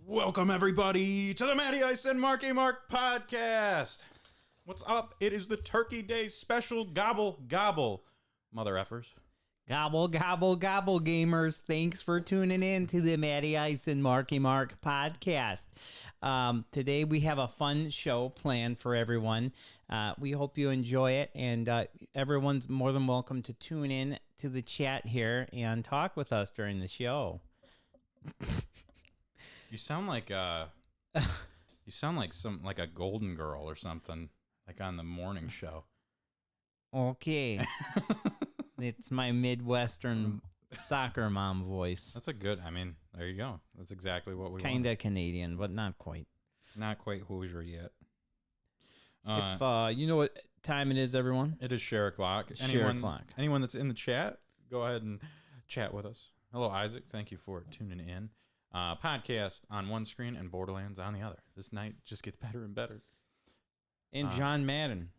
Welcome, everybody, to the Matty Ice and Marky Mark podcast. What's up? It is the Turkey Day special. Gobble, gobble, mother effers. Gobble, gobble, gobble, gamers. Thanks for tuning in to the Matty Ice and Marky Mark podcast. Today we have a fun show planned for everyone. We hope you enjoy it, and everyone's more than welcome to tune in to the chat here and talk with us during the show. You sound like a Golden Girl or something, like on the morning show. Okay. It's my Midwestern soccer mom voice. That's a good, there you go. That's exactly what we want. Kinda Canadian, but not quite. Not quite Hoosier yet. If you know what time it is, everyone? It is share o'clock. Anyone that's in the chat, go ahead and chat with us. Hello, Isaac. Thank you for tuning in. Podcast on one screen and Borderlands on the other. This night just gets better and better. And John Madden.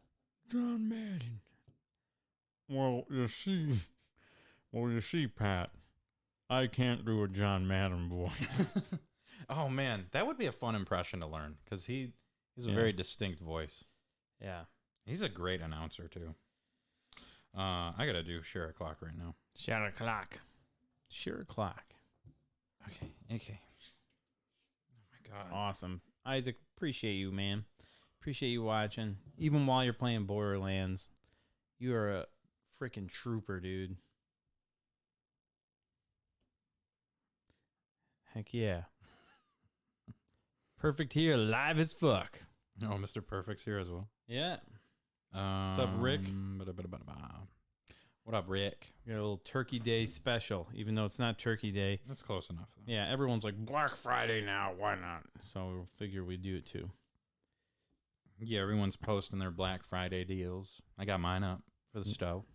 John Madden. Well, you see, Pat, I can't do a John Madden voice. Oh, man. That would be a fun impression to learn, because he's a very distinct voice. Yeah. He's a great announcer, too. I got to do share o'clock right now. Share o'clock. Share o'clock. Okay. Oh, my God. Awesome. Isaac, appreciate you, man. Appreciate you watching. Even while you're playing Borderlands, you are a freaking trooper, dude. Heck yeah. Perfect here, live as fuck. Oh, Mr. Perfect's here as well. Yeah. What's up, Rick? What up, Rick? We got a little Turkey Day special, even though it's not Turkey Day. That's close enough, though. Yeah, everyone's like, Black Friday now, why not? So we'll figure we'd do it too. Yeah, everyone's posting their Black Friday deals. I got mine up for the stove.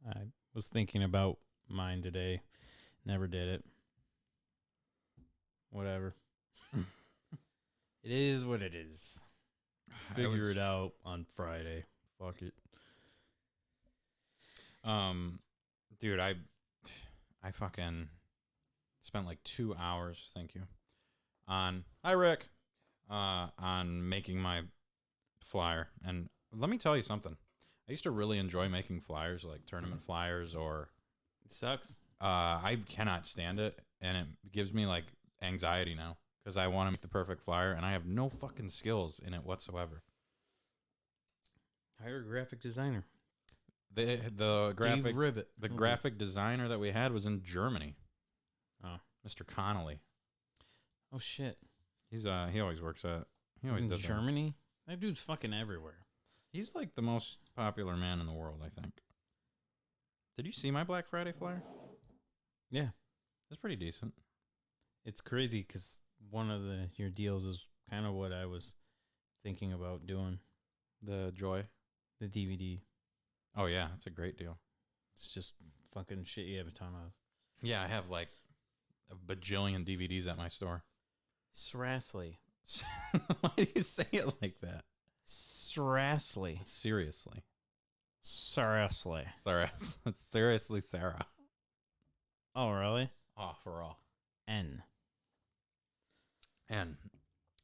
I was thinking about mine today. Never did it. Whatever. It is what it is. Figure it out on Friday. Fuck it. Dude, I fucking spent like 2 hours, thank you, on making my flyer. And let me tell you something. I used to really enjoy making flyers, like tournament flyers, or It sucks. I cannot stand it, and it gives me like anxiety now because I want to make the perfect flyer, and I have no fucking skills in it whatsoever. Hire a graphic designer. The graphic designer that we had was in Germany. Oh, Mr. Connolly. Oh shit. He always works at. He He's always in does Germany. That dude's fucking everywhere. He's like the most popular man in the world, I think. Did you see my Black Friday flyer? Yeah, It's pretty decent. it's crazy because one of your deals is kind of what I was thinking about doing. The Joy. The DVD. Oh yeah, it's a great deal. It's just fucking shit you have a ton of. Yeah, I have like a bajillion DVDs at my store. Seriously. Why do you say it like that? Seriously. Seriously. Seriously. Seriously, Sarah. Oh, really? Oh, for all. N. And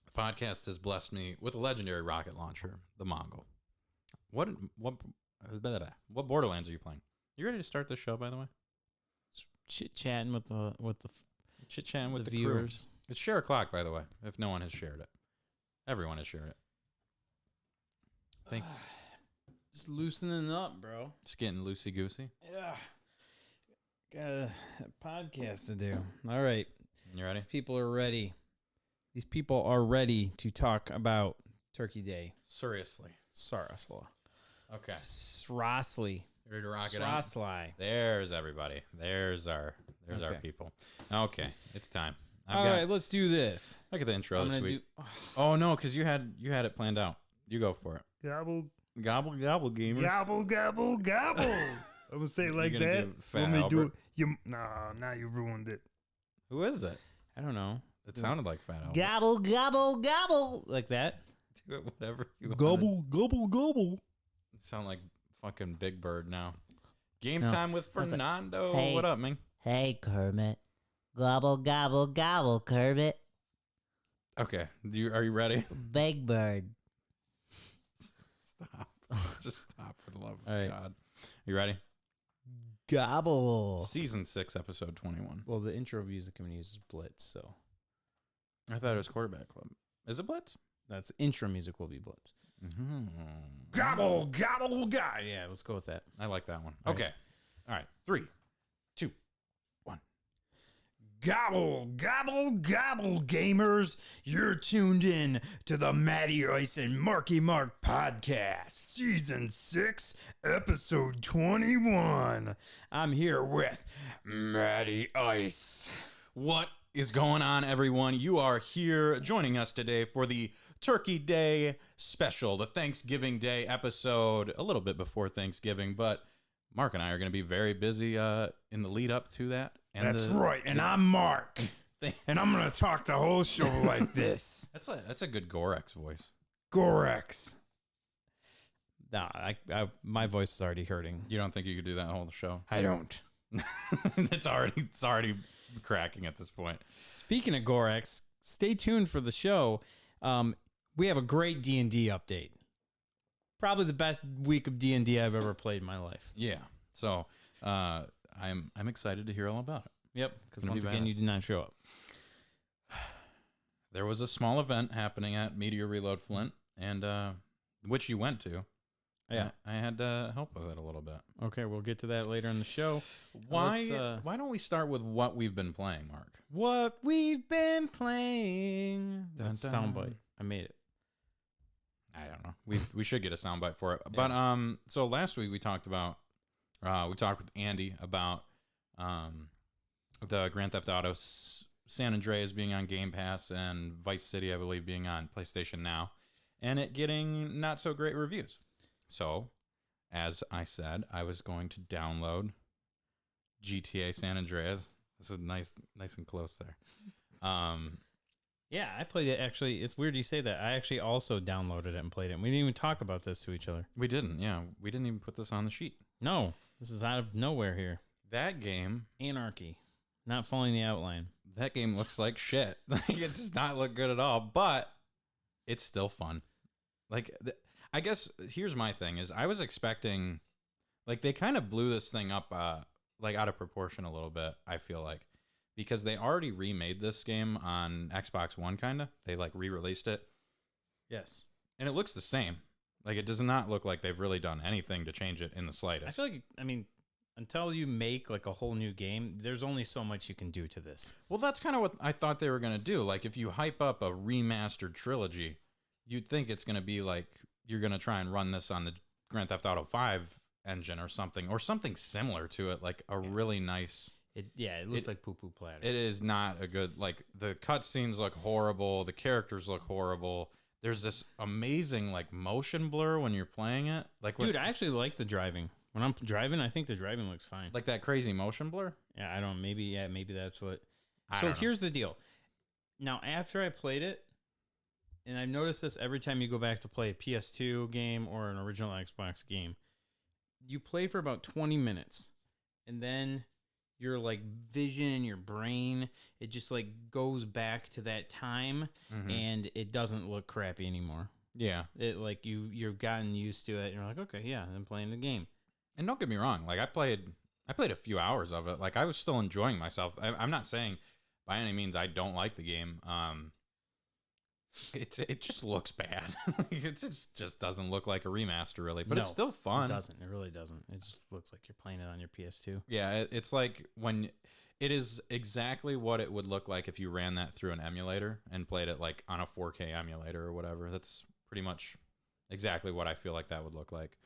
the podcast has blessed me with a legendary rocket launcher, the Mongol. What Borderlands are you playing? You ready to start this show, by the way? chit chatting with the Chit-chatting with the viewers. Crew. It's share o'clock, by the way, if no one has shared it. Everyone has shared it. Think Just loosening up, bro. Just getting loosey-goosey. Yeah. Got a podcast to do. All right. You ready? These people are ready. These people are ready to talk about Turkey Day. Seriously. Okay. Srosly. Ready to rock it out? Srosly. There's everybody. There's our people. Okay, it's time. All right, let's do this. Look at the intro this week. Oh no, because you had it planned out. You go for it. Gobble, Gobble gobble gamers. gobble, gobble, gobble. I'm gonna say it like that. Fat Let me do it. Albert? Now you ruined it. Who is it? I don't know. It sounded like Fat Albert. Gobble, gobble, gobble. Like that. Do it whatever you want. Gobble, gobble, gobble. Sound like fucking Big Bird now. Game time with Fernando. Hey. What up, man? Hey, Kermit. Gobble, gobble, gobble, Kermit. Okay, are you ready? Big Bird. Stop. Just stop for the love of All right. God. You ready? Gobble. Season 6, episode 21. Well, the intro music I'm going to use is Blitz, so I thought it was Quarterback Club. Is it Blitz? that's intro music will be Blitz. Mm-hmm. Gobble, gobble, gobble. Yeah, let's go with that. I like that one. All Okay. All right. 3, 2, 1. Gobble, gobble, gobble, gamers. You're tuned in to the Matty Ice and Marky Mark podcast, season 6, episode 21. I'm here with Matty Ice. What is going on, everyone? You are here joining us today for the Turkey Day special, the Thanksgiving Day episode, a little bit before Thanksgiving, but Mark and I are going to be very busy in the lead up to that. And That's right, and I'm Mark, and I'm going to talk the whole show like this. That's a good Gorex voice. Gorex. No, my voice is already hurting. You don't think you could do that whole show? I don't. It's already cracking at this point. Speaking of Gorex, stay tuned for the show. We have a great D&D update. Probably the best week of D&D I've ever played in my life. Yeah. So I'm excited to hear all about it. Yep, because gonna once be again, badass. you did not show up. There was a small event happening at Meteor Reload Flint, and which you went to. Yeah. I had to help with it a little bit. Okay, we'll get to that later in the show. Why Let's, why don't we start with what we've been playing, Mark? What we've been playing. Dun, That's dun. soundbite. I made it. I don't know. We should get a soundbite for it. But so last week we talked with Andy about the Grand Theft Auto San Andreas being on Game Pass and Vice City, I believe, being on PlayStation Now, and it getting not so great reviews. So, as I said, I was going to download GTA San Andreas. This is nice and close there. Yeah, I played it actually. It's weird you say that. I actually also downloaded it and played it. We didn't even talk about this to each other. We didn't, yeah. We didn't even put this on the sheet. No, this is out of nowhere here. That game Anarchy. Not following the outline. looks like shit. Like, it does not look good at all, but it's still fun. Like, I guess here's my thing is I was expecting, like, they kind of blew this thing up, like, out of proportion a little bit, I feel like. Because they already remade this game on Xbox One, kind of. They, like, re-released it. Yes. And it looks the same. Like, it does not look like they've really done anything to change it in the slightest. I feel like, until you make, like, a whole new game, there's only so much you can do to this. Well, that's kind of what I thought they were going to do. Like, if you hype up a remastered trilogy, you'd think it's going to be, like, you're going to try and run this on the Grand Theft Auto 5 engine or something similar to it, like a really nice... It looks like poo-poo platter. It is not a good, like, the cutscenes look horrible, the characters look horrible. There's this amazing, like, motion blur when you're playing it. Like, Dude, I actually like the driving. When I'm driving, I think the driving looks fine. like that crazy motion blur. Yeah, I don't, maybe that's what. I So don't know. here's the deal. Now, after I played it, and I've noticed this every time you go back to play a PS2 game or an original Xbox game, you play for about 20 minutes, and then your, like, vision and your brain, it just, like, goes back to that time, and it doesn't look crappy anymore. Yeah. It, like, you've gotten used to it, and you're like, okay, yeah, I'm playing the game. And don't get me wrong, like, I played I played a few hours of it. Like, I was still enjoying myself. I'm not saying by any means I don't like the game. It just looks bad. It just doesn't look like a remaster, really. But it's still fun. It doesn't. It really doesn't. It just looks like you're playing it on your PS2. Yeah, it's like when it is exactly what it would look like if you ran that through an emulator and played it like on a 4K emulator or whatever. That's pretty much exactly what I feel like that would look like.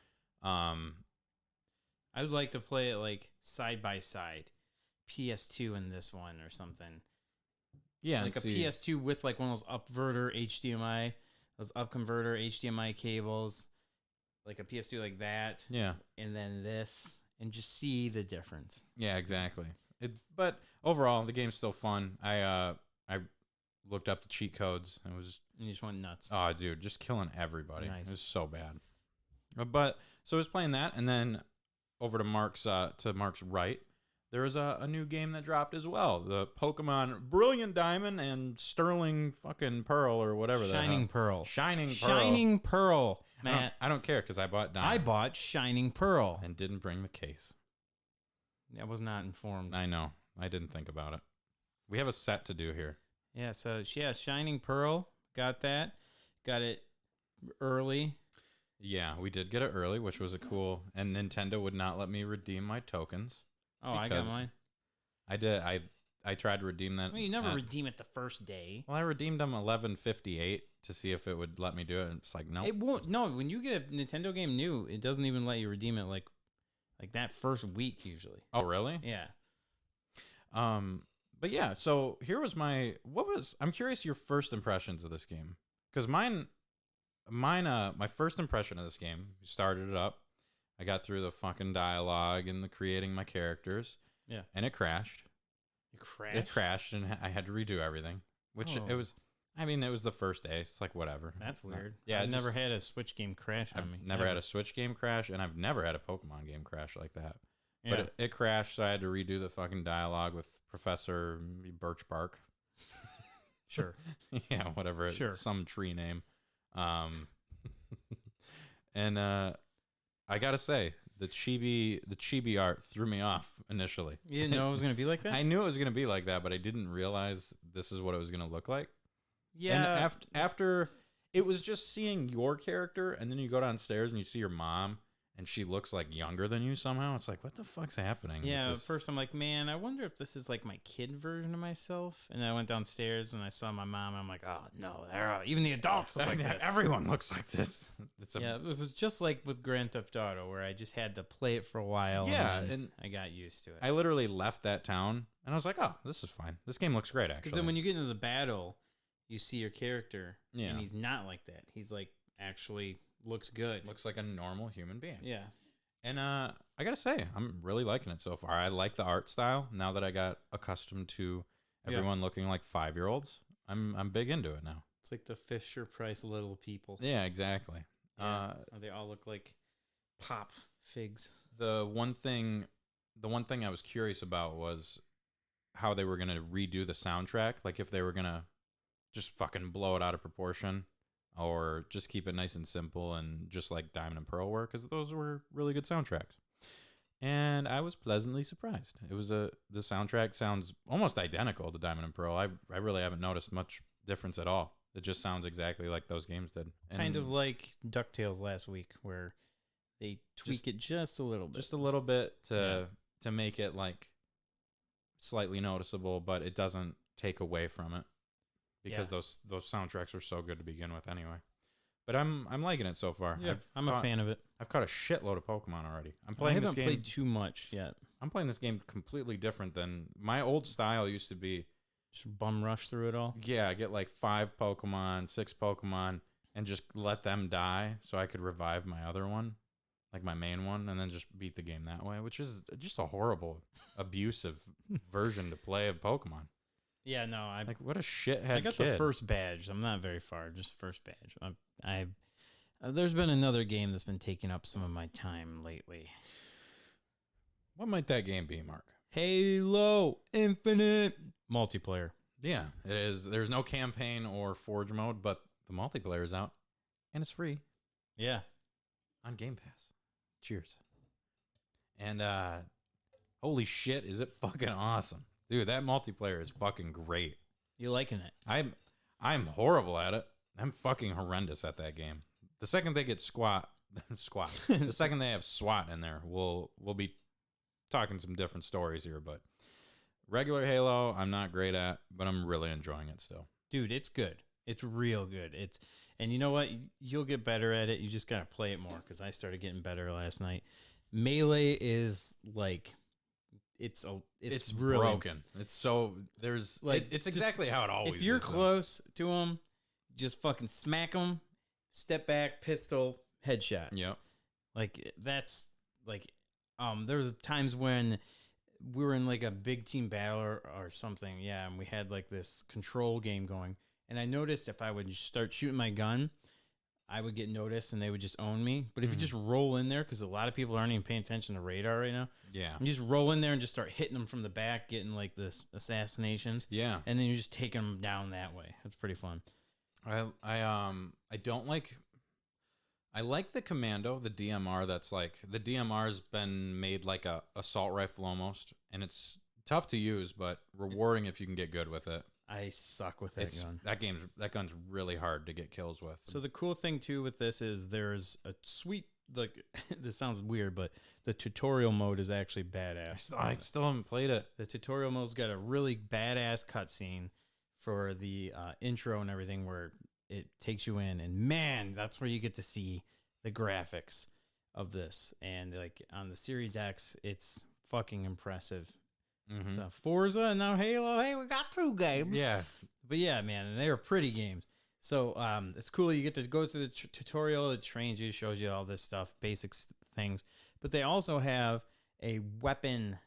I would like to play it like side by side, PS2 and this one or something. Yeah, like a PS2 with like one of those those up converter HDMI cables, like a PS2 like that. Yeah, and then this, and just see the difference. Yeah, exactly. But overall, the game's still fun. I looked up the cheat codes and it was You just went nuts. Oh, dude, just killing everybody. Nice. It was so bad. But so I was playing that, and then over to Mark's right, there was a new game that dropped as well. The Pokemon Brilliant Diamond and Sterling fucking Pearl or whatever. Shining Pearl. Shining Pearl. Matt, I don't care because I bought Diamond. I bought Shining Pearl and didn't bring the case. I was not informed. I know. I didn't think about it. We have a set to do here. Yeah. So yeah, Shining Pearl. Got that. Got it early. Yeah, we did get it early, which was a cool. And Nintendo would not let me redeem my tokens. Oh, I got mine. I did. I tried to redeem that. Well, you never redeem it the first day. Well, I redeemed them 11.58 to see if it would let me do it. And it's like, no. It won't. No, when you get a Nintendo game new, it doesn't even let you redeem it like that first week usually. Oh, really? Yeah. But yeah, so here was I'm curious your first impressions of this game. Because my first impression of this game, started it up. I got through the fucking dialogue and the creating my characters. Yeah. And it crashed. It crashed and I had to redo everything. Which it was the first day. It's like, whatever. That's weird. Yeah. I've never had a Switch game crash on me. Never had a Switch game crash, and I've never had a Pokemon game crash like that. Yeah. But it crashed, so I had to redo the fucking dialogue with Professor Birchbark. Sure. Yeah, whatever. Sure. Some tree name. And I gotta say, the chibi art threw me off initially. You didn't know it was gonna be like that? I knew it was gonna be like that, but I didn't realize this is what it was gonna look like. Yeah. And after it was just seeing your character, and then you go downstairs and you see your mom, and she looks like younger than you somehow. It's like, what the fuck's happening? Yeah, at first I'm like, man, I wonder if this is like my kid version of myself. And I went downstairs and I saw my mom, and I'm like, oh no, even the adults look like this. Everyone looks like this. It was just like with Grand Theft Auto, where I just had to play it for a while. Yeah, and I got used to it. I literally left that town, and I was like, oh, this is fine. This game looks great, actually. Because then when you get into the battle, you see your character, yeah, and he's not like that. He's like actually looks good. Looks like a normal human being. Yeah. And I gotta say, I'm really liking it so far. I like the art style now that I got accustomed to everyone looking like 5-year-olds. I'm big into it now. It's like the Fisher Price little people. Yeah, exactly. Yeah. They all look like pop figs. The one thing I was curious about was how they were gonna redo the soundtrack. Like if they were gonna just fucking blow it out of proportion, or just keep it nice and simple and just like Diamond and Pearl were, because those were really good soundtracks. And I was pleasantly surprised. The soundtrack sounds almost identical to Diamond and Pearl. I really haven't noticed much difference at all. It just sounds exactly like those games did. And kind of like DuckTales last week, where they tweak it just a little bit. Just a little bit to make it like slightly noticeable, but it doesn't take away from it. Because those soundtracks were so good to begin with anyway. But I'm liking it so far. Yeah, I'm a fan of it. I've caught a shitload of Pokemon already. I haven't played too much yet. I'm playing this game completely different than my old style used to be. Just bum rush through it all? Yeah, get like 5 Pokemon, 6 Pokemon, and just let them die so I could revive my other one, like my main one, and then just beat the game that way, which is just a horrible, abusive version to play of Pokemon. Yeah, no, like what a shithead. I got the first badge. I'm not very far, just first badge. There's been another game that's been taking up some of my time lately. What might that game be, Mark? Halo Infinite multiplayer. Yeah, it is. There's no campaign or forge mode, but the multiplayer is out, and it's free. Yeah, on Game Pass. Cheers. And Holy shit, is it fucking awesome. Dude, that multiplayer is fucking great. You liking it? I'm horrible at it. I'm fucking horrendous at that game. The second they get squat. The second they have SWAT in there, we'll be talking some different stories here, but regular Halo, I'm not great at, but I'm really enjoying it still. Dude, it's good. It's real good. And you know what? You'll get better at it. You just got to play it more because I started getting better last night. Melee is like it's really broken. It's so there's like it's exactly how it always is. If you're close to them, just fucking smack them, step back, pistol, headshot. Yep. Like that's like there was times when we were in like a big team battle or something, yeah, and we had like this control game going, and I noticed if I would start shooting my gun, I would get noticed and they would just own me. But if you just roll in there, because a lot of people aren't even paying attention to radar right now, yeah, you just roll in there and just start hitting them from the back, getting like this assassinations, yeah, and then you're just taking them down that way. It's pretty fun. I don't like. I like the commando, the DMR. That's like the DMR's been made like a assault rifle almost, and it's tough to use, but rewarding if you can get good with it. I suck with that gun. That gun's really hard to get kills with. So the cool thing too with this is there's a sweet, like this sounds weird, but the tutorial mode is actually badass. I still haven't played it. The tutorial mode's got a really badass cutscene for the intro and everything where it takes you in, and man, that's where you get to see the graphics of this. And like on the Series X, it's fucking impressive. Mm-hmm. So Forza and now Halo. Hey, we got 2 games. Yeah, but yeah, man, and they are pretty games. So it's cool. You get to go through the tutorial. It trains you, shows you all this stuff, basic things. But they also have a weapon,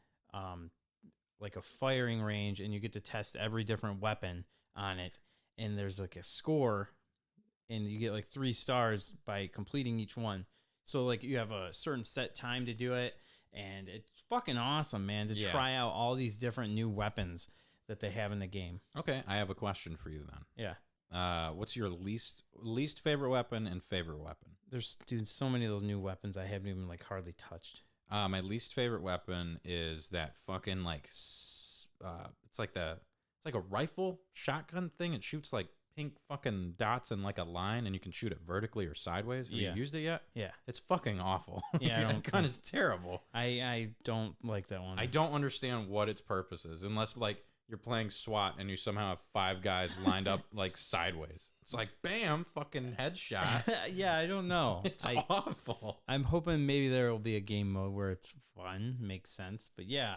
like a firing range, and you get to test every different weapon on it. And there's like a score, and you get like 3 stars by completing each one. So like you have a certain set time to do it, and it's fucking awesome, man, to try out all these different new weapons that they have in the game. Okay, I have a question for you then. Yeah. What's your least favorite weapon and favorite weapon? There's so many of those new weapons I haven't even like hardly touched. My least favorite weapon is that fucking like it's like a rifle shotgun thing. It shoots like pink fucking dots in like a line, and you can shoot it vertically or sideways. Have you used it yet? Yeah. It's fucking awful. Yeah, that gun is terrible. I don't like that one. I don't understand what its purpose is, unless like you're playing SWAT and you somehow have 5 guys lined up like sideways. It's like bam, fucking headshot. Yeah, I don't know. It's awful. I'm hoping maybe there will be a game mode where it's fun, makes sense. But yeah,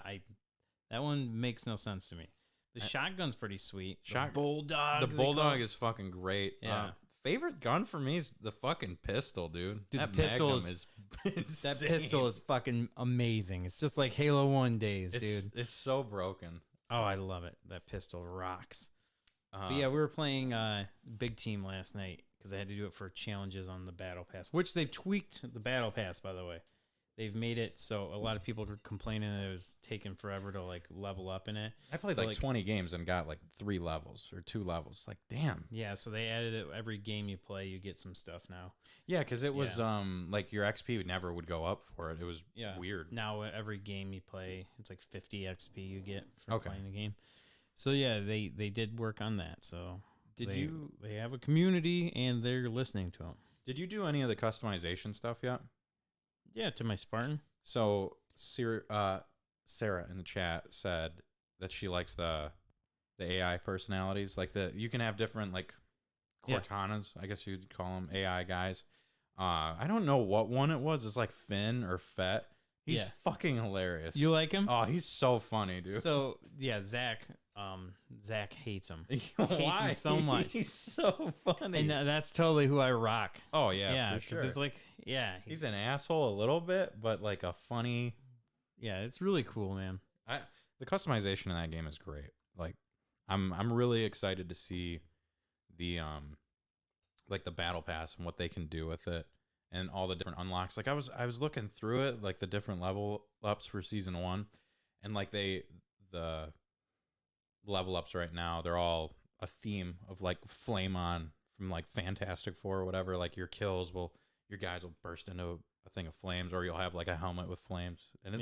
that one makes no sense to me. The shotgun's pretty sweet. The Bulldog. The Bulldog is fucking great. Yeah. Favorite gun for me is the fucking pistol, dude. Dude, that the pistol is insane. That pistol is fucking amazing. It's just like Halo 1 days, dude. It's so broken. Oh, I love it. That pistol rocks. But yeah, we were playing Big Team last night because I had to do it for challenges on the Battle Pass, which they've tweaked the Battle Pass, by the way. They've made it so a lot of people were complaining that it was taking forever to like level up in it. I played like 20 games and got like 3 levels or 2 levels. Like, damn. Yeah, so they added it. Every game you play, you get some stuff now. Yeah, because it was like your XP never would go up for it. It was weird. Now every game you play, it's like 50 XP you get for playing the game. So yeah, they did work on that. So they have a community and they're listening to them. Did you do any of the customization stuff yet? Yeah, to my Spartan. So Sarah in the chat said that she likes the AI personalities. Like you can have different like Cortanas, I guess you'd call them AI guys. I don't know what one it was. It's like Finn or Fett. He's fucking hilarious. You like him? Oh, he's so funny, dude. So yeah, Zach hates him. Why? Hates him so much. He's so funny. And that's totally who I rock. Oh yeah, for sure. It's like he's an asshole a little bit, but like a funny. Yeah, it's really cool, man. The customization in that game is great. Like, I'm really excited to see the like the battle pass and what they can do with it and all the different unlocks. Like I was looking through it, like the different level ups for season 1, and like the level ups right now, they're all a theme of like Flame On from like Fantastic Four or whatever. Like your guys will burst into a thing of flames, or you'll have like a helmet with flames. And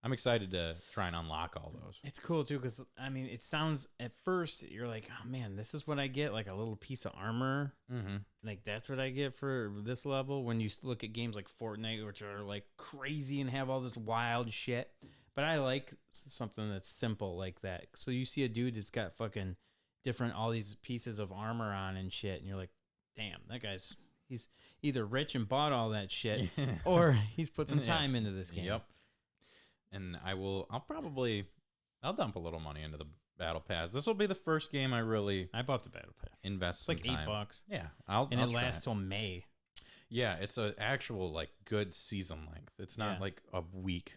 I'm excited to try and unlock all those. It's cool too because I mean, it sounds at first you're like, oh man, this is what I get, like a little piece of armor. Mm-hmm. Like that's what I get for this level. When you look at games like Fortnite, which are like crazy and have all this wild shit, but I like something that's simple like that. So you see a dude that's got fucking different all these pieces of armor on and shit, and you're like, damn, that guy's he's either rich and bought all that shit, or he's put some time into this game. Yep. And I'll dump a little money into the Battle Pass. This will be the first game I bought the Battle Pass. Invest It's like some time. $8. Yeah, it lasts till May. Yeah, it's an actual like good season length. It's not like a week.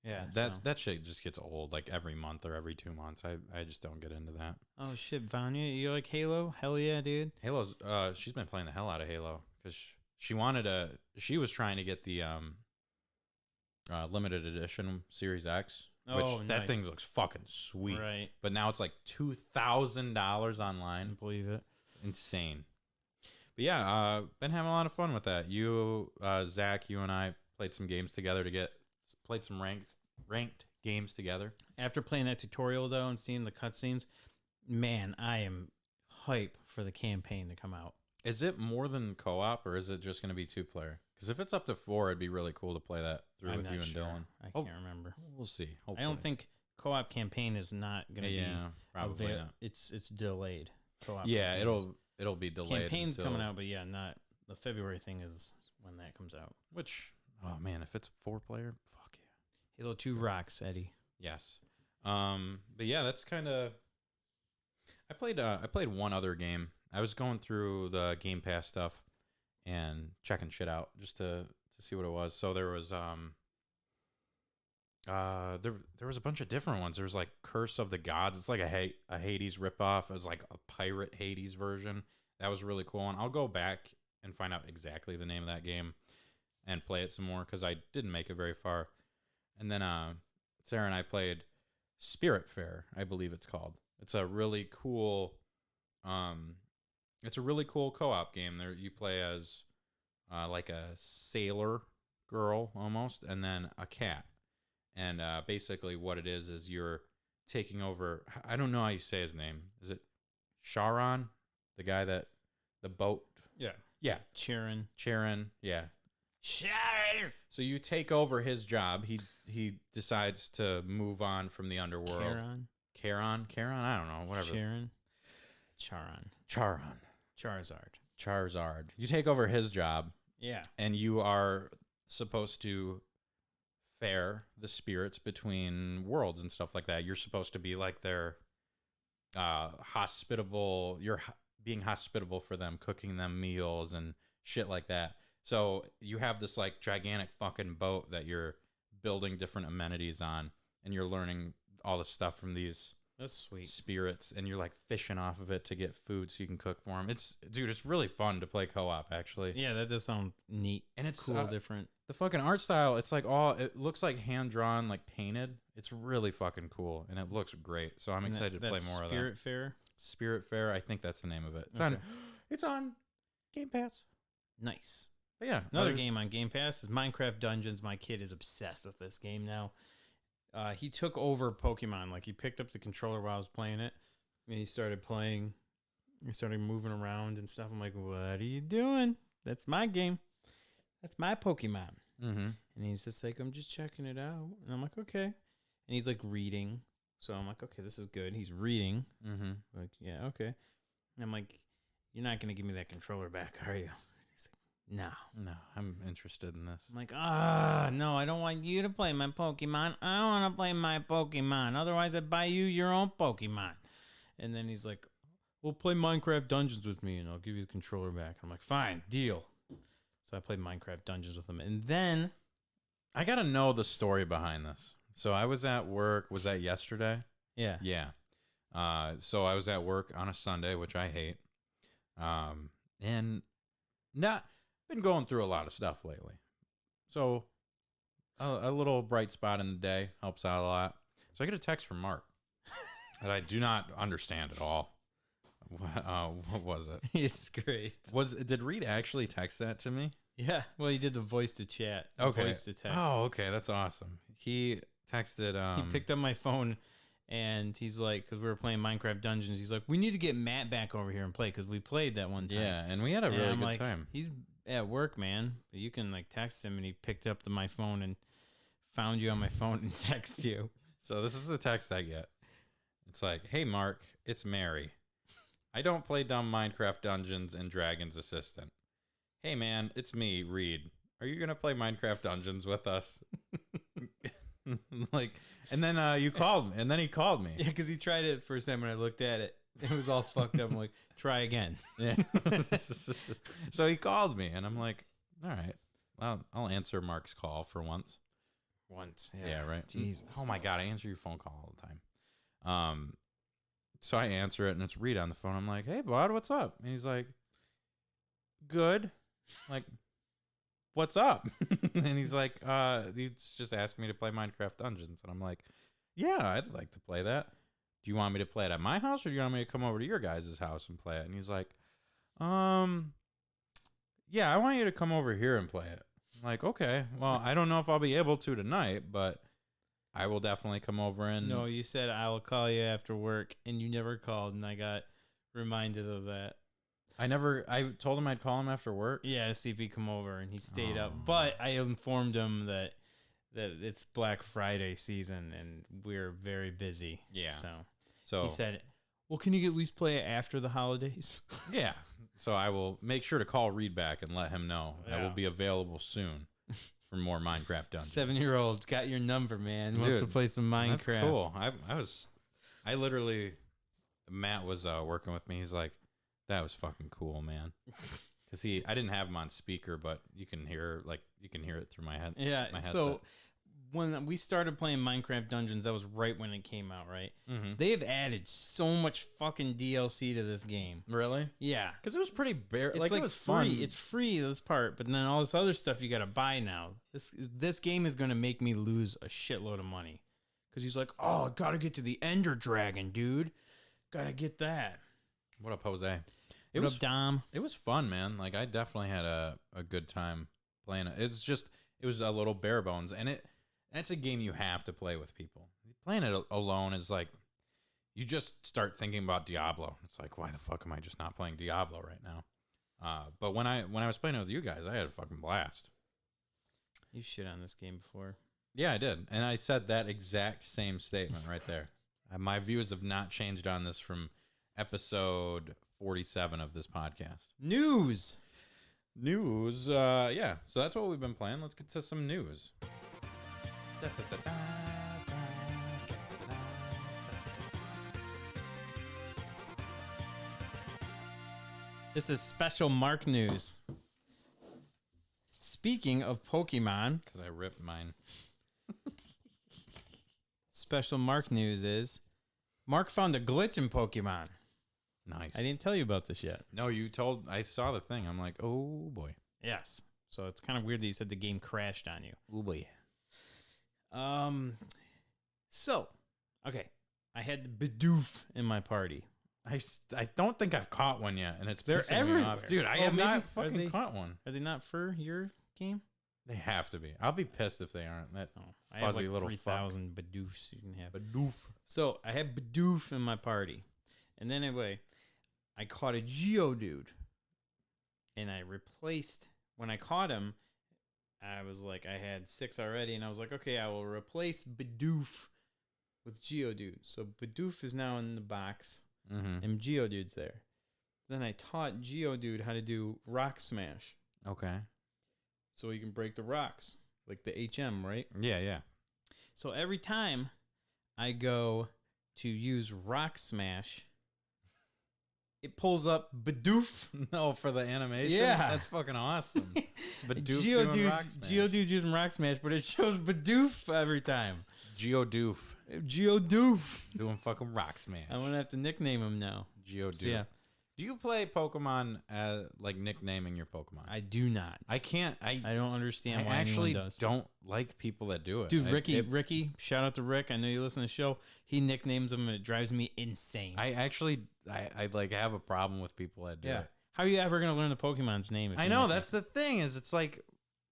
Yeah, that shit just gets old like every month or every 2 months. I just don't get into that. Oh shit, Vanya, you like Halo? Hell yeah, dude. Halo's she's been playing the hell out of Halo because she was trying to get the limited edition Series X, which that thing looks fucking sweet. Right. But now it's like $2,000 online. I believe it. Insane. But yeah, been having a lot of fun with that. You, Zach, you and I played some games together played some ranked games together. After playing that tutorial though and seeing the cutscenes, man, I am hype for the campaign to come out. Is it more than co-op, or is it just going to be 2-player? Because if it's up to 4, it'd be really cool to play that through with you and Dylan. I can't remember. We'll see. Hopefully. I don't think co-op campaign is not going to be. Probably not. It's delayed. Co-op. Yeah, it'll be delayed. Campaign's coming out, but yeah, not the February thing is when that comes out. Which, oh man, if it's 4-player, fuck yeah. Halo 2 rocks, Eddie. Yes. But yeah, that's kind of. I played one other game. I was going through the Game Pass stuff and checking shit out just to see what it was. So there was there was a bunch of different ones. There was like Curse of the Gods. It's like a Hades ripoff. It was like a pirate Hades version. That was really cool. And I'll go back and find out exactly the name of that game and play it some more because I didn't make it very far. And then Sarah and I played Spiritfarer, I believe it's called. It's a really cool co-op game. There you play as like a sailor girl almost, and then a cat. And basically what it is you're taking over. I don't know how you say his name. Is it Charon? The guy that the boat? Yeah. Charon. Yeah. Charon. So you take over his job. He decides to move on from the underworld. Charon? I don't know. Whatever. Charizard. You take over his job. Yeah. And you are supposed to fare the spirits between worlds and stuff like that. You're supposed to be like their hospitable. You're being hospitable for them, cooking them meals and shit like that. So you have this like gigantic fucking boat that you're building different amenities on, and you're learning all the stuff from these That's sweet spirits, and you're like fishing off of it to get food so you can cook for them. It's really fun to play co-op actually. Yeah, that does sound neat, and it's cool, different. The fucking art style, it's like it looks like hand drawn, like painted. It's really fucking cool, and it looks great. So I'm excited to play more of that. Spiritfarer, I think that's the name of it. It's on Game Pass. Nice. But yeah, another game on Game Pass is Minecraft Dungeons. My kid is obsessed with this game now. He took over Pokemon. Like, he picked up the controller while I was playing it, and he started playing. He started moving around and stuff. I'm like, what are you doing? That's my game. That's my Pokemon. Mm-hmm. And he's just like, I'm just checking it out. And I'm like, okay. And he's like reading. So I'm like, okay, this is good. He's reading. Mm-hmm. Like, yeah, okay. And I'm like, you're not going to give me that controller back, are you? He's like, no, I'm interested in this. I'm like, no, I don't want you to play my Pokemon. I want to play my Pokemon. Otherwise, I'd buy you your own Pokemon. And then he's like, well, play Minecraft Dungeons with me, and I'll give you the controller back. I'm like, fine, deal. So I played Minecraft Dungeons with him. And then I got to know the story behind this. So I was at work. Was that yesterday? Yeah. Yeah. So I was at work on a Sunday, which I hate. And been going through a lot of stuff lately. So a little bright spot in the day helps out a lot. So I get a text from Mark that I do not understand at all. What was it? It's great. Did Reed actually text that to me? Yeah. Well, he did the voice to chat. Okay. Voice to text. Oh, okay. That's awesome. He texted. He picked up my phone, and he's like, because we were playing Minecraft Dungeons, he's like, we need to get Matt back over here and play, because we played that one time. Yeah, and we had a really good time. He's at work, man. But you can like text him, and he picked up my phone and found you on my phone and text you. So this is the text I get. It's like, hey, Mark, it's Mary. I don't play dumb Minecraft Dungeons and Dragons Assistant. Hey, man, it's me, Reed. Are you going to play Minecraft Dungeons with us? Like, and then you called me, and then he called me. Yeah, because he tried it first time, and I looked at it. It was all fucked up. I'm like, try again. Yeah. So he called me, and I'm like, all right, well, I'll answer Mark's call for once. Yeah, right. Jesus. Oh my God, I answer your phone call all the time. So I answer it, and it's Reed on the phone. I'm like, hey, bud, what's up? And he's like, good. Like, what's up? And he's like, he's just asking me to play Minecraft Dungeons. And I'm like, yeah, I'd like to play that. Do you want me to play it at my house, or do you want me to come over to your guys' house and play it? And he's like, yeah, I want you to come over here and play it. I'm like, okay, well, I don't know if I'll be able to tonight, but I will definitely come over and... No, you said I will call you after work, and you never called, and I got reminded of that. I told him I'd call him after work. Yeah, to see if he'd come over, and he stayed up. But I informed him that it's Black Friday season, and we're very busy. Yeah. So he said, well, can you at least play it after the holidays? Yeah. So I will make sure to call Reed back and let him know I will be available soon for more Minecraft Dungeons. 7-year-old's got your number, man. Wants to play some Minecraft. That's cool. I literally, Matt was working with me. He's like, that was fucking cool, man. Because I didn't have him on speaker, but you can hear it through my head. Yeah. My headset. So when we started playing Minecraft Dungeons, that was right when it came out, right? Mm-hmm. They have added so much fucking DLC to this game. Really? Yeah. Because it was pretty bare. It's like it was free. fun. It's free, this part, but then all this other stuff you got to buy now. This game is going to make me lose a shitload of money. Because he's like, oh, got to get to the Ender Dragon, dude. Got to get that. What up, Jose? What up, Dom? It was fun, man. Like, I definitely had a good time playing it. It was a little bare bones, and that's a game you have to play with people. Playing it alone is like, you just start thinking about Diablo. It's like, why the fuck am I just not playing Diablo right now? But when I was playing it with you guys, I had a fucking blast. You shit on this game before. Yeah, I did. And I said that exact same statement right there. My views have not changed on this from episode 47 of this podcast. News. Yeah. So that's what we've been playing. Let's get to some news. This is special Mark news. Speaking of Pokemon, because I ripped mine. Special Mark news is Mark found a glitch in Pokemon. Nice. I didn't tell you about this yet. No, I saw the thing. I'm like, oh boy. Yes. So it's kind of weird that you said the game crashed on you. Oh boy. So, okay. I had the Bidoof in my party. I don't think I've caught one yet, and They're pissing me everywhere. off. Dude, I have not fucking caught one. Are they not for your game? They have to be. I'll be pissed if they aren't. That I have fuzzy like little 3,000 Bidoofs you can have. Bidoof. So I had Bidoof in my party. And then anyway, I caught a Geodude. And I replaced, when I caught him, I was like, I had 6 already. And I was like, okay, I will replace Bidoof with Geodude. So Bidoof is now in the box. Mm-hmm. And Geodude's there. Then I taught Geodude how to do Rock Smash. Okay. So he can break the rocks. Like the HM, right? Yeah. So every time I go to use Rock Smash, it pulls up Bidoof. No, for the animation? Yeah. That's fucking awesome. Bidoof doing Rock Smash. Geodude's using Rock Smash, but it shows Bidoof every time. Geodoof. Doing fucking Rock Smash. I'm going to have to nickname him now. Geodoof. So, yeah. Do you play Pokemon like nicknaming your Pokemon? I do not. I can't. I don't understand why actually anyone does. don't like people that do it. Dude, Ricky, shout out to Rick. I know you listen to the show. He nicknames them, and it drives me insane. I like have a problem with people that do it. How are you ever going to learn the Pokemon's name? I know, that's the thing, is it's like,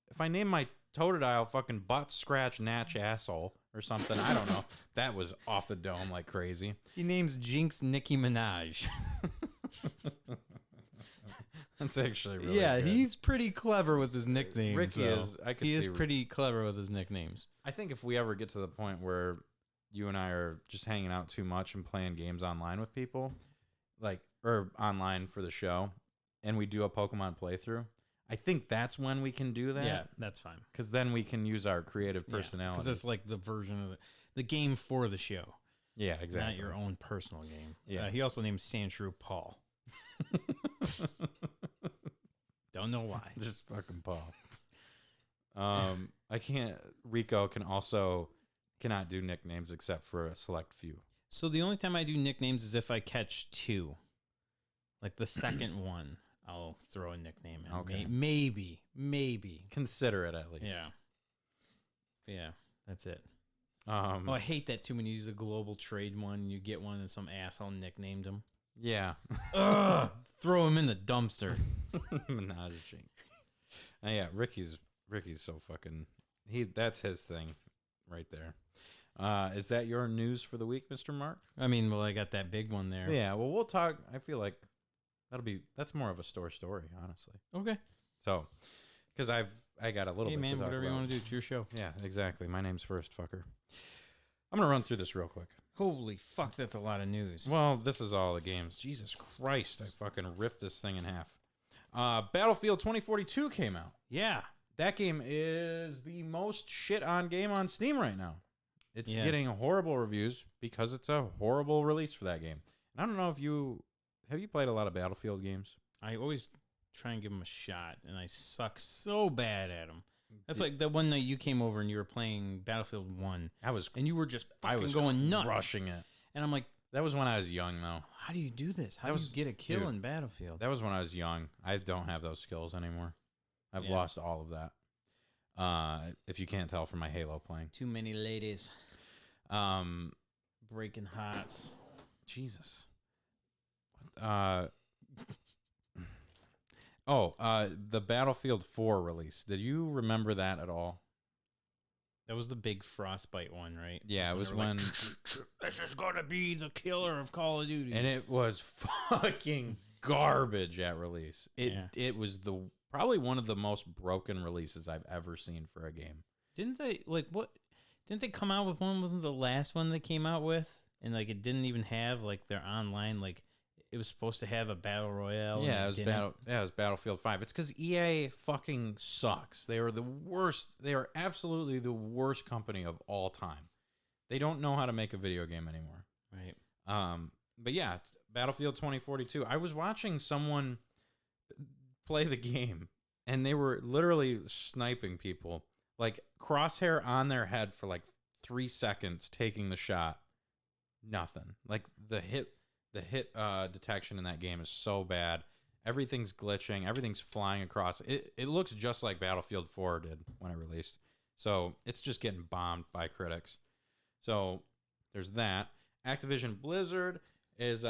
if I name my Totodile fucking butt scratch natch asshole or something. I don't know. That was off the dome like crazy. He names Jinx Nicki Minaj. That's actually really good. He's pretty clever with his nicknames. Ricky though. is. He is pretty clever with his nicknames. I think if we ever get to the point where you and I are just hanging out too much and playing games online with people, or online for the show, and we do a Pokemon playthrough, I think that's when we can do that. Yeah, that's fine. Because then we can use our creative personality. Because it's like the version of the game for the show. Yeah, exactly. Not your own personal game. Yeah. He also named Sandshrew Paul. Don't know why. Just fucking Paul. I can't. Rico cannot do nicknames except for a select few. So the only time I do nicknames is if I catch two. Like the second one, I'll throw a nickname in. Okay. Maybe. Consider it at least. Yeah, that's it. Oh, I hate that too when you use the global trade one. You get one and some asshole nicknamed him. Yeah. Ugh, throw him in the dumpster. Menage. Yeah, Ricky's so fucking. That's his thing, right there. Is that your news for the week, Mr. Mark? I mean, well, I got that big one there. Yeah. Well, we'll talk. I feel like that's more of a story, honestly. Okay. So, because I got a little bit. Man, to talk whatever about. you want to do, it's your show. Yeah, exactly. My name's first, fucker. I'm gonna run through this real quick. Holy fuck, that's a lot of news. Well, this is all the games. Jesus Christ, I fucking ripped this thing in half. Battlefield 2042 came out. Yeah. That game is the most shit on game on Steam right now. It's getting horrible reviews because it's a horrible release for that game. And I don't know if have you played a lot of Battlefield games? I always try and give them a shot, and I suck so bad at them. That's like the one night you came over and you were playing Battlefield 1. And you were just fucking going nuts. Rushing it. And I'm like... That was when I was young, though. How do you do this? How do you get a kill in Battlefield? That was when I was young. I don't have those skills anymore. I've lost all of that. If you can't tell from my Halo playing. Too many ladies. Breaking hearts. Jesus. The Battlefield 4 release. Did you remember that at all? That was the big Frostbite one, right? Yeah, it was when... This is going to be the killer of Call of Duty. And it was fucking garbage at release. It was probably one of the most broken releases I've ever seen for a game. Didn't they come out with one? Wasn't the last one they came out with? And it didn't even have their online, it was supposed to have a battle royale. Yeah, it was Battlefield 5. It's because EA fucking sucks. They are the worst. They are absolutely the worst company of all time. They don't know how to make a video game anymore. Right. But yeah, Battlefield 2042. I was watching someone play the game, and they were literally sniping people, crosshair on their head for 3 seconds, taking the shot. Nothing. The hit detection in that game is so bad. Everything's glitching. Everything's flying across. It looks just like Battlefield 4 did when it released. So it's just getting bombed by critics. So there's that. Activision Blizzard is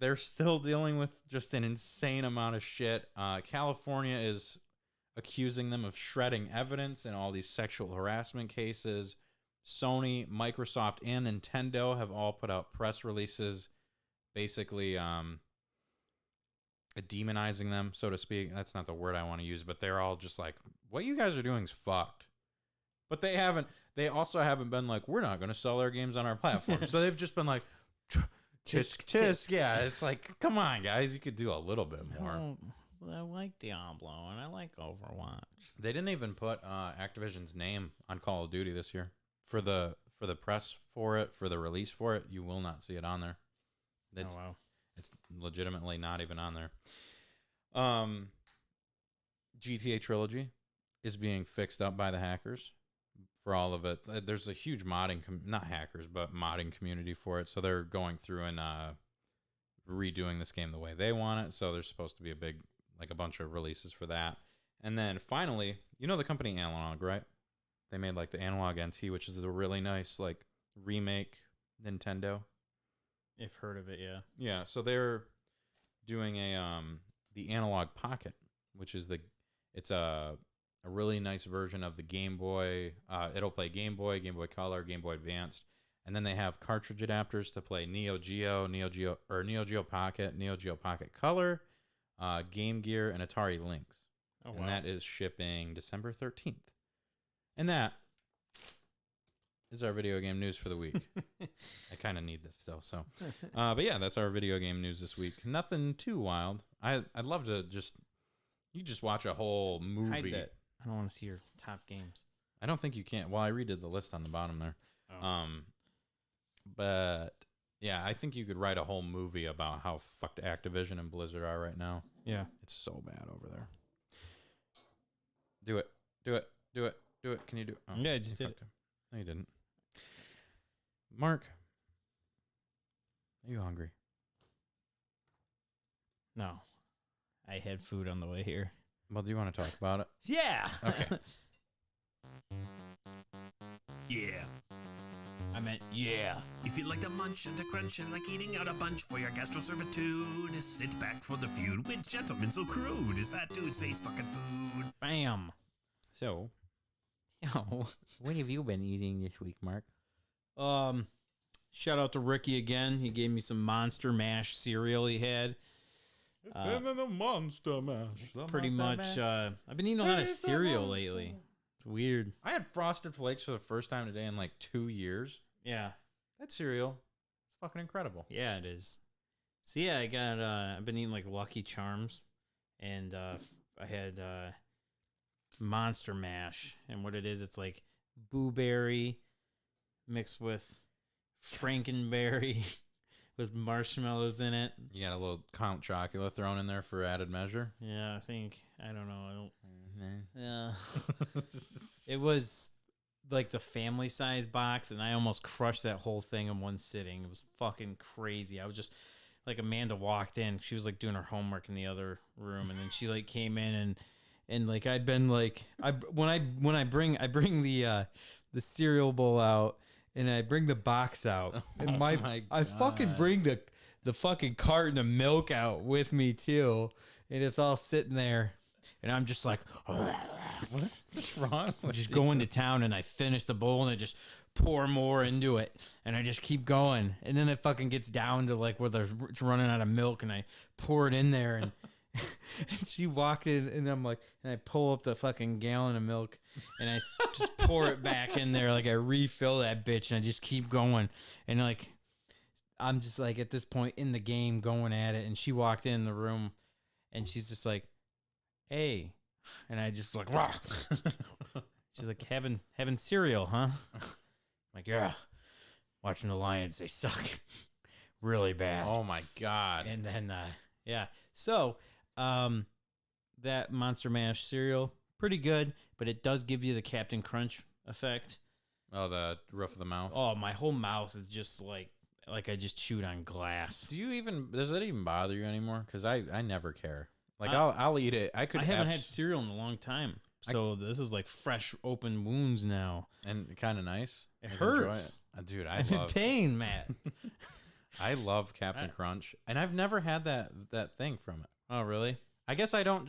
they're still dealing with just an insane amount of shit. California is accusing them of shredding evidence in all these sexual harassment cases. Sony, Microsoft, and Nintendo have all put out press releases basically demonizing them, so to speak. That's not the word I want to use, but they're all just what you guys are doing is fucked. But they also haven't been we're not going to sell our games on our platform. So they've just been tisk, tisk. Yeah, it's come on, guys. You could do a little bit more. I like Diablo, and I like Overwatch. They didn't even put Activision's name on Call of Duty this year. For the press for it, for the release for it, you will not see it on there. It's, wow. It's legitimately not even on there. GTA Trilogy is being fixed up by the hackers for all of it. There's a huge modding, not hackers, but modding community for it. So they're going through and redoing this game the way they want it. So there's supposed to be a bunch of releases for that. And then finally, you know the company Analog, right? They made the Analog NT, which is a really nice remake Nintendo. I've heard of it, yeah. Yeah, so they're doing the Analog Pocket, which is it's a a really nice version of the Game Boy. It'll play Game Boy, Game Boy Color, Game Boy Advanced, and then they have cartridge adapters to play Neo Geo, Neo Geo Pocket, Neo Geo Pocket Color, Game Gear, and Atari Lynx. Oh, wow. And that is shipping December 13th. And that is our video game news for the week. I kind of need this still, so. But yeah, that's our video game news this week. Nothing too wild. I'd love to you just watch a whole movie. Hide that. I don't want to see your top games. I don't think you can. Well, I redid the list on the bottom there. Oh. But yeah, I think you could write a whole movie about how fucked Activision and Blizzard are right now. Yeah. It's so bad over there. Do it. Can you do it? Oh, Yeah, I just did it. No, you didn't. Mark, are you hungry? No. I had food on the way here. Well, do you want to talk about it? Yeah. Okay. Yeah. I meant, yeah. If you like to munch and to crunch and like eating out a bunch for your gastro-servitude, sit back for the feud with gentlemen so crude as that dude's face fucking food. Bam. So, Oh. what have you been eating this week, Mark? Shout out to Ricky again. He gave me some Monster Mash cereal he had. the Monster Mash. Pretty much, I've been eating a lot of cereal lately. It's weird. I had Frosted Flakes for the first time today in like 2 years. Yeah. That cereal is fucking incredible. Yeah, it is. So yeah, I've been eating like Lucky Charms, and I had Monster Mash, and what it is, it's like blueberry mixed with Frankenberry with marshmallows in it. You got a little Count Chocula thrown in there for added measure. Yeah, I don't know. Mm-hmm. Yeah. It was like the family size box, and I almost crushed that whole thing in one sitting. It was fucking crazy. I was just like, Amanda walked in. She was like doing her homework in the other room, and then she like came in and like I'd been like when I bring the cereal bowl out, and I bring the box out, and I fucking bring the fucking carton of milk out with me too, and it's all sitting there, and I'm just like, What's wrong? I'm just going to town, and I finish the bowl, and I just pour more into it, and I just keep going, and then it fucking gets down to like where it's running out of milk, and I pour it in there, and and she walked in, and I'm like, and I pull up the fucking gallon of milk, and I just pour it back in there, like I refill that bitch, and I just keep going, and like I'm just like at this point in the game going at it, and she walked in the room, and she's just like, hey, and I just like, rah. She's like, having cereal, huh? I'm like, yeah, watching the Lions, they suck really bad. Oh my God. And then yeah, so that Monster Mash cereal, pretty good, but it does give you the Captain Crunch effect. Oh, the roof of the mouth. Oh, my whole mouth is just like I just chewed on glass. Does it even bother you anymore? Because I never care. Like I'll eat it. I haven't had cereal in a long time, so this is like fresh open wounds now. And kind of nice. It hurts. Dude, I'm in pain, Matt. I love Captain Crunch, and I've never had that thing from it. Oh, really? I guess I don't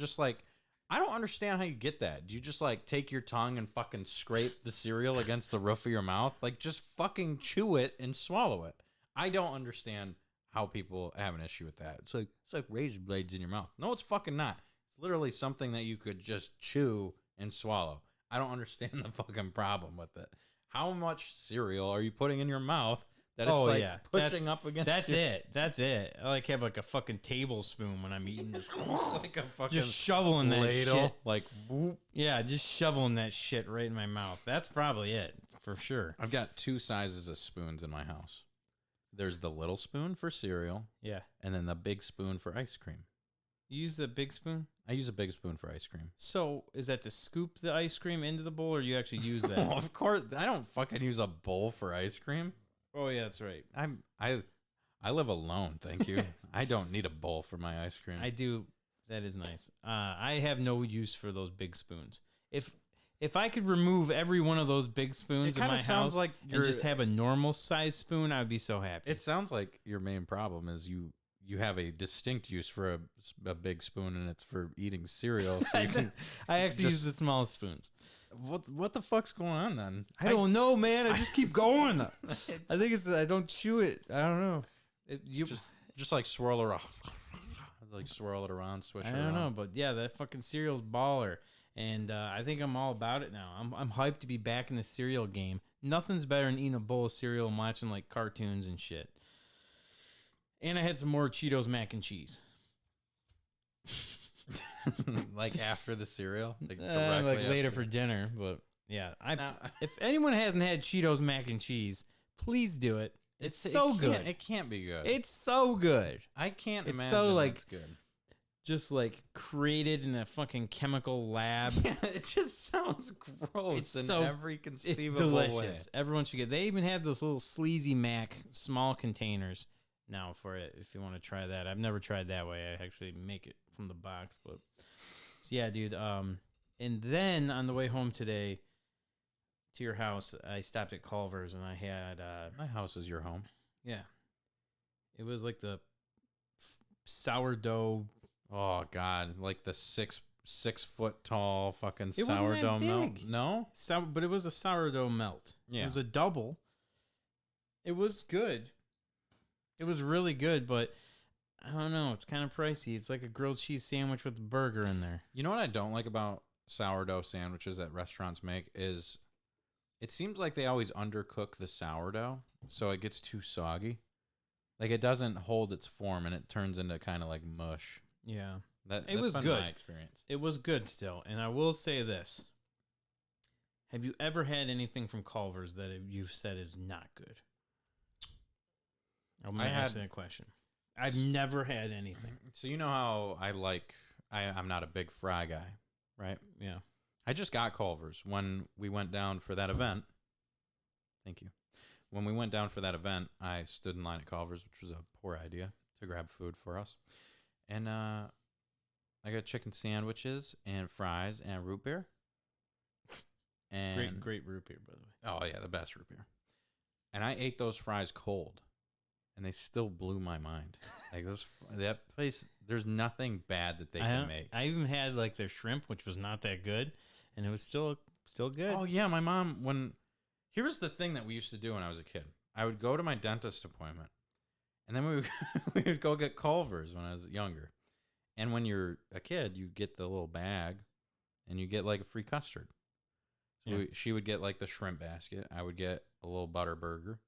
understand how you get that. Do you just like take your tongue and fucking scrape the cereal against the roof of your mouth? Like just fucking chew it and swallow it. I don't understand how people have an issue with that. It's like razor blades in your mouth. No, it's fucking not. It's literally something that you could just chew and swallow. I don't understand the fucking problem with it. How much cereal are you putting in your mouth that it's pushing up against? That's it. I like have like a fucking tablespoon when I'm eating this. Like a fucking just shoveling that shit. Like whoop. Yeah, just shoveling that shit right in my mouth. That's probably it for sure. I've got 2 sizes of spoons in my house. There's the little spoon for cereal. Yeah. And then the big spoon for ice cream. You use the big spoon? I use a big spoon for ice cream. So is that to scoop the ice cream into the bowl, or you actually use that? Oh, of course. I don't fucking use a bowl for ice cream. Oh, yeah, that's right. I live alone, thank you. I don't need a bowl for my ice cream. I do. That is nice. I have no use for those big spoons. If I could remove every one of those big spoons in my house and just have a normal size spoon, I would be so happy. It sounds like your main problem is you you have a distinct use for a big spoon, and it's for eating cereal. So you can I actually use the small spoons. what the fuck's going on then? I don't know, man. I just keep going. I think it's I don't chew it. I don't know. You just like swirl it around, like swirl it around, swish it around. I don't know, but yeah, that fucking cereal's baller, and I think I'm all about it now. I'm hyped to be back in the cereal game. Nothing's better than eating a bowl of cereal and watching like cartoons and shit. And I had some more Cheetos mac and cheese. Like after the cereal, like later for dinner. But yeah, if anyone hasn't had Cheetos mac and cheese, please do it. It's so good. It can't be good. It's so good. I can't it's imagine so, like, it's good. Just like created in a fucking chemical lab. Yeah, it just sounds gross in every conceivable delicious. Way. Everyone should get. They even have those little sleazy mac small containers now for it. If you want to try that, I've never tried that way. I actually make it from the box, but so yeah, dude. And then on the way home today to your house, I stopped at Culver's and I had my house is your home. Yeah, it was like the sourdough. Oh God, like the 6 foot tall fucking sourdough melt. No, but it was a sourdough melt. Yeah, it was a double. It was good. It was really good, but I don't know. It's kind of pricey. It's like a grilled cheese sandwich with a burger in there. You know what I don't like about sourdough sandwiches that restaurants make is it seems like they always undercook the sourdough, so it gets too soggy. Like it doesn't hold its form, and it turns into kind of like mush. Yeah, that's was been good. My experience. It was good still, and I will say this: have you ever had anything from Culver's that you've said is not good? I'm asking a question. I've never had anything. So you know how I'm not a big fry guy, right? Yeah. I just got Culver's when we went down for that event. Thank you. When we went down for that event, I stood in line at Culver's, which was a poor idea, to grab food for us. And I got chicken sandwiches and fries and root beer. And great root beer, by the way. Oh, yeah, the best root beer. And I ate those fries cold. And they still blew my mind. Like that place, there's nothing bad that they can make. I even had like their shrimp, which was not that good, and it was still good. Oh yeah, my mom. Here's the thing that we used to do when I was a kid. I would go to my dentist appointment, and then we would go get Culver's when I was younger. And when you're a kid, you get the little bag, and you get like a free custard. So Yeah. she would get like the shrimp basket. I would get a little butter burger.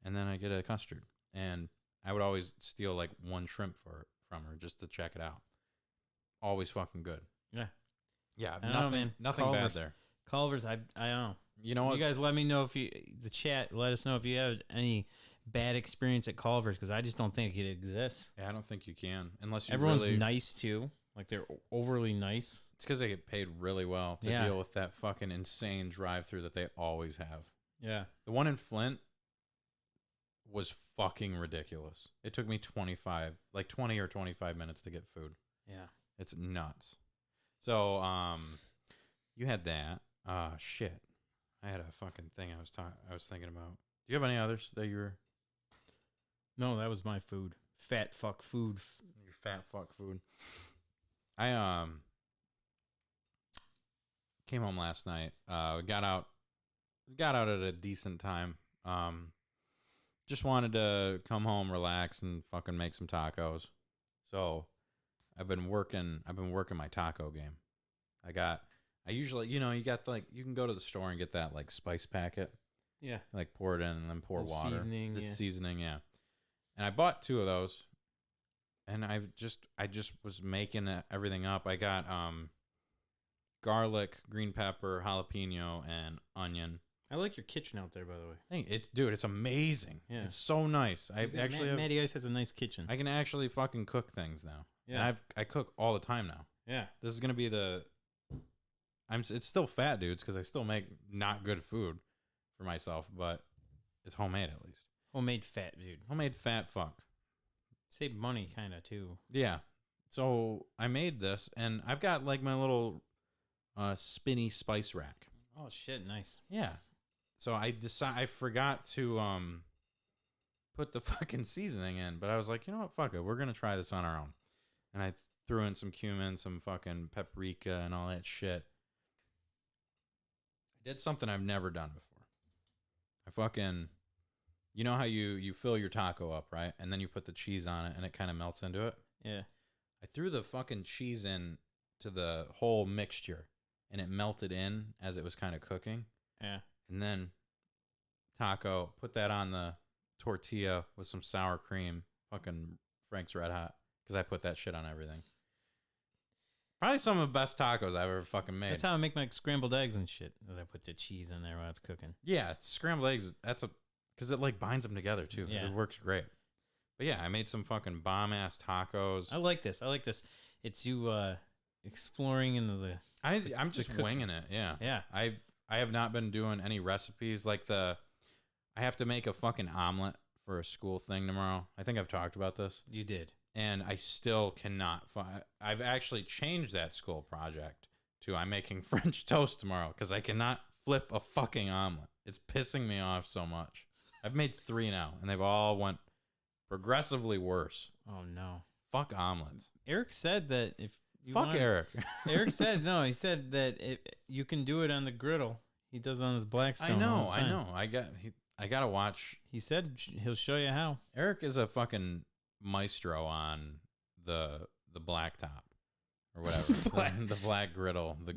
And then I get a custard. And I would always steal like one shrimp from her just to check it out. Always fucking good. Yeah. Yeah, Nothing Culver's, bad there. Culver's, I don't know. You know what? You guys let me know the chat, let us know if you have any bad experience at Culver's, because I just don't think it exists. Yeah, I don't think you can. Unless you Everyone's nice too. Like they're overly nice. It's because they get paid really well to deal with that fucking insane drive-through that they always have. Yeah. The one in Flint was fucking ridiculous. It took me 20 or 25 minutes to get food. Yeah. It's nuts. So, you had that. Shit. I had a fucking thing I was thinking about. Do you have any others that you're... No, that was my food. Fat fuck food. Your fat fuck food. I came home last night. Got out at a decent time. Just wanted to come home, relax, and fucking make some tacos. So I've been working my taco game. I usually, you got like, you can go to the store and get that like spice packet. Yeah. Like pour it in and then pour water. Seasoning, yeah. And I bought 2 of those. And I just was making everything up. I got garlic, green pepper, jalapeno, and onion. I like your kitchen out there, by the way. It's amazing. Yeah. It's so nice. Matty Ice has a nice kitchen. I can actually fucking cook things now. Yeah. And I cook all the time now. Yeah. This is gonna be it's still fat dudes because I still make not good food for myself, but it's homemade at least. Homemade fat dude. Homemade fat fuck. Save money kind of too. Yeah. So I made this, and I've got like my little spinny spice rack. Oh shit, nice. Yeah. So I forgot to put the fucking seasoning in. But I was like, you know what? Fuck it. We're going to try this on our own. And I threw in some cumin, some fucking paprika, and all that shit. I did something I've never done before. I fucking, you know how you fill your taco up, right? And then you put the cheese on it and it kind of melts into it? Yeah. I threw the fucking cheese in to the whole mixture and it melted in as it was kind of cooking. Yeah. And then taco, put that on the tortilla with some sour cream, fucking Frank's Red Hot, because I put that shit on everything. Probably some of the best tacos I've ever fucking made. That's how I make my scrambled eggs and shit. Is I put the cheese in there while it's cooking. Yeah, scrambled eggs. Because it like binds them together too. Yeah. It works great. But yeah, I made some fucking bomb ass tacos. I like this. It's you exploring into the. I'm just winging it. Yeah. Yeah. I have not been doing any recipes I have to make a fucking omelet for a school thing tomorrow. I think I've talked about this. You did. And I still cannot I've actually changed that school project to I'm making French toast tomorrow because I cannot flip a fucking omelet. It's pissing me off so much. I've made 3 now, and they've all went progressively worse. Oh, no. Fuck omelets. Eric said that if you Fuck Eric. Eric said, no, he said that you can do it on the griddle. He does it on his Blackstone. I know. I got to watch. He said he'll show you how. Eric is a fucking maestro on the blacktop or whatever. the black griddle, the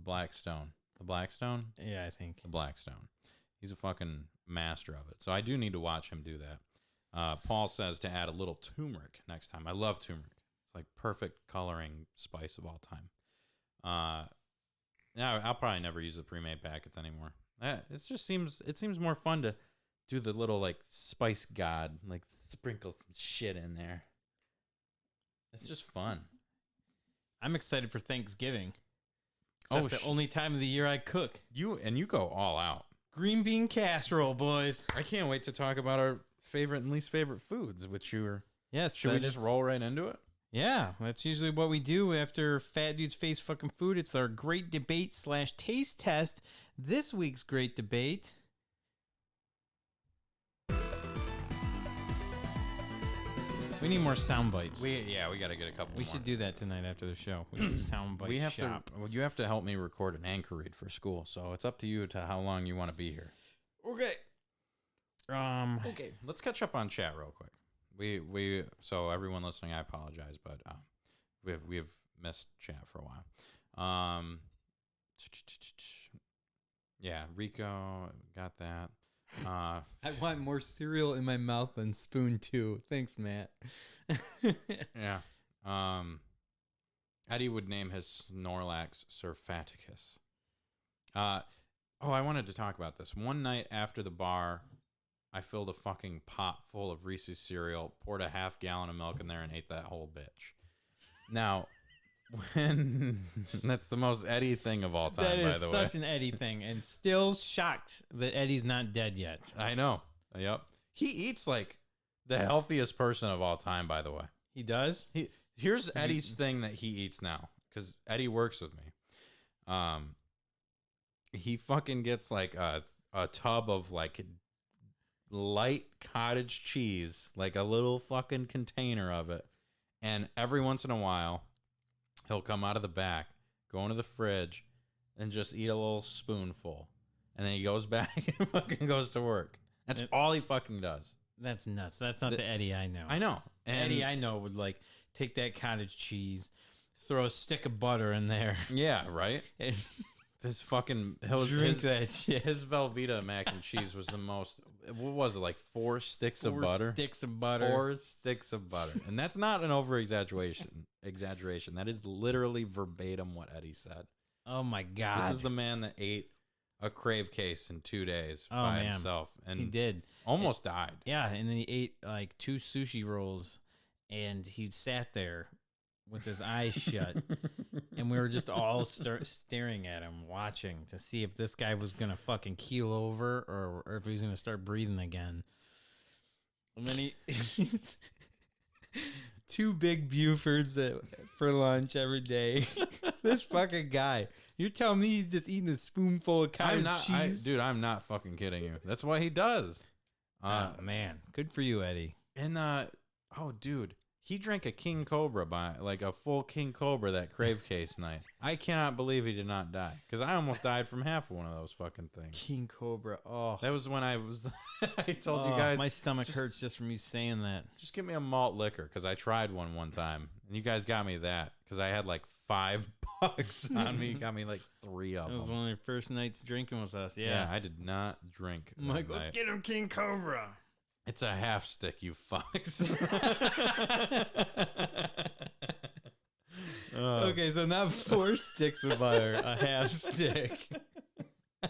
Blackstone. The Blackstone? Yeah, I think. The Blackstone. He's a fucking master of it. So I do need to watch him do that. Paul says to add a little turmeric next time. I love turmeric. It's like perfect coloring spice of all time. Yeah, I'll probably never use the pre-made packets anymore. It seems more fun to do the little like spice god, like sprinkle some shit in there. It's just fun. I'm excited for Thanksgiving. That's the only time of the year I cook. You go all out. Green bean casserole, boys. I can't wait to talk about our favorite and least favorite foods, which you were. Yes. Should we just roll right into it? Yeah, that's usually what we do after Fat Dudes Face Fucking Food. It's our great debate / taste test. This week's great debate. We need more sound bites. We got to get a couple We more. should do that tonight after the show. We should sound bite shop. You have to help me record an anchor read for school, so it's up to you to how long you want to be here. Okay. Okay, let's catch up on chat real quick. So everyone listening, I apologize, but we have missed chat for a while. Yeah, Rico got that. I want more cereal in my mouth than spoon too. Thanks, Matt. Yeah. Eddie would name his Snorlax Surfaticus. I wanted to talk about this. One night after the bar, I filled a fucking pot full of Reese's cereal, poured a half gallon of milk in there, and ate that whole bitch. Now, that's the most Eddie thing of all time, by the way. That is such an Eddie thing, and still shocked that Eddie's not dead yet. I know. Yep. He eats like the healthiest person of all time, by the way. He does? Here's Eddie's thing that he eats now, because Eddie works with me. He fucking gets like a tub of like light cottage cheese, like a little fucking container of it. And every once in a while, he'll come out of the back, go into the fridge, and just eat a little spoonful. And then he goes back and fucking goes to work. That's all he fucking does. That's nuts. That's not the Eddie I know. I know. And Eddie I know would like take that cottage cheese, throw a stick of butter in there. Yeah, right? And this fucking drink that shit. His Velveeta mac and cheese was the most. What was it, like 4 sticks of butter? 4 sticks of butter. 4 sticks of butter, and that's not an over exaggeration. That is literally verbatim what Eddie said. Oh my god! This is the man that ate a Crave case in 2 days by himself, and he did almost died. Yeah, and then he ate like 2 sushi rolls, and he sat there with his eyes shut, and we were just all staring at him, watching to see if this guy was gonna fucking keel over or if he was gonna start breathing again. And then he's 2 big Bufords for lunch every day. This fucking guy. You're telling me he's just eating a spoonful of cottage cheese? Dude, I'm not fucking kidding you. That's what he does. Oh, man. Good for you, Eddie. And oh, dude, he drank a King Cobra a full King Cobra that Crave Case night. I cannot believe he did not die because I almost died from half of one of those fucking things. King Cobra. Oh. That was when I was. I told you guys. My stomach hurts just from you saying that. Just give me a malt liquor because I tried one time and you guys got me that because I had like $5 on me. You got me like 3 of them. That was one of your first nights drinking with us. Yeah, I did not drink. I'm like, let's Get him King Cobra. It's a half stick, you fucks. Okay, so not 4 sticks of butter, a half stick.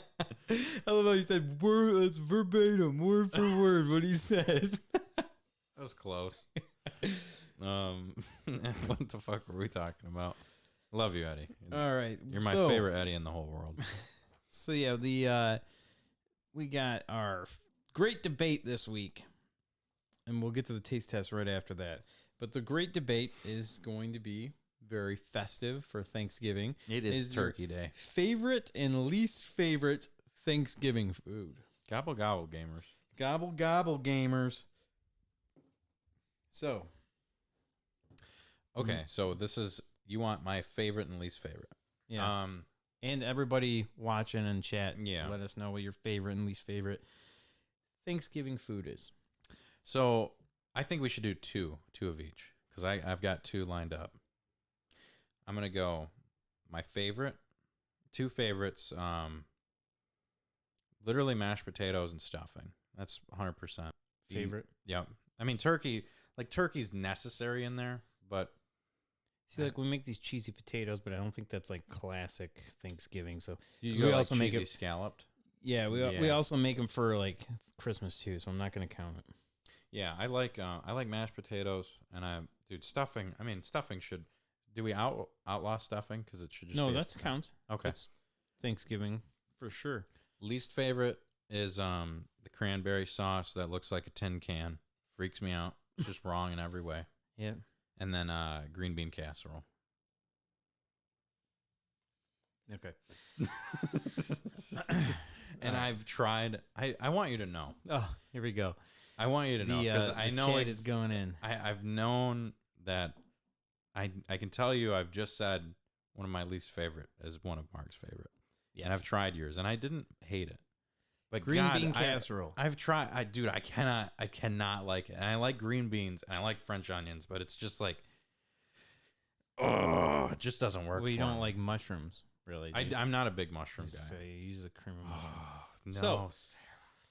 I love how you said that's verbatim, word for word, what he said. That was close. What the fuck were we talking about? Love you, Eddie. All right, You're my favorite Eddie in the whole world. So yeah, we got our great debate this week, and we'll get to the taste test right after that. But the great debate is going to be very festive for Thanksgiving. It is Turkey Day. Favorite and least favorite Thanksgiving food. Gobble gobble, gamers. Gobble gobble, gamers. So, okay, so this is you want my favorite and least favorite. yeah. And everybody watching and chat, Yeah. let us know what your favorite and least favorite Thanksgiving food is. So I think we should do two of each because I've got 2 lined up. I'm gonna go my favorite, 2 favorites. Literally mashed potatoes and stuffing. That's 100% Favorite? Yep. I mean turkey's necessary in there, but See, like we make these cheesy potatoes, but I don't think that's like classic Thanksgiving. So we also make it scalloped. Yeah, we also make them for like Christmas too. So I'm not gonna count it. Yeah, I like mashed potatoes, and stuffing. I mean, stuffing should. Do we outlaw stuffing because it should just No, be that counts. Okay, It's Thanksgiving for sure. least favorite is the cranberry sauce that looks like a tin can. Freaks me out. It's just wrong in every way. Yeah. And then green bean casserole. Okay. And I've tried. I want you to know. Oh, here we go. I want you to know because I know it is going in. I've known that. I can tell you I've just said one of my least favorite is one of Mark's favorite. Yes. And I've tried yours, and I didn't hate it. But green bean casserole. I've tried. I cannot like it. And I like green beans, and I like French onions, but it's just like, oh, it just doesn't work. Well, you for don't me. like mushrooms, really. I'm not a big mushroom guy. So you use a cream of mushroom. No,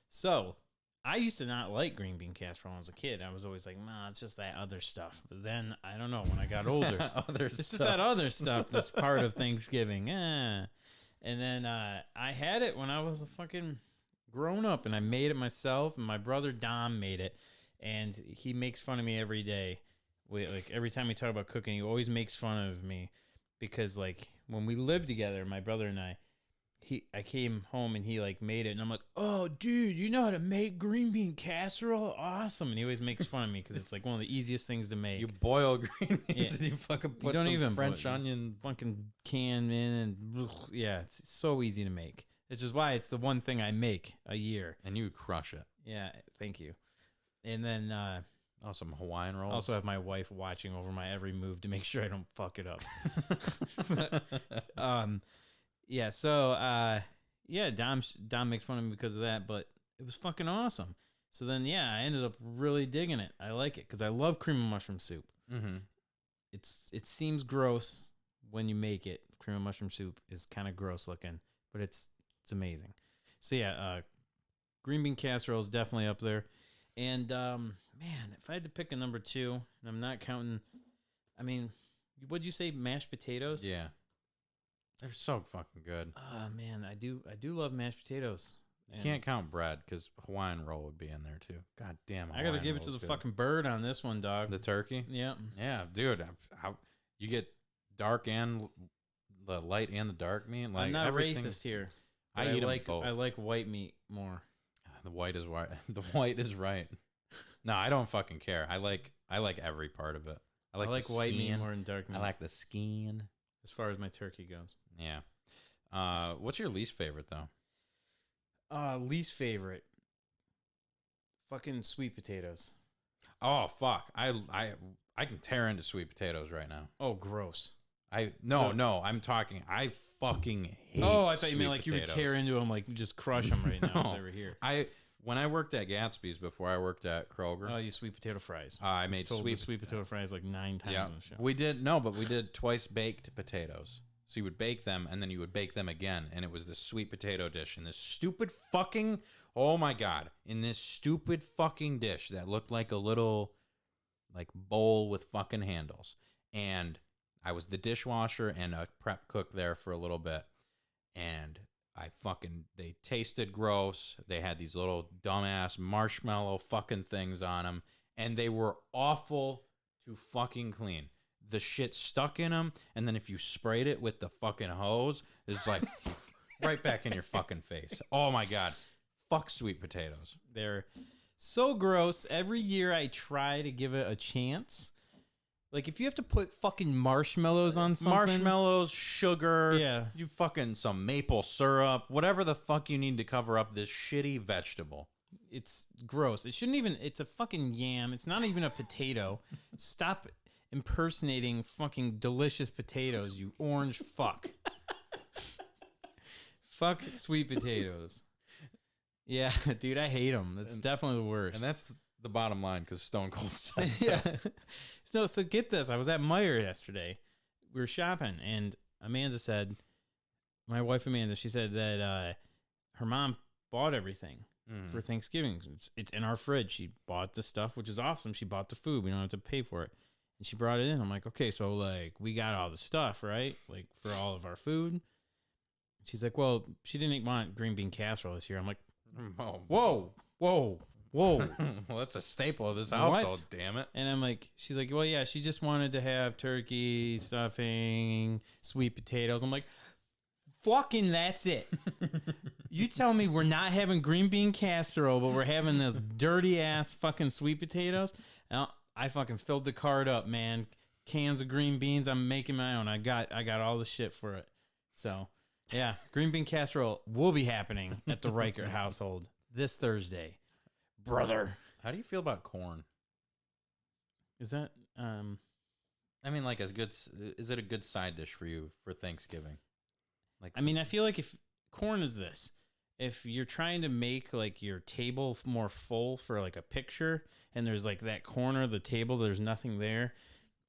So I used to not like green bean casserole when I was a kid. I was always like, nah, it's just that other stuff. But then, I don't know, when I got older, it's just that other stuff that's part of Thanksgiving. And then I had it when I was a fucking grown up, and I made it myself, and my brother Dom made it, and he makes fun of me every day. Like every time we talk about cooking, he always makes fun of me because like when we lived together, my brother and I came home and he like made it, and I'm like, oh dude, you know how to make green bean casserole? Awesome. And he always makes fun of me because it's like one of the easiest things to make. You boil green beans and you fucking put some French onion, fucking can in, and yeah, it's so easy to make. It's just why it's the one thing I make a year. and you crush it. Yeah, thank you. And then Some Hawaiian rolls. also have my wife watching over my every move to make sure I don't fuck it up. Yeah, so yeah, Dom makes fun of me because of that, but it was fucking awesome. So then, yeah, I ended up really digging it. I like it because I love cream of mushroom soup. Mm-hmm. It seems gross when you make it. Cream of mushroom soup is kind of gross looking, but it's amazing. So yeah, green bean casserole is definitely up there. And man, if I had to pick a number 2, and I'm not counting, I mean, what'd you say, mashed potatoes? Yeah. They're so fucking good. Man, I do love mashed potatoes. You can't count bread because Hawaiian roll would be in there too. God damn, I gotta give it to the fucking bird on this one, dog. the turkey. Yeah. Yeah, dude. How you get dark and the light and the dark meat? Like I'm not everything- racist here. I but eat 'em like both. I like white meat more. The white is white. The white is right. No, I don't fucking care. I like every part of it. I like the white meat skin. more than dark meat. I like the skin. as far as my turkey goes. Yeah. What's your least favorite though? Least favorite. Fucking sweet potatoes. Oh fuck! I can tear into sweet potatoes right now. Oh, gross. No. I'm talking. I fucking hate. Oh, I thought you meant sweet like you would potatoes. tear into them, like you just crush them right now. No. If they were here. When I worked at Gatsby's before I worked at Kroger. Oh, you sweet potato fries. I made sweet potato fries like 9 times Yeah, on the show. we did twice baked potatoes. So you would bake them and then you would bake them again, and it was this sweet potato dish in this stupid fucking, oh my god, in this stupid fucking dish that looked like a little like bowl with fucking handles. And I was the dishwasher and a prep cook there for a little bit, and they tasted gross. They had these little dumbass marshmallow fucking things on them, and they were awful to fucking clean. The shit stuck in them, and then if you sprayed it with the fucking hose, it's like right back in your fucking face. Oh my god. Fuck sweet potatoes. They're so gross. Every year I try to give it a chance. Like, if you have to put fucking marshmallows on something. Marshmallows, sugar, Yeah. you fucking some maple syrup, whatever the fuck you need to cover up this shitty vegetable. It's gross. It shouldn't even, it's a fucking yam. It's not even a potato. Stop impersonating fucking delicious potatoes, you orange fuck. Fuck sweet potatoes. Yeah, dude, I hate them. That's definitely the worst. And that's the bottom line, because Stone Cold said so. Yeah. No, so get this. I was at Meijer yesterday. We were shopping, and Amanda said, my wife Amanda, she said that her mom bought everything for Thanksgiving. It's in our fridge. She bought the stuff, which is awesome. She bought the food. We don't have to pay for it. And she brought it in. I'm like, okay, so like we got all the stuff, right? Like for all of our food. She's like, well, she didn't want green bean casserole this year. I'm like, Oh, whoa. well, that's a staple of this household, damn it. And I'm like, she's like, well, yeah, she just wanted to have turkey, stuffing, sweet potatoes. I'm like, fucking that's it. You tell me we're not having green bean casserole, but we're having this dirty ass fucking sweet potatoes. And I fucking filled the cart up, man. Cans of green beans. I'm making my own. I got all the shit for it. So yeah, green bean casserole will be happening at the Riker household this Thursday. Brother. How do you feel about corn? Is that I mean, like, is it a good side dish for you for Thanksgiving? Like, I mean, I feel like if corn is this, if you're trying to make like your table more full for like a picture, and there's like that corner of the table, there's nothing there,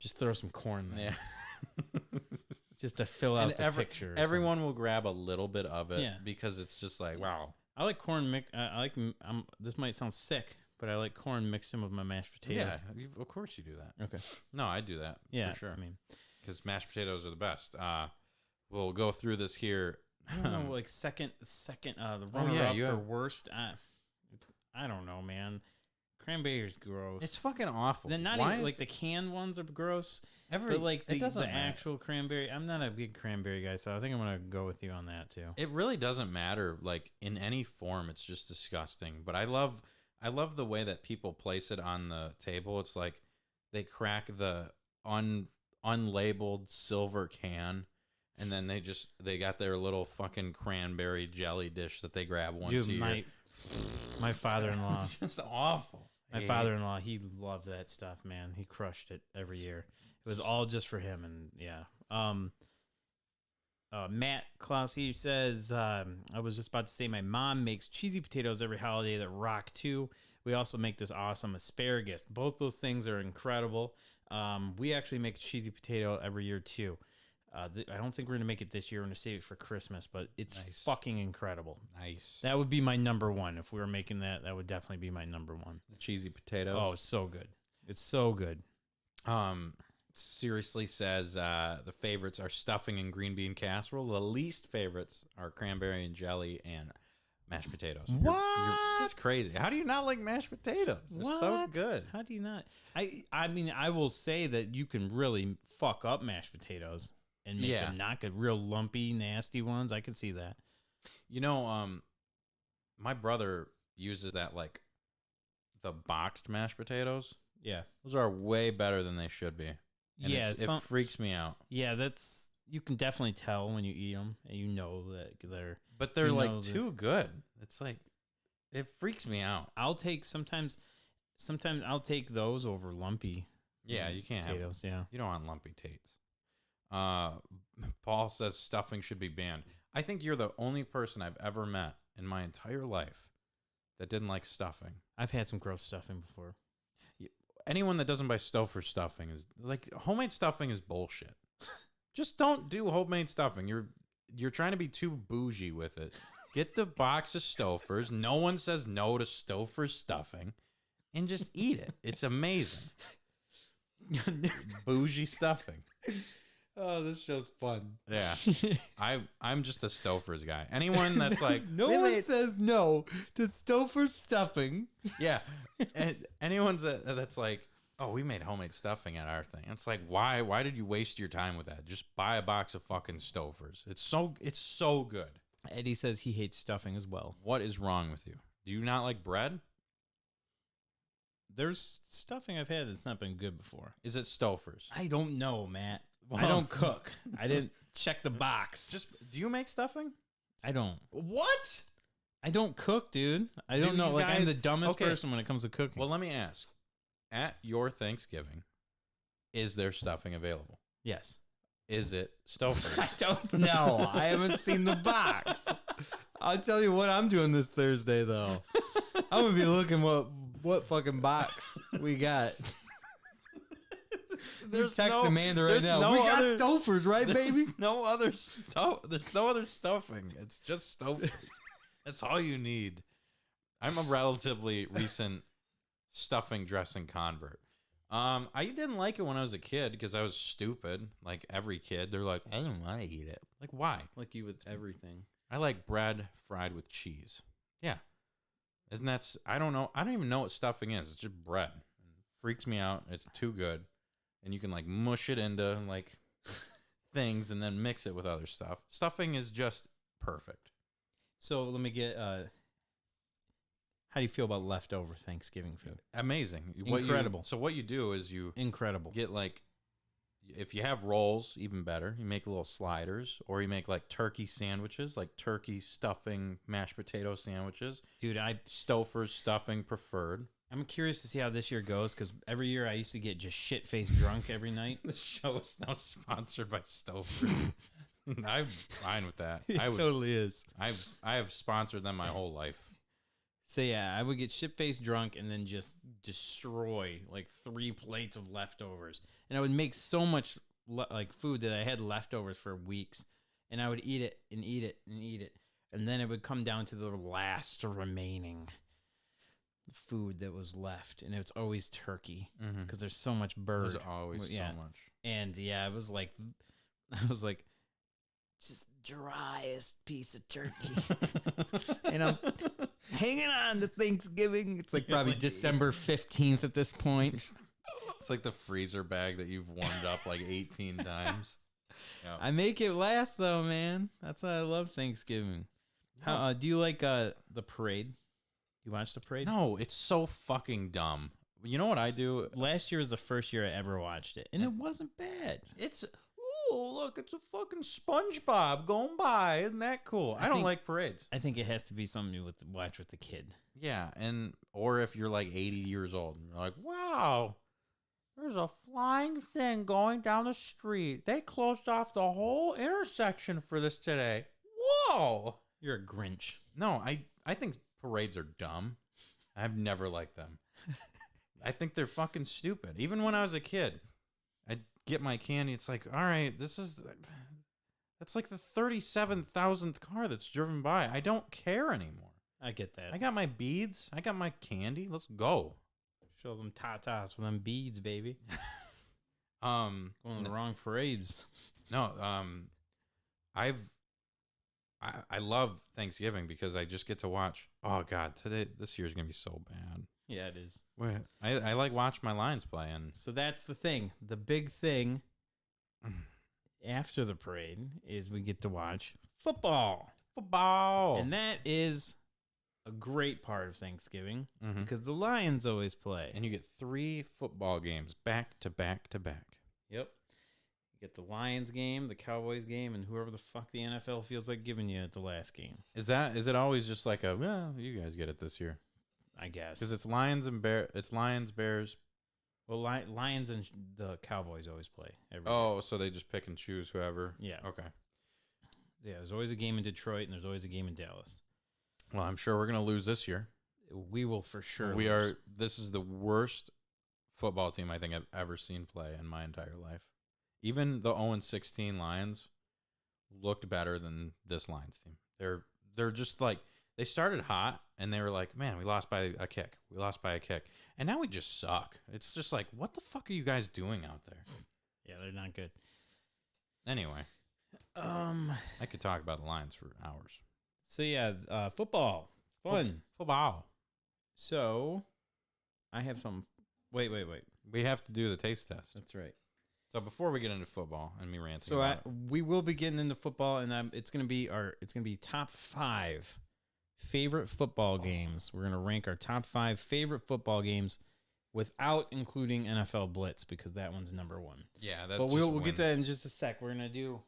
just throw some corn there. Yeah. Just to fill out the picture. Everyone will grab a little bit of it, Yeah. because it's just like, wow. I like corn mix. This might sound sick, but I like corn mixed in with my mashed potatoes. Yeah, of course you do that. Okay. No, I do that. Yeah. For sure. I mean, because mashed potatoes are the best. We'll go through this here. I don't know, like second, the runner up for worst. I don't know, man. Cranberry's gross. It's fucking awful. Then not even like the canned ones are gross. But like the actual cranberry, I'm not a big cranberry guy, so I think I'm gonna go with you on that too. It really doesn't matter, like in any form. It's just disgusting. But I love the way that people place it on the table. It's like they crack the unlabeled silver can, and then they got their little fucking cranberry jelly dish that they grab once a year. My father-in-law. It's just awful. My father-in-law, he loved that stuff, man. He crushed it every year. It was all just for him, and yeah. Matt Klaus, he says, I was just about to say my mom makes cheesy potatoes every holiday that rock too. We also make this awesome asparagus. Both those things are incredible. We actually make a cheesy potato every year too. I don't think we're going to make it this year. We're going to save it for Christmas, but it's fucking incredible. Nice. That would be my number one. If we were making that, that would definitely be my number one. The cheesy potato. Oh, it's so good. It's so good. Seriously says the favorites are stuffing and green bean casserole. The least favorites are cranberry and jelly and mashed potatoes. What? You're just crazy. How do you not like mashed potatoes? They're so good. How do you not? I mean, I will say that you can really fuck up mashed potatoes and make them not good, real lumpy, nasty ones. I can see that. You know, my brother uses that, like, the boxed mashed potatoes. Yeah. Those are way better than they should be. And it freaks me out. Yeah, you can definitely tell when you eat them, and you know that they're... But they're, like, too good. It's like... It freaks me out. I'll take sometimes I'll take those over lumpy. Yeah, you can't have potatoes. Yeah, You don't want lumpy tates. Paul says stuffing should be banned. I think you're the only person I've ever met in my entire life that didn't like stuffing. I've had some gross stuffing before. Anyone that doesn't buy Stouffer stuffing is like homemade stuffing is bullshit. Just don't do homemade stuffing. You're trying to be too bougie with it. Get the box of Stouffer's. No one says no to Stouffer's stuffing, and just eat it. It's amazing. Bougie stuffing. Oh, this show's fun. Yeah, I'm just a Stouffer's guy. Anyone that's like no one says no to Stouffer stuffing. Yeah, anyone's that's like, oh, we made homemade stuffing at our thing. It's like, why did you waste your time with that? Just buy a box of fucking Stouffer's. It's so good. Eddie says he hates stuffing as well. What is wrong with you? Do you not like bread? There's stuffing I've had that's not been good before. Is it Stouffer's? I don't know, Matt. Well, I don't cook. I didn't check the box. Do you make stuffing? I don't. What? I don't cook, dude. I don't know. Like, I'm the dumbest person when it comes to cooking. Well, let me ask. At your Thanksgiving, is there stuffing available? Yes. Is it Stouffer's? I don't know. I haven't seen the box. I'll tell you what I'm doing this Thursday, though. I'm going to be looking what fucking box we got. There's text Amanda right now. We got Stouffer's, right, baby? There's no other stuffing. It's just Stouffer's. That's all you need. I'm a relatively recent stuffing dressing convert. I didn't like it when I was a kid because I was stupid. Like every kid, they're like, I don't want to eat it. Like, why? Like you with everything. I like bread fried with cheese. Yeah. Isn't that? I don't know. I don't even know what stuffing is. It's just bread. It freaks me out. It's too good. And you can like mush it into like things and then mix it with other stuff. Stuffing is just perfect. So let me get, how do you feel about leftover Thanksgiving food? Amazing. Incredible. So what you do is you Incredible. get like, if you have rolls, even better. You make little sliders, or you make like turkey sandwiches, like turkey stuffing mashed potato sandwiches. Dude, Stouffer's stuffing preferred. I'm curious to see how this year goes because every year I used to get just shit-faced drunk every night. The show is now sponsored by Stouffer's. I'm fine with that. It totally is. I have sponsored them my whole life. So yeah, I would get shit-faced drunk and then just destroy like 3 plates of leftovers. And I would make so much like food that I had leftovers for weeks. And I would eat it and eat it and eat it. And then it would come down to the last remaining food that was left. And it's always turkey because there's so much bird. There's always so much. And yeah, I was like, just driest piece of turkey. And I'm hanging on to Thanksgiving. It's like probably December 15th at this point. It's like the freezer bag that you've warmed up like 18 times. Yep. I make it last though, man. That's why I love Thanksgiving. How do you like the parade? You watch the parade? No, it's so fucking dumb. You know what I do? Last year was the first year I ever watched it, and it wasn't bad. It's look, it's a fucking SpongeBob going by. Isn't that cool? I don't like parades. I think it has to be something you watch with the kid. Yeah, or if you're like 80 years old and you're like, wow, there's a flying thing going down the street. They closed off the whole intersection for this today. Whoa. You're a Grinch. No, I think parades are dumb. I've never liked them. I think they're fucking stupid. Even when I was a kid, I'd get my candy. It's like, all right, that's like the 37,000th car that's driven by. I don't care anymore. I get that. I got my beads. I got my candy. Let's go. Show them tatas for them beads, baby. Going on the wrong parades. No, I love Thanksgiving because I just get to watch. Oh God, this year's gonna be so bad. Yeah, it is. I like watch my Lions play, and so that's the thing. The big thing after the parade is we get to watch football, and that is a great part of Thanksgiving because the Lions always play, and you get 3 football games back to back to back. Yep. You get the Lions game, the Cowboys game, and whoever the fuck the NFL feels like giving you at the last game. Is it always just like well, you guys get it this year? I guess. Because it's Lions and It's Lions, Bears. Well, Lions and the Cowboys always play. Every Oh, so they just pick and choose whoever? Yeah. Okay. Yeah, there's always a game in Detroit, and there's always a game in Dallas. Well, I'm sure we're going to lose this year. We will for sure We lose. are. This is the worst football team I think I've ever seen play in my entire life. Even the 0-16 Lions looked better than this Lions team. They're just like, they started hot, and they were like, man, we lost by a kick. We lost by a kick. And now we just suck. It's just like, what the fuck are you guys doing out there? Yeah, they're not good. Anyway, I could talk about the Lions for hours. So yeah, football, fun. Football. So, I have some. Wait. We have to do the taste test. That's right. So before we get into football and me ranting, So we will be getting into football, and it's gonna be top 5 favorite football games. We're gonna rank our top 5 favorite football games without including NFL Blitz because that one's number 1. yeah, that's But we'll get to that in just a sec. We're gonna do.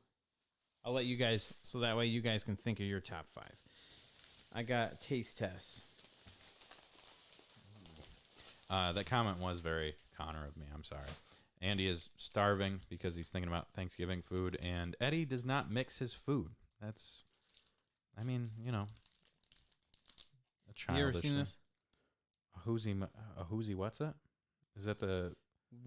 I'll let you guys so that way you guys can think of your top 5. I got taste tests. That comment was very Connor of me. I'm sorry. Andy is starving because he's thinking about Thanksgiving food, and Eddie does not mix his food. That's, I mean, a childish. You ever seen this? A whoozy, what's that? Is that the?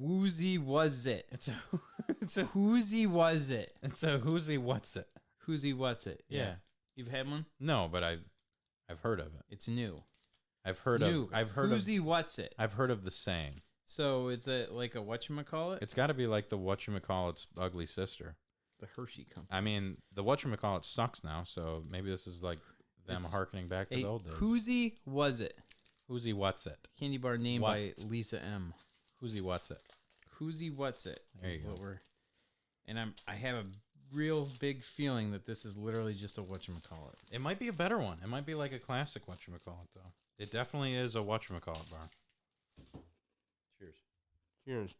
Woozy was it? It's a Whoozy was it? It's a whoozy, what's it? Whoozy what's it? Yeah. You've had one? No, but I've heard of it. It's new. I've heard Whoozy what's it? I've heard of the saying. So is it like a whatchamacallit? It's got to be like the whatchamacallit's ugly sister. The Hershey company. I mean, the whatchamacallit sucks now, so maybe this is like them It's harkening back to the old days. Whoozy was it? Whoozy what's it? Candy bar named What? by Lisa M. Whoozy what's it? Whoozy what's it? There you is go. what I have a real big feeling that this is literally just a whatchamacallit. It might be a better one. It might be like a classic whatchamacallit, though. It definitely is a whatchamacallit bar. Cheers. Cheers.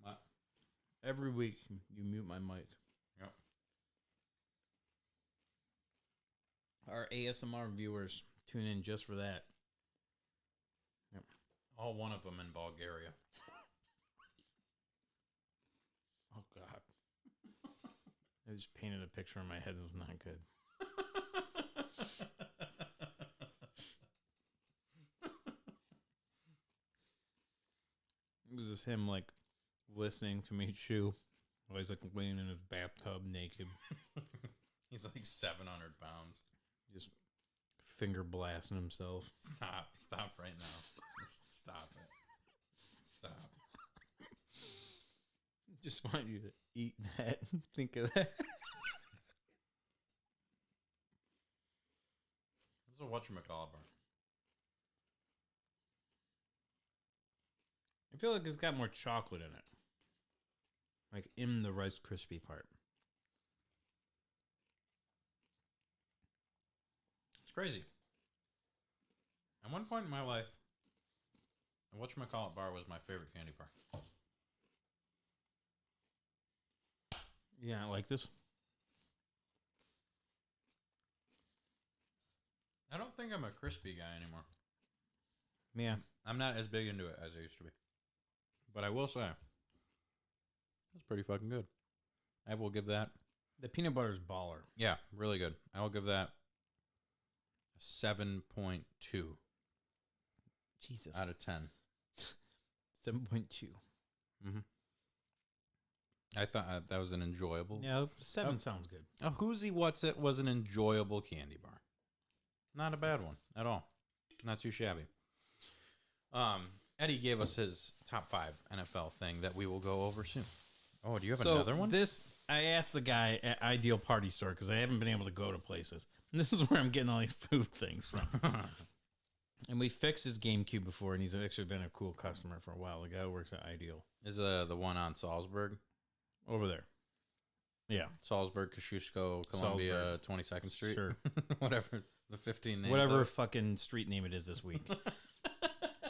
What? Every week you mute my mic. Yep. Our ASMR viewers tune in just for that. Yep. All one of them in Bulgaria. Oh God. I just painted a picture in my head that was not good. It was just him like listening to me chew while he's like laying in his bathtub naked. He's like 700 pounds. Just finger blasting himself. Stop right now. Just stop it. Stop. Just want you to eat that. Think of that. This is a whatchamacallit bar. I feel like it's got more chocolate in it. Like in the Rice Krispie part. It's crazy. At one point in my life, a whatchamacallit bar was my favorite candy bar. Yeah, I like this. I don't think I'm a crispy guy anymore. Yeah. I'm not as big into it as I used to be. But I will say, it's pretty fucking good. I will give that. The peanut butter is baller. Yeah, really good. I will give that a 7.2 Jesus. out of 10. 7.2. Mm-hmm. I thought that was an enjoyable. Yeah, 7 sounds good. A Whoozy What's It was an enjoyable candy bar. Not a bad one at all. Not too shabby. Eddie gave us his top 5 NFL thing that we will go over soon. Oh, do you have another one? I asked the guy at Ideal Party Store because I haven't been able to go to places. And this is where I'm getting all these food things from. And we fixed his GameCube before, and he's actually been a cool customer for a while. The guy who works at Ideal. Is the one on Salzburg? Over there. Yeah. Salzburg, Kosciuszko, Columbia, 22nd Street. Sure. Whatever the 15 names Whatever are. fucking street name it is this week.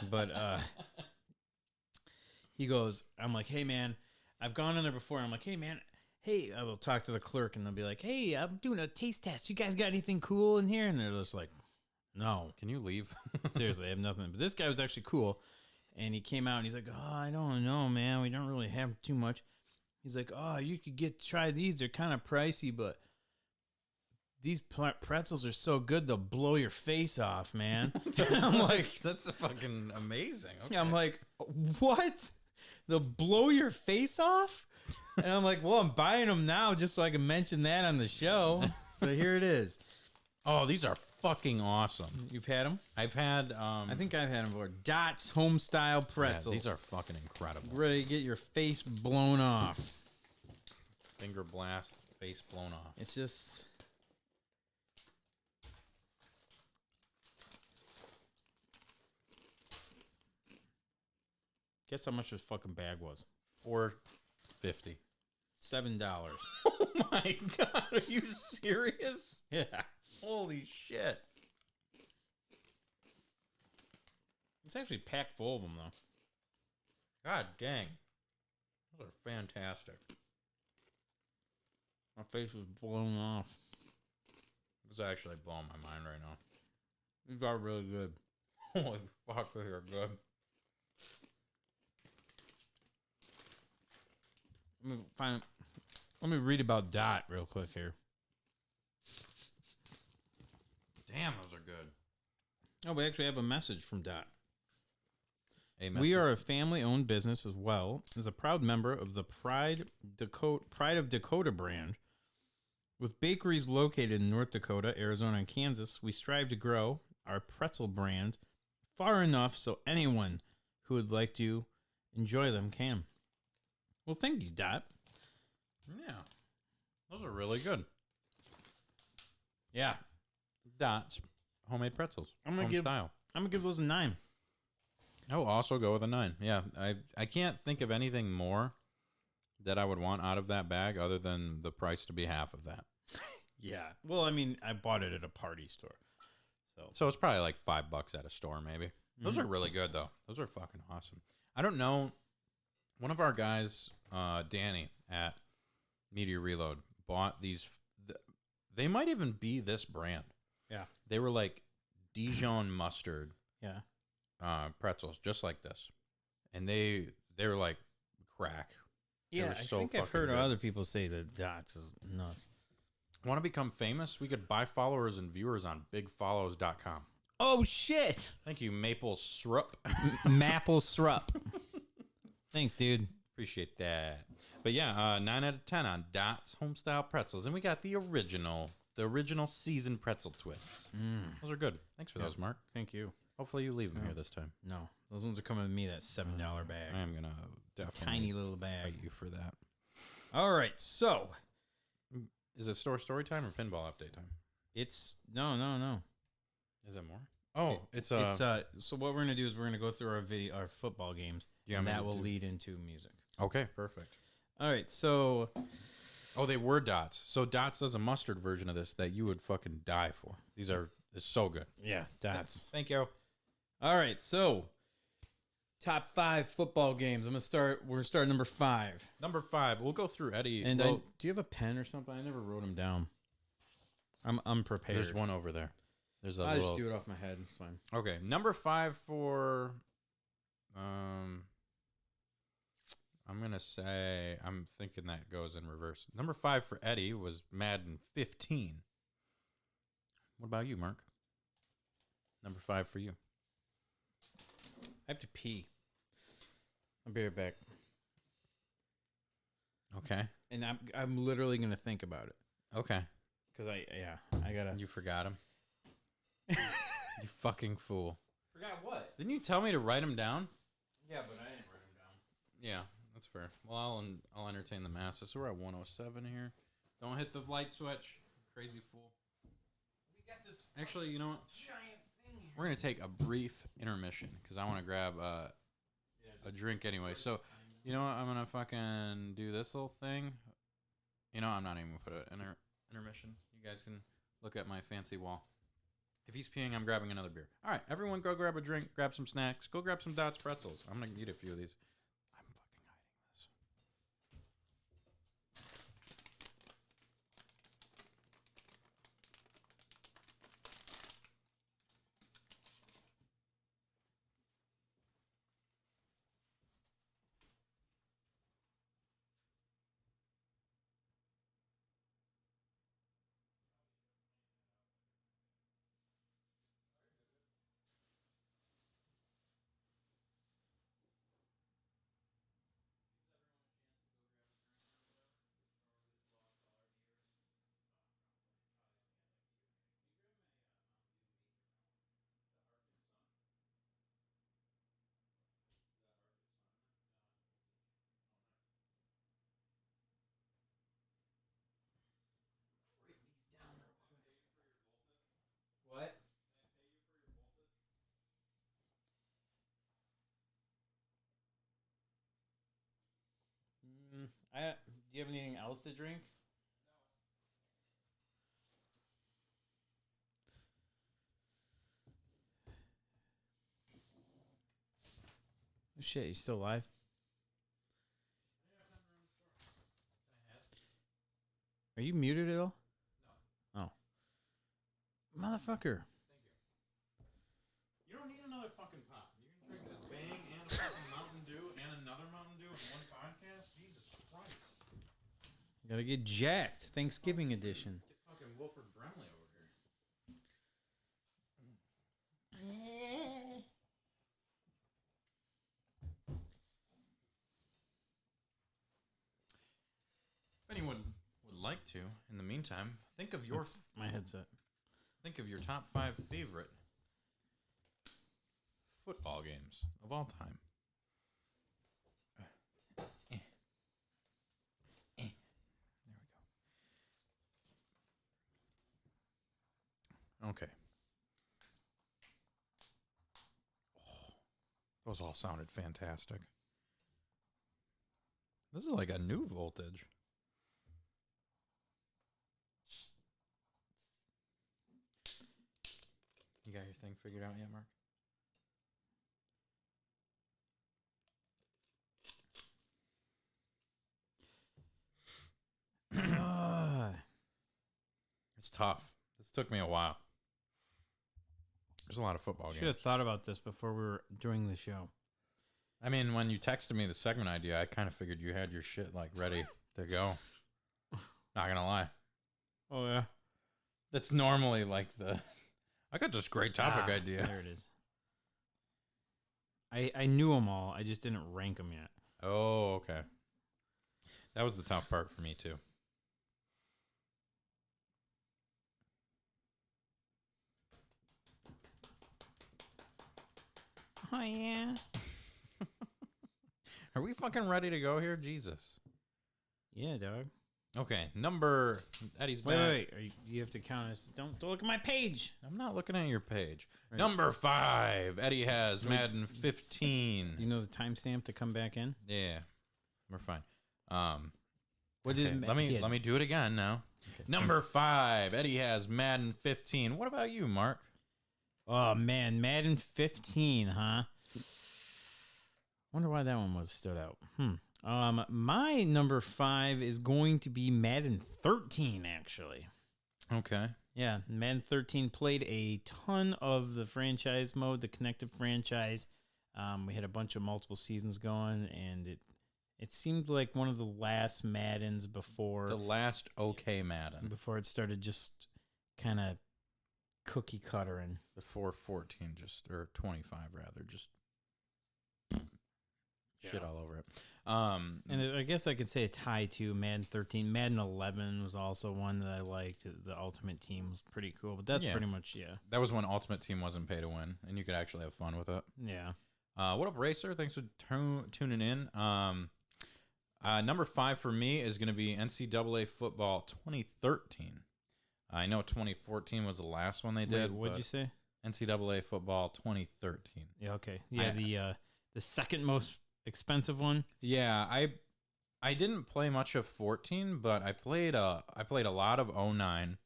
But he goes, I'm like, hey, man, I've gone in there before. I'm like, hey, man, hey, I will talk to the clerk and they'll be like, hey, I'm doing a taste test. You guys got anything cool in here? And they're just like, no. Can you leave? Seriously, I have nothing. But this guy was actually cool. And he came out and he's like, oh, I don't know, man. We don't really have too much. He's like, oh, you could try these. They're kind of pricey, but these pretzels are so good, they'll blow your face off, man. I'm like, that's fucking amazing. Okay. I'm like, what? They'll blow your face off? And I'm like, well, I'm buying them now just so I can mention that on the show. So here it is. Oh, these are fucking awesome. You've had them? I've had. I think I've had them before. Dots home style pretzels. Yeah, these are fucking incredible. Ready to get your face blown off. Finger blast, face blown off. It's just. Guess how much this fucking bag was? $4.50. $7. Oh my god, are you serious? Yeah. Holy shit. It's actually packed full of them, though. God dang. Those are fantastic. My face was blown off. This is actually blowing my mind right now. These are really good. Holy fuck, they are good. Let me read about Dot real quick here. Damn, those are good. Oh, we actually have a message from Dot. A We message. are a family-owned business as well as a proud member of the Pride of Dakota brand. With bakeries located in North Dakota, Arizona, and Kansas, we strive to grow our pretzel brand far enough so anyone who would like to enjoy them can. Well, thank you, Dot. Yeah. Those are really good. Yeah. Dots. Homemade pretzels. I'm gonna Home give style. I'm gonna give those a 9. I will also go with a 9. Yeah. I can't think of anything more that I would want out of that bag other than the price to be half of that. Yeah. Well, I mean, I bought it at a party store. So it's probably like $5 at a store, maybe. Those are really good, though. Those are fucking awesome. I don't know. One of our guys, Danny at Media Reload, bought these. They might even be this brand. Yeah. They were like Dijon mustard Yeah. pretzels, just like this. And they were like crack. They Yeah, were I so think I've fucking heard good. other people say that Dots is nuts. Want to become famous? We could buy followers and viewers on bigfollows.com. Oh, shit. Thank you, Maple Syrup. Maple syrup. Thanks, dude. Appreciate that. But yeah, 9 out of 10 on Dots Homestyle Pretzels. And we got the original seasoned pretzel twists. Those are good. Thanks for those, Mark. Thank you. Hopefully you leave them here this time. No, those ones are coming with me, that $7 bag. I am going to definitely Tiny little bag. fight you for that. All right, so Is it story time or pinball update time? it's no. Is it more? Oh, it's So what we're gonna do is we're gonna go through our football games, Yeah, and I'm that gonna will do- lead into music. okay, perfect. All right, so Oh, they were Dots. So Dots does a mustard version of this that you would fucking die for. It's so good. yeah, Dots. Thank you. All right, so top 5 football games. We're gonna start number 5. Number 5. We'll go through Eddie. And well, do you have a pen or something? I never wrote them down. I'm unprepared. there's one over there. There's a I little. just do it off my head. It's fine. Okay, number 5 for. I'm gonna say I'm thinking that goes in reverse. Number 5 for Eddie was Madden 15. What about you, Mark? Number 5 for you. I have to pee. I'll be right back. Okay. And I'm literally gonna think about it Okay. because I gotta. You forgot him. You fucking fool. Forgot what? Didn't you tell me to write him down? Yeah, but I didn't write them down. Yeah, that's fair. Well, I'll entertain the masses. So we're at 107 here. Don't hit the light switch, crazy fool. We got this Actually, you know what? giant thing here. We're gonna take a brief intermission because I want to grab a drink anyway. So, you know what? I'm gonna fucking do this little thing. You know, I'm not even going to put an intermission. You guys can look at my fancy wall. If he's peeing, I'm grabbing another beer. All right, everyone go grab a drink, grab some snacks. Go grab some Dots pretzels. I'm going to eat a few of these. I'm fucking hiding this. What? Do you have anything else to drink? Oh, shit, you still alive? Are you muted at all? No. Oh. Motherfucker. Thank you. You don't need another fucking pot. You can drink this Bang and a fucking Mountain Dew and another Mountain Dew in one podcast? Jesus Christ. Gotta get jacked. Thanksgiving edition. Get fucking Wilford Brimley over here. If anyone would like to, in the meantime, think of your That's my headset. Think of your top 5 favorite football games of all time. There we go. Okay. Oh, those all sounded fantastic. This is like a new voltage. You got your thing figured out yet, Mark? It's tough. This took me a while. There's a lot of football Should games. have thought about this before we were doing the show. I mean, when you texted me the segment idea, I kind of figured you had your shit like ready to go. Not gonna lie. Oh yeah. That's normally like I got this great topic idea. There it is. I knew them all. I just didn't rank them yet. Oh, okay. That was the tough part for me too. Oh yeah. Are we fucking ready to go here? Jesus. Yeah, dog. Okay, number Eddie's back. Wait. You have to count us. Don't look at my page. I'm not looking at your page. Right. Number 5. Eddie has Madden 15. You know the timestamp to come back in. Yeah, we're fine. What okay, did let me do it again now. Okay. Number 5. Eddie has Madden 15. What about you, Mark? Oh man, Madden 15, huh? Wonder why that one was stood out. My number 5 is going to be Madden 13, actually. Okay. Yeah, Madden 13 played a ton of the franchise mode, the connected franchise. We had a bunch of multiple seasons going, and it seemed like one of the last Maddens before The last okay Madden. before it started just kind of cookie cuttering. Before 14, or 25 rather, just shit all over it. And I guess I could say a tie to Madden 13. Madden 11 was also one that I liked. The Ultimate Team was pretty cool, but that's pretty much, That was when Ultimate Team wasn't pay to win, and you could actually have fun with it. Yeah. What up, Racer? Thanks for tuning in. Number 5 for me is going to be NCAA Football 2013. I know 2014 was the last one they did. What'd you say? NCAA Football 2013. Yeah, okay. Yeah, the second most expensive one. Yeah, I didn't play much of 14, but I played a lot of 09,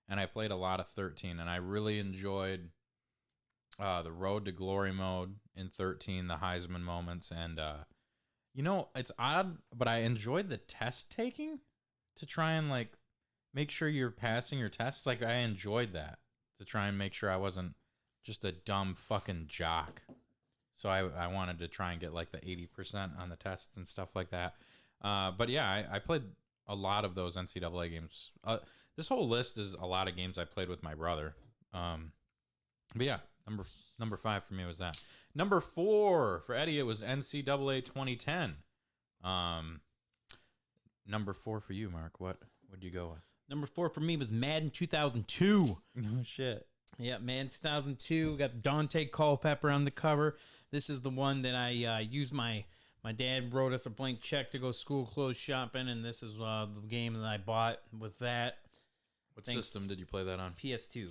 and I played a lot of 13, and I really enjoyed the Road to Glory mode in 13, the Heisman moments, and it's odd, but I enjoyed the test taking to try and like make sure you're passing your tests. Like I enjoyed that to try and make sure I wasn't just a dumb fucking jock. So I wanted to try and get like the 80% on the tests and stuff like that. But yeah, I played a lot of those NCAA games. This whole list is a lot of games I played with my brother. But yeah, number 5 for me was that. Number 4 for Eddie, it was NCAA 2010. Number 4 for you, Mark. What would you go with? Number 4 for me was Madden 2002. Oh shit. Yeah, Madden 2002. Got Dante Culpepper on the cover. This is the one that I used my dad wrote us a blank check to go school clothes shopping, and this is the game that I bought with that. What system did you play that on? PS2.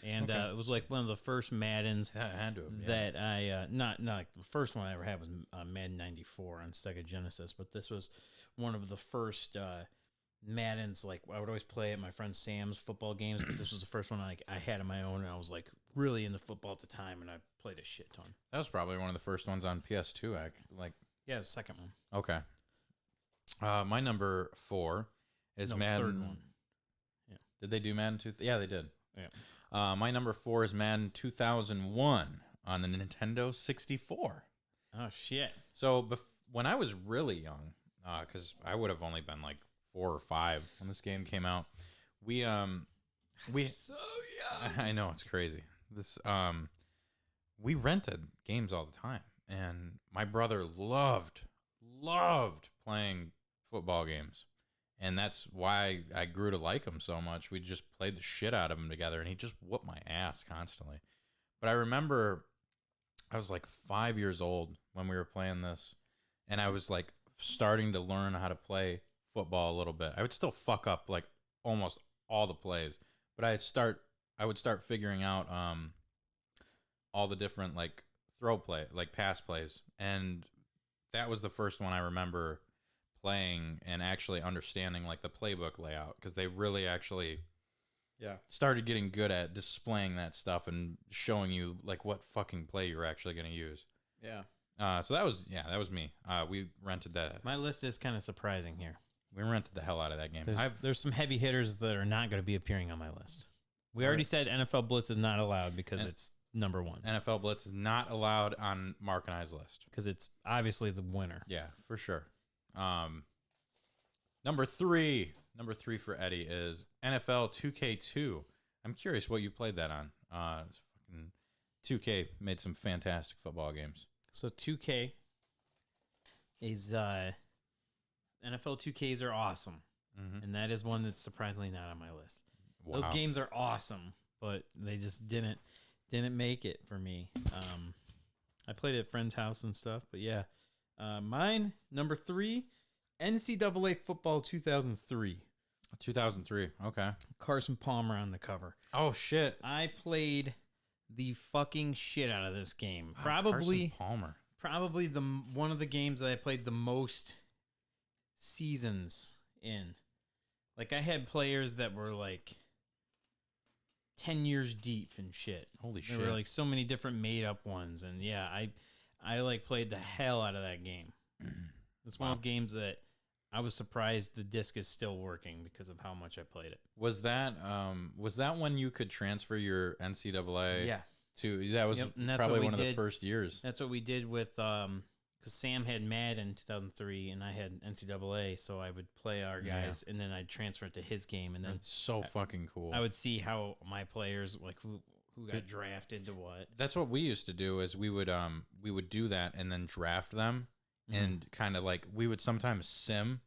And it was like one of the first Maddens that I not like the first one I ever had was Madden 94 on Sega Genesis, but this was one of the first Maddens. Like I would always play at my friend Sam's football games, but this was the first one I had on my own, and I was like really into football at the time, and I played a shit ton. That was probably one of the first ones on PS2. Yeah, the second one. Okay. My number 4 is Madden. Third one. Yeah. Did they do Madden 2? Yeah, they did. Yeah. My number 4 is Madden 2001 on the Nintendo 64. Oh shit! So when I was really young, because I would have only been like 4 or 5 when this game came out, we So young. I know, it's crazy. We rented games all the time, and my brother loved playing football games. And that's why I grew to like him so much. We just played the shit out of him together, and he just whooped my ass constantly. But I remember I was like 5 years old when we were playing this, and I was like starting to learn how to play football a little bit. I would still fuck up like almost all the plays, but I would start figuring out all the different like pass plays, and that was the first one I remember playing and actually understanding like the playbook layout, because they really actually started getting good at displaying that stuff and showing you like what fucking play you're actually going to use. So that was me. We rented that. My list is kind of surprising here. We rented the hell out of that game. There's some heavy hitters that are not going to be appearing on my list. We already said NFL Blitz is not allowed because it's number 1. NFL Blitz is not allowed on Mark and I's list because it's obviously the winner. Yeah, for sure. Number 3 for Eddie is NFL 2K2. I'm curious what you played that on. It's fucking 2K made some fantastic football games. So 2K is NFL 2Ks are awesome, and that is one that's surprisingly not on my list. Wow. Those games are awesome, but they just didn't make it for me. I played at a friend's house and stuff, but yeah. Mine, number 3, NCAA Football 2003. 2003, okay. Carson Palmer on the cover. Oh, shit. I played the fucking shit out of this game. Wow, Probably Carson Palmer. Probably one of the games that I played the most seasons in. Like, I had players that were, like, 10 years deep and shit. Holy shit. There were, like, so many different made-up ones. And, yeah, I like, played the hell out of that game. It's one of those games that I was surprised the disc is still working because of how much I played it. Was that when you could transfer your NCAA? Yeah. That was probably one of the first years. That's what we did with because Sam had Madden in 2003 and I had NCAA, so I would play our guys and then I'd transfer it to his game, and then it's so fucking cool. I would see how my players, like who got drafted to what. That's what we used to do. Is we would do that and then draft them, and kind of like we would sometimes sim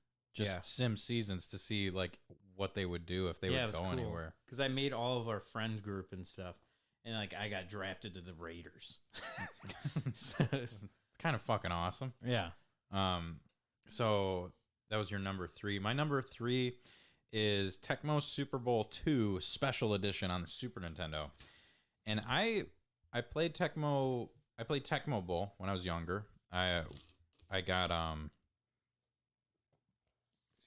seasons to see like what they would do if they would go anywhere. Because I made all of our friend group and stuff. And, like, I got drafted to the Raiders. So it's kind of fucking awesome. Yeah. So that was your number 3. My number 3 is Tecmo Super Bowl 2 Special Edition on the Super Nintendo. And I played Tecmo Bowl when I was younger. I got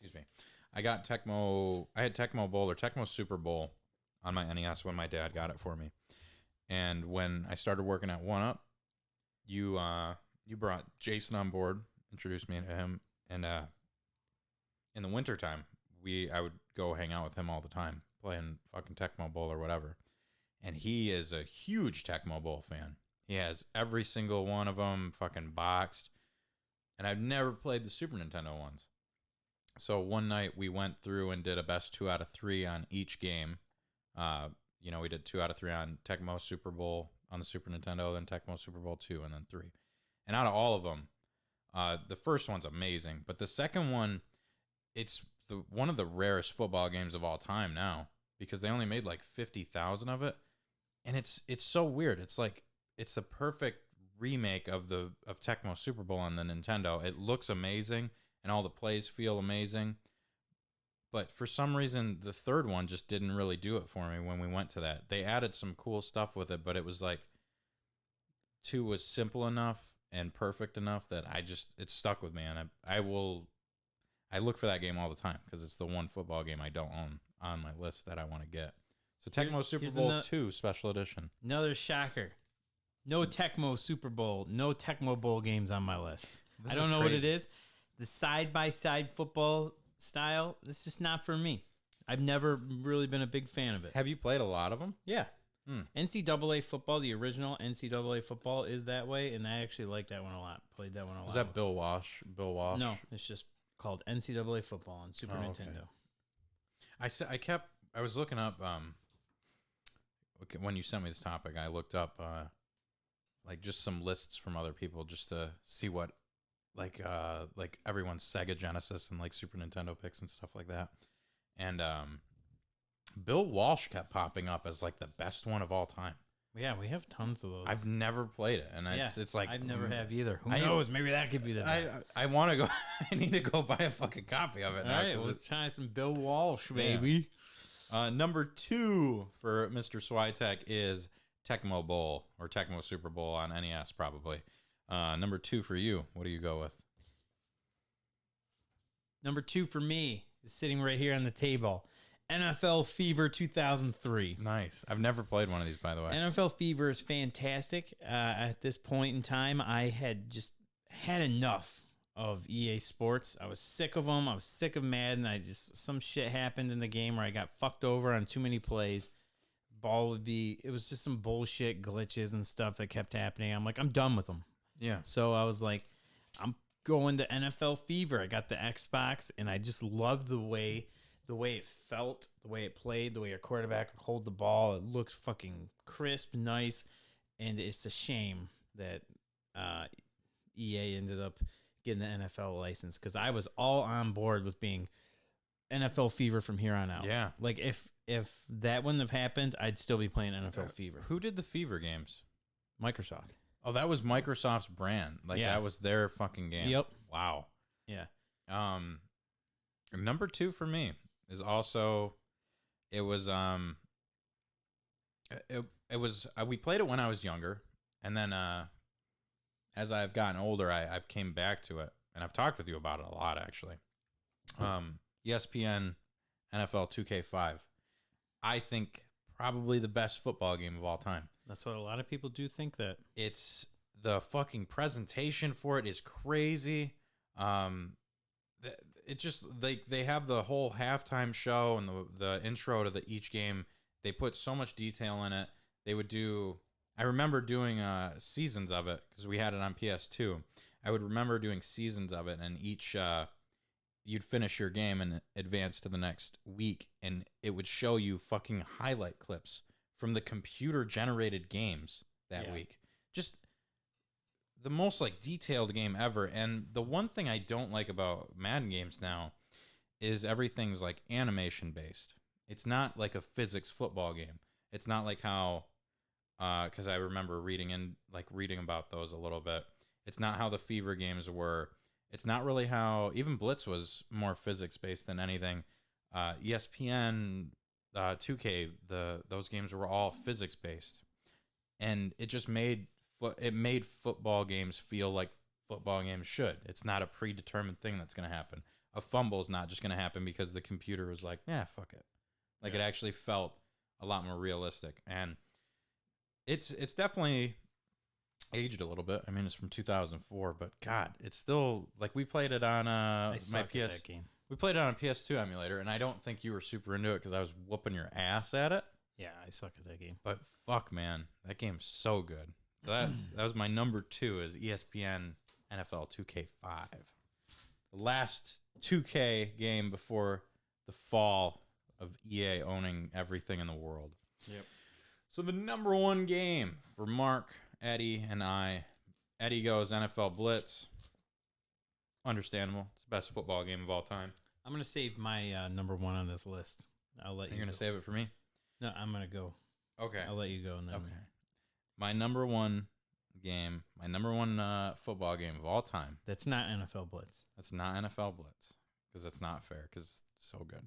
excuse me. I got Tecmo. I had Tecmo Bowl or Tecmo Super Bowl on my NES when my dad got it for me. And when I started working at 1UP, you brought Jason on board, introduced me to him, and in the wintertime, I would go hang out with him all the time, playing fucking Tecmo Bowl or whatever. And he is a huge Tecmo Bowl fan. He has every single one of them fucking boxed. And I've never played the Super Nintendo ones. So one night we went through and did a best 2 out of 3 on each game. We did 2 out of 3 on Tecmo Super Bowl on the Super Nintendo, then Tecmo Super Bowl 2, and then 3. And out of all of them, the first one's amazing. But the second one, it's one of the rarest football games of all time now because they only made like 50,000 of it. And it's so weird. It's like it's the perfect remake of Tecmo Super Bowl on the Nintendo. It looks amazing and all the plays feel amazing. But for some reason, the third one just didn't really do it for me when we went to that. They added some cool stuff with it, but it was like 2 was simple enough and perfect enough that it stuck with me. And I look for that game all the time because it's the one football game I don't own on my list that I want to get. So Tecmo Super Bowl 2 Special Edition. Another shocker. No Tecmo Super Bowl, no Tecmo Bowl games on my list. I don't know what it is. The side-by-side football style, this is just not for me. I've never really been a big fan of it. Have you played a lot of them? Yeah. NCAA football, the original NCAA football is that way, and I actually like that one a lot. Played that one a lot. Was that Bill Walsh? No, it's just called NCAA football on Super Nintendo. I was looking up when you sent me this topic, I looked up like just some lists from other people just to see what like everyone's Sega Genesis and like Super Nintendo picks and stuff like that. And Bill Walsh kept popping up as like the best one of all time. Yeah, we have tons of those. I've never played it, and it's like I never have either. Who knows? Maybe that could be the best. I want to go. I need to go buy a fucking copy of it. All right, let's try some Bill Walsh, baby. Yeah. Number 2 for Mr. Switek is Tecmo Bowl or Tecmo Super Bowl on NES, probably. Number 2 for you. What do you go with? Number 2 for me is sitting right here on the table. NFL Fever 2003. Nice. I've never played one of these, by the way. NFL Fever is fantastic. At this point in time, I had just had enough of EA Sports. I was sick of them. I was sick of Madden. Some shit happened in the game where I got fucked over on too many plays. It was just some bullshit glitches and stuff that kept happening. I'm like, I'm done with them. Yeah. So I was like, I'm going to NFL Fever. I got the Xbox, and I just loved the way it felt, the way it played, the way your quarterback would hold the ball. It looked fucking crisp, nice, and it's a shame that EA ended up getting the NFL license because I was all on board with being NFL Fever from here on out. Yeah. Like, if that wouldn't have happened, I'd still be playing NFL Fever. Who did the Fever games? Microsoft. Oh, that was Microsoft's brand. Like, that was their fucking game. Yep. Wow. Yeah. Number 2 for me is also, we played it when I was younger, and then as I've gotten older, I've came back to it, and I've talked with you about it a lot, actually. ESPN NFL 2K5. I think probably the best football game of all time. That's what a lot of people do think that. It's the fucking presentation for it is crazy. It just they have the whole halftime show and the intro to each game. They put so much detail in it. I remember doing seasons of it because we had it on PS2. I would remember doing seasons of it, and each you'd finish your game and advance to the next week, and it would show you fucking highlight clips from the computer-generated games that week. Just the most like detailed game ever. And the one thing I don't like about Madden games now is everything's like animation-based. It's not like a physics football game. It's not like how, because I remember reading about those a little bit. It's not how the Fever games were. It's not really how even Blitz was more physics based than anything. ESPN, 2K, those games were all physics based, and it just made football games feel like football games should. It's not a predetermined thing that's going to happen. a fumble is not just going to happen because the computer was like, yeah, fuck it. Like, it actually felt a lot more realistic. And it's definitely aged a little bit. I mean, it's from 2004, but God, it's still, like, we played it on my PS. Game. We played it on a PS2 emulator, and I don't think you were super into it because I was whooping your ass at it. Yeah, I suck at that game. But fuck, man, that game's so good. So that was my number 2 is ESPN NFL 2K5. The last 2K game before the fall of EA owning everything in the world. Yep. So the number 1 game for Mark, Eddie, and I. Eddie goes NFL Blitz. Understandable. It's the best football game of all time. I'm going to save my number 1 on this list. I'll let you. You're going to save it for me? No, I'm going to go. Okay. I'll let you go. And then Okay. My number 1 game, my number 1 football game of all time. That's not NFL Blitz. That's not NFL Blitz because that's not fair because it's so good.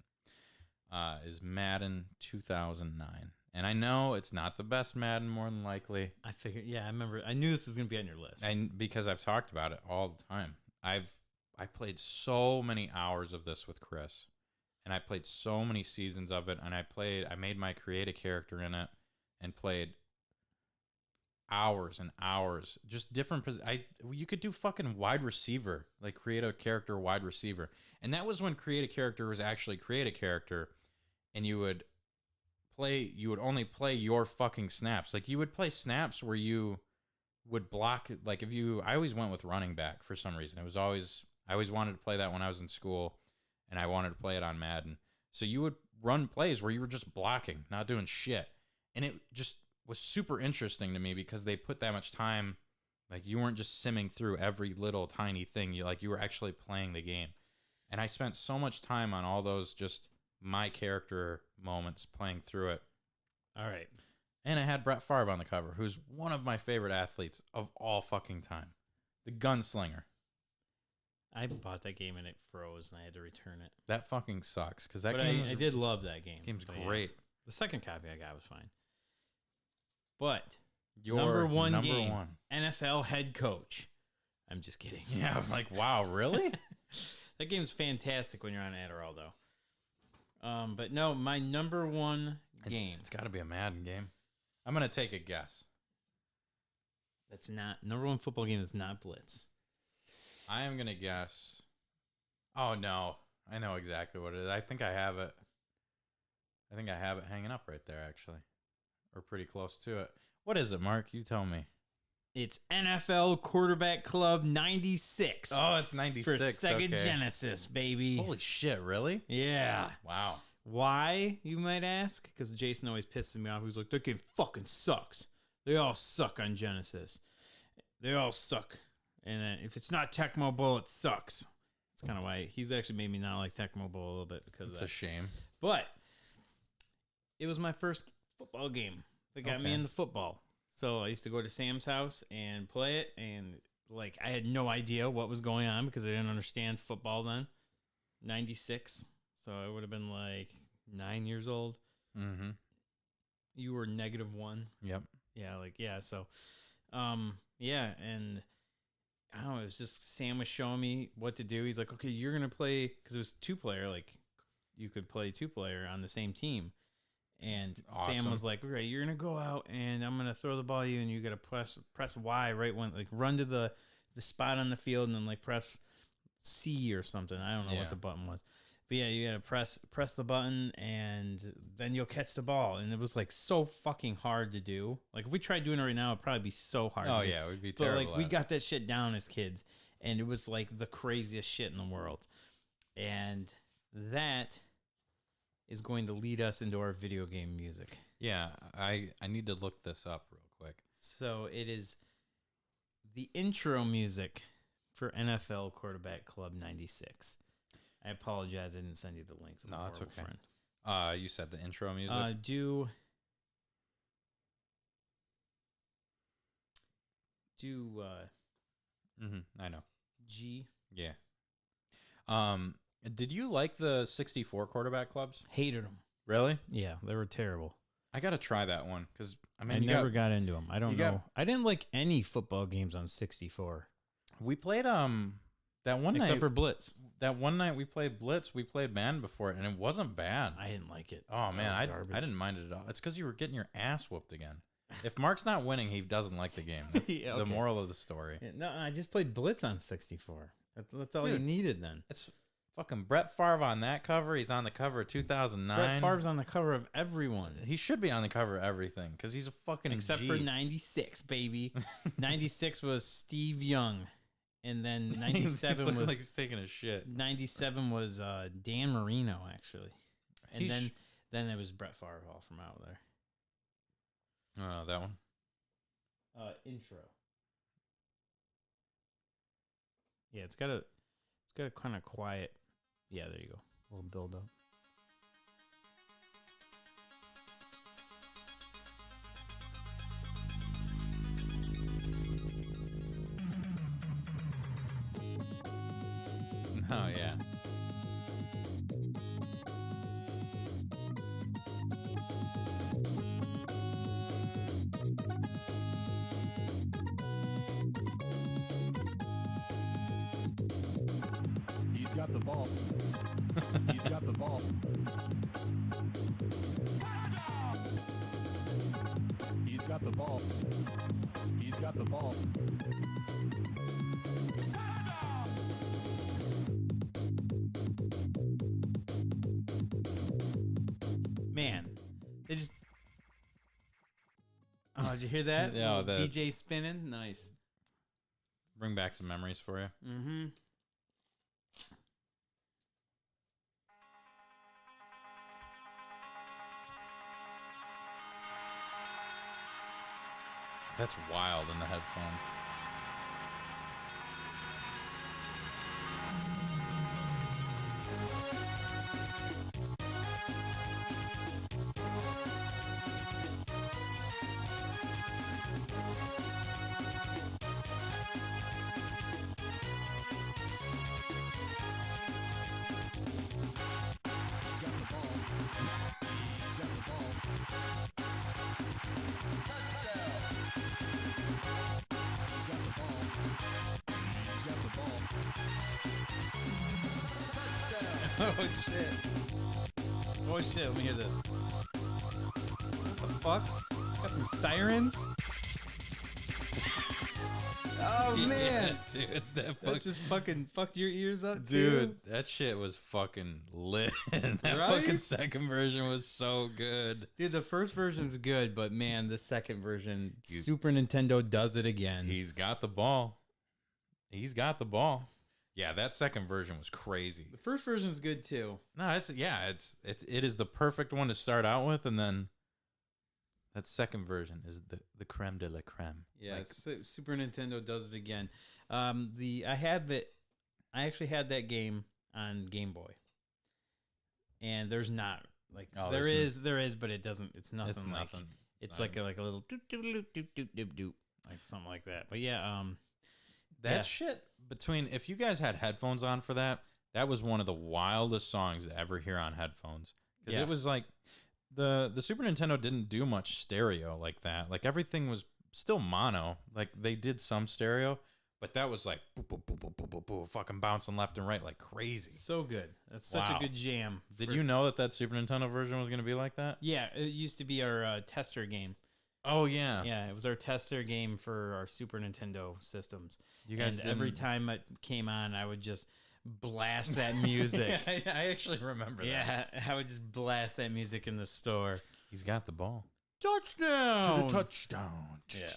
Is Madden 2009. And I know it's not the best Madden, more than likely. I figured. Yeah, I remember. I knew this was going to be on your list. And because I've talked about it all the time. I played so many hours of this with Chris. And I played so many seasons of it. And I made my create a character in it and played hours and hours. Just different. You could do fucking wide receiver, like create a character wide receiver. And that was when create a character was actually create a character. And you would only play your fucking snaps. Like you would play snaps where you would block. Like I always went with running back for some reason. I always wanted to play that when I was in school, and I wanted to play it on Madden. So you would run plays where you were just blocking, not doing shit. And it just was super interesting to me because they put that much time. Like you weren't just simming through every little tiny thing. You were actually playing the game. And I spent so much time on all those just my character moments playing through it. All right. And I had Brett Favre on the cover, who's one of my favorite athletes of all fucking time. The gunslinger. I bought that game and it froze and I had to return it. That fucking sucks because I did love that game. Game's But great. Yeah, the second copy I got was fine. But Your number one number game, one. NFL head coach. I'm just kidding. Yeah, I was like, wow, really? That game's fantastic when you're on Adderall, though. But no, my number 1 game. It's got to be a Madden game. I'm gonna take a guess. That's not number 1 football game. Is not Blitz. I am gonna guess. Oh no, I know exactly what it is. I think I have it. Hanging up right there, actually, or pretty close to it. What is it, Mark? You tell me. It's NFL Quarterback Club 96. Oh, it's 96 for Sega okay. Genesis, baby. Holy shit! Really? Yeah. Wow. Why, you might ask? Because Jason always pisses me off. He's like, that game fucking sucks. They all suck on Genesis. They all suck. And if it's not Tecmo Bowl, it sucks. That's kind of why he's actually made me not like Tecmo Bowl a little bit because It's of that. a shame. But it was my first football game that got me into football. So I used to go to Sam's house and play it. And like I had no idea what was going on because I didn't understand football then. 96. So I would have been like 9 years old. Mm-hmm. You were -1. Yep. Yeah. So, yeah. And I don't know. It was just Sam was showing me what to do. He's like, okay, you're going to play, because it was 2-player. Like, you could play 2-player on the same team. And Awesome. Sam was like, okay, you're going to go out and I'm going to throw the ball at you and you got to press Y right when, like, run to the spot on the field and then, like, press C or something. I don't know what the button was. But yeah, you got to press the button and then you'll catch the ball. And it was, like, so fucking hard to do. Like, if we tried doing it right now, it'd probably be so hard. Oh, yeah, it would be terrible. But, like, we got that shit down as kids. And it was, like, the craziest shit in the world. And that is going to lead us into our video game music. Yeah, I need to look this up real quick. So it is the intro music for NFL Quarterback Club 96. I apologize, I didn't send you the links. No, that's okay. Friend. You said the intro music. Do I know. G. Yeah. Did you like the 64 quarterback clubs? Hated them. Really? Yeah, they were terrible. I got to try that one because I mean, I never got into them. I don't know. I didn't like any football games on 64. We played That one except night, for Blitz. that one night we played Blitz, we played Madden before it, and it wasn't bad. I didn't like it. Oh man, I garbage. didn't mind it at all. It's because you were getting your ass whooped again. If Mark's not winning, he doesn't like the game. That's Yeah, the okay. moral of the story. Yeah, no, I just played Blitz on 64. That's all you Dude. needed then. It's fucking Brett Favre on that cover. He's on the cover of 2009. Brett Favre's on the cover of everyone. He should be on the cover of everything because he's a fucking Except G. for 96, baby. 96 was Steve Young. And then He's 97 looking was like he's taking a shit. 97 was Dan Marino, actually. And Heesh. then it was Brett Favre all from out there. Oh, that one. Intro. Yeah, it's got a kind of quiet. Yeah, there you go. A little build up. Oh yeah. He's got the ball. He's got the ball. He's got the ball. He's got the ball. Man, they just. Oh, did you hear that? Yeah, Little the- DJ spinning. Nice. Bring back some memories for you. Mm-hmm. That's wild in the headphones. Oh shit. Oh shit, let me hear this. What the fuck? Got some sirens? Oh man. Yeah, dude, That just fucking fucked your ears up, dude, too? that shit was fucking lit. That Right? fucking second version was so good. Dude, the first version's good, but man, the second version, You- Super Nintendo does it again. He's got the ball. He's got the ball. Yeah, that second version was crazy. The first version's good too. No, it is the perfect one to start out with, and then that second version is the creme de la creme. Yeah, Like, Super Nintendo does it again. I actually had that game on Game Boy, and there's not like Oh, there there's is, but it doesn't. It's nothing. it's like, nothing. It's not like a little doop doop doop doop doop doop doop, like something like that. But yeah, that yeah. shit between, if you guys had headphones on for that was one of the wildest songs to ever hear on headphones, because Yeah. it was like the Super Nintendo didn't do much stereo like that. Like everything was still mono. Like they did some stereo, but that was like boop, boop, boop, boop, boop, boop, boop, fucking bouncing left and right like crazy. so good. That's such Wow. a good jam. Did for- you know that Super Nintendo version was going to be like that? Yeah, it used to be our tester game. Oh yeah. Yeah, it was our tester game for our Super Nintendo systems. You guys and every didn't- time it came on, I would just blast that music. Yeah, I actually remember that. Yeah, I would just blast that music in the store. He's got the ball. Touchdown! touchdown. Yeah.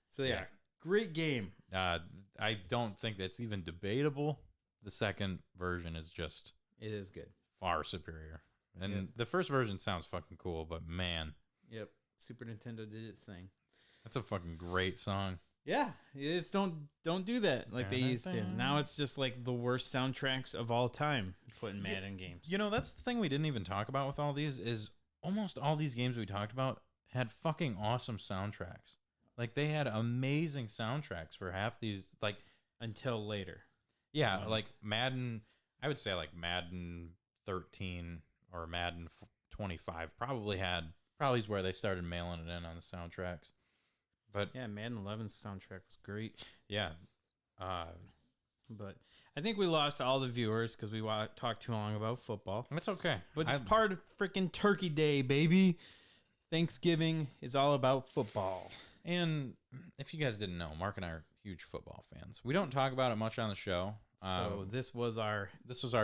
So yeah, great game. I don't think that's even debatable. The second version is just It is good. far superior. And Yep. the first version sounds fucking cool, but man, Yep. Super Nintendo did its thing. that's a fucking great song. Yeah, it's don't do that like they used to. Now it's just like the worst soundtracks of all time put in Madden games. You know, that's the thing we didn't even talk about with all these is almost all these games we talked about had fucking awesome soundtracks. Like they had amazing soundtracks for half these, like, Until later. yeah, like Madden, I would say like Madden 13 or Madden 25 probably is where they started mailing it in on the soundtracks. But Yeah, Madden 11's soundtrack was great. yeah, But I think we lost all the viewers because we talked too long about football. It's okay. But it's part of freaking Turkey Day, baby. Thanksgiving is all about football. And if you guys didn't know, Mark and I are huge football fans. We don't talk about it much on the show. So this was our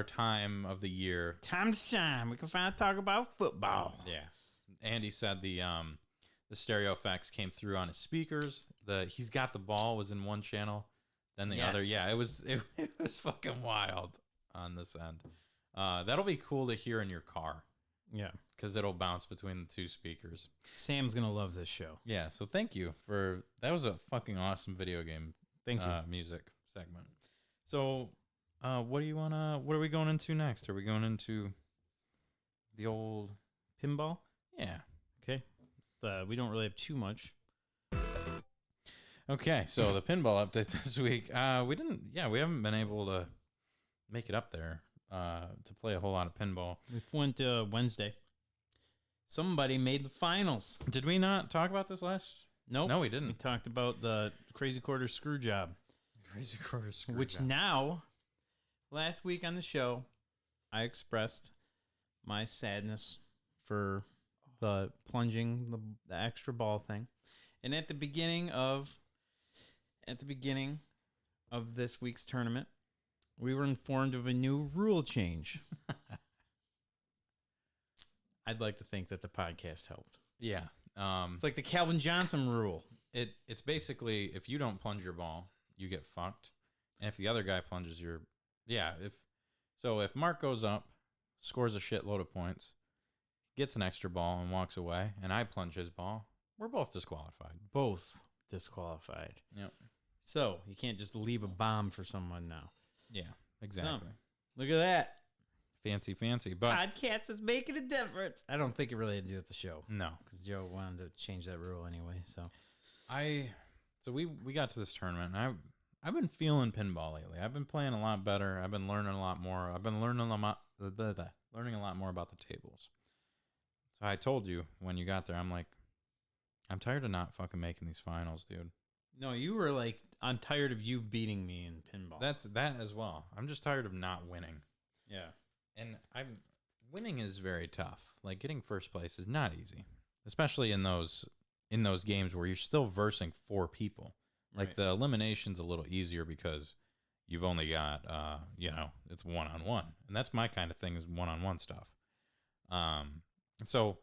time of the year. time to shine. We can finally talk about football. Yeah. Andy said the stereo effects came through on his speakers. He's got the ball was in one channel, then the other. Yeah, it was fucking wild on this end. That'll be cool to hear in your car. Yeah. Because it'll bounce between the two speakers. Sam's gonna love this show. Yeah, so thank you for that. Was a fucking awesome video game. Thank you. Music segment. So, what are we going into next? Are we going into the old Pinball? Yeah. Okay. We don't really have too much. Okay, so the pinball update this week. We haven't been able to make it up there to play a whole lot of pinball. We went Wednesday. Somebody made the finals. Did we not talk about this last? Nope. No, we didn't. We talked about the Crazy Quarter screw job. Crazy Quarter screw Which job. now, last week on the show, I expressed my sadness for the plunging the extra ball thing. And at the beginning of this week's tournament, we were informed of a new rule change. I'd like to think that the podcast helped. Yeah. It's like the Calvin Johnson rule. It's basically if you don't plunge your ball, you get fucked. And if the other guy plunges if Mark goes up, scores a shitload of points, gets an extra ball and walks away, and I plunge his ball, we're both disqualified. Both disqualified. Yep. So you can't just leave a bomb for someone now. Yeah, exactly. So, look at that. Fancy. But Podcast is making a difference. I don't think it really had to do with the show. no. Because Joe wanted to change that rule anyway. So we got to this tournament, and I've been feeling pinball lately. I've been playing a lot better. I've been learning a lot more. I've been learning a lot more about the tables. So I told you when you got there, I'm tired of not fucking making these finals, dude. no, you were like, I'm tired of you beating me in pinball. That's that as well. I'm just tired of not winning. yeah. And winning is very tough. Like getting first place is not easy, especially in those games where you're still versing 4 people. Like Right. the elimination's a little easier because you've only got it's one-on-one, and that's my kind of thing is one-on-one stuff. So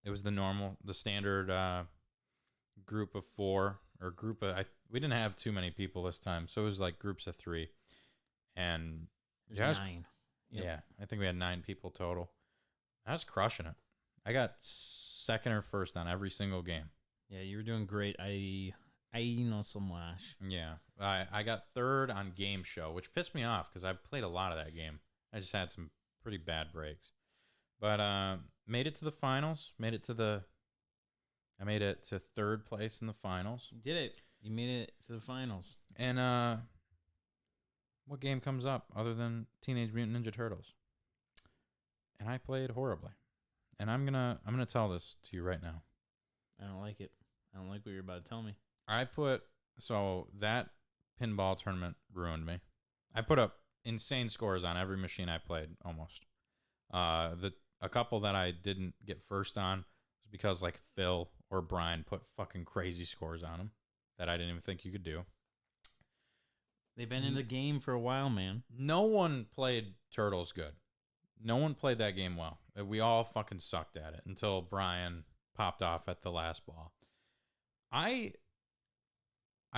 it was the standard group of 4 or we didn't have too many people this time, so it was like groups of 3, and There's 9. Yep. yeah, I think we had 9 people total. I was crushing it. I got second or first on every single game. Yeah, you were doing great. I know so much. Yeah, I got third on Game Show, which pissed me off because I played a lot of that game. I just had some pretty bad breaks, but made it to the finals. I made it to third place in the finals. You did it. You made it to the finals. And what game comes up other than Teenage Mutant Ninja Turtles? And I played horribly. And I'm gonna tell this to you right now. I don't like it. I don't like what you're about to tell me. So that pinball tournament ruined me. I put up insane scores on every machine I played, almost. A couple that I didn't get first on was because like Phil or Brian put fucking crazy scores on them that I didn't even think you could do. They've been in the game for a while, man. No one played Turtles good. No one played that game well. We all fucking sucked at it until Brian popped off at the last ball. I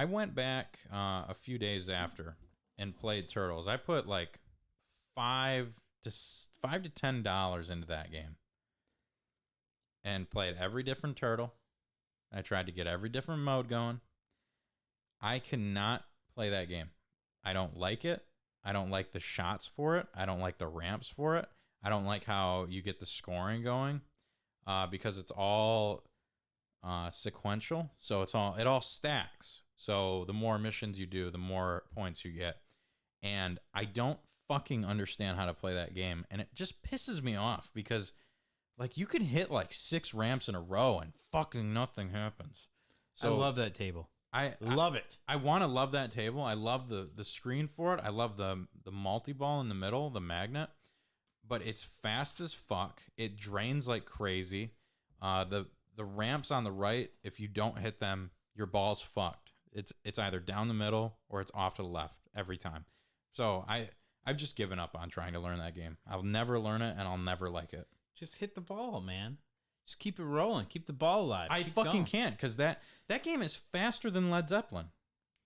went back a few days after and played Turtles. I put like $5 to $10 into that game and played every different turtle. I tried to get every different mode going. I cannot play that game. I don't like it. I don't like the shots for it. I don't like the ramps for it. I don't like how you get the scoring going because it's all sequential. So it all stacks. So the more missions you do, the more points you get. And I don't fucking understand how to play that game. And it just pisses me off because like you can hit like 6 ramps in a row and fucking nothing happens. So I love that table. Love it. I want to love that table. I love the screen for it. I love the multi-ball in the middle, the magnet. But it's fast as fuck. It drains like crazy. The ramps on the right, if you don't hit them, your ball's fucked. It's either down the middle or it's off to the left every time. So I've just given up on trying to learn that game. I'll never learn it, and I'll never like it. Just hit the ball, man. Just keep it rolling. Keep the ball alive. I Keep fucking going. can't, because that game is faster than Led Zeppelin.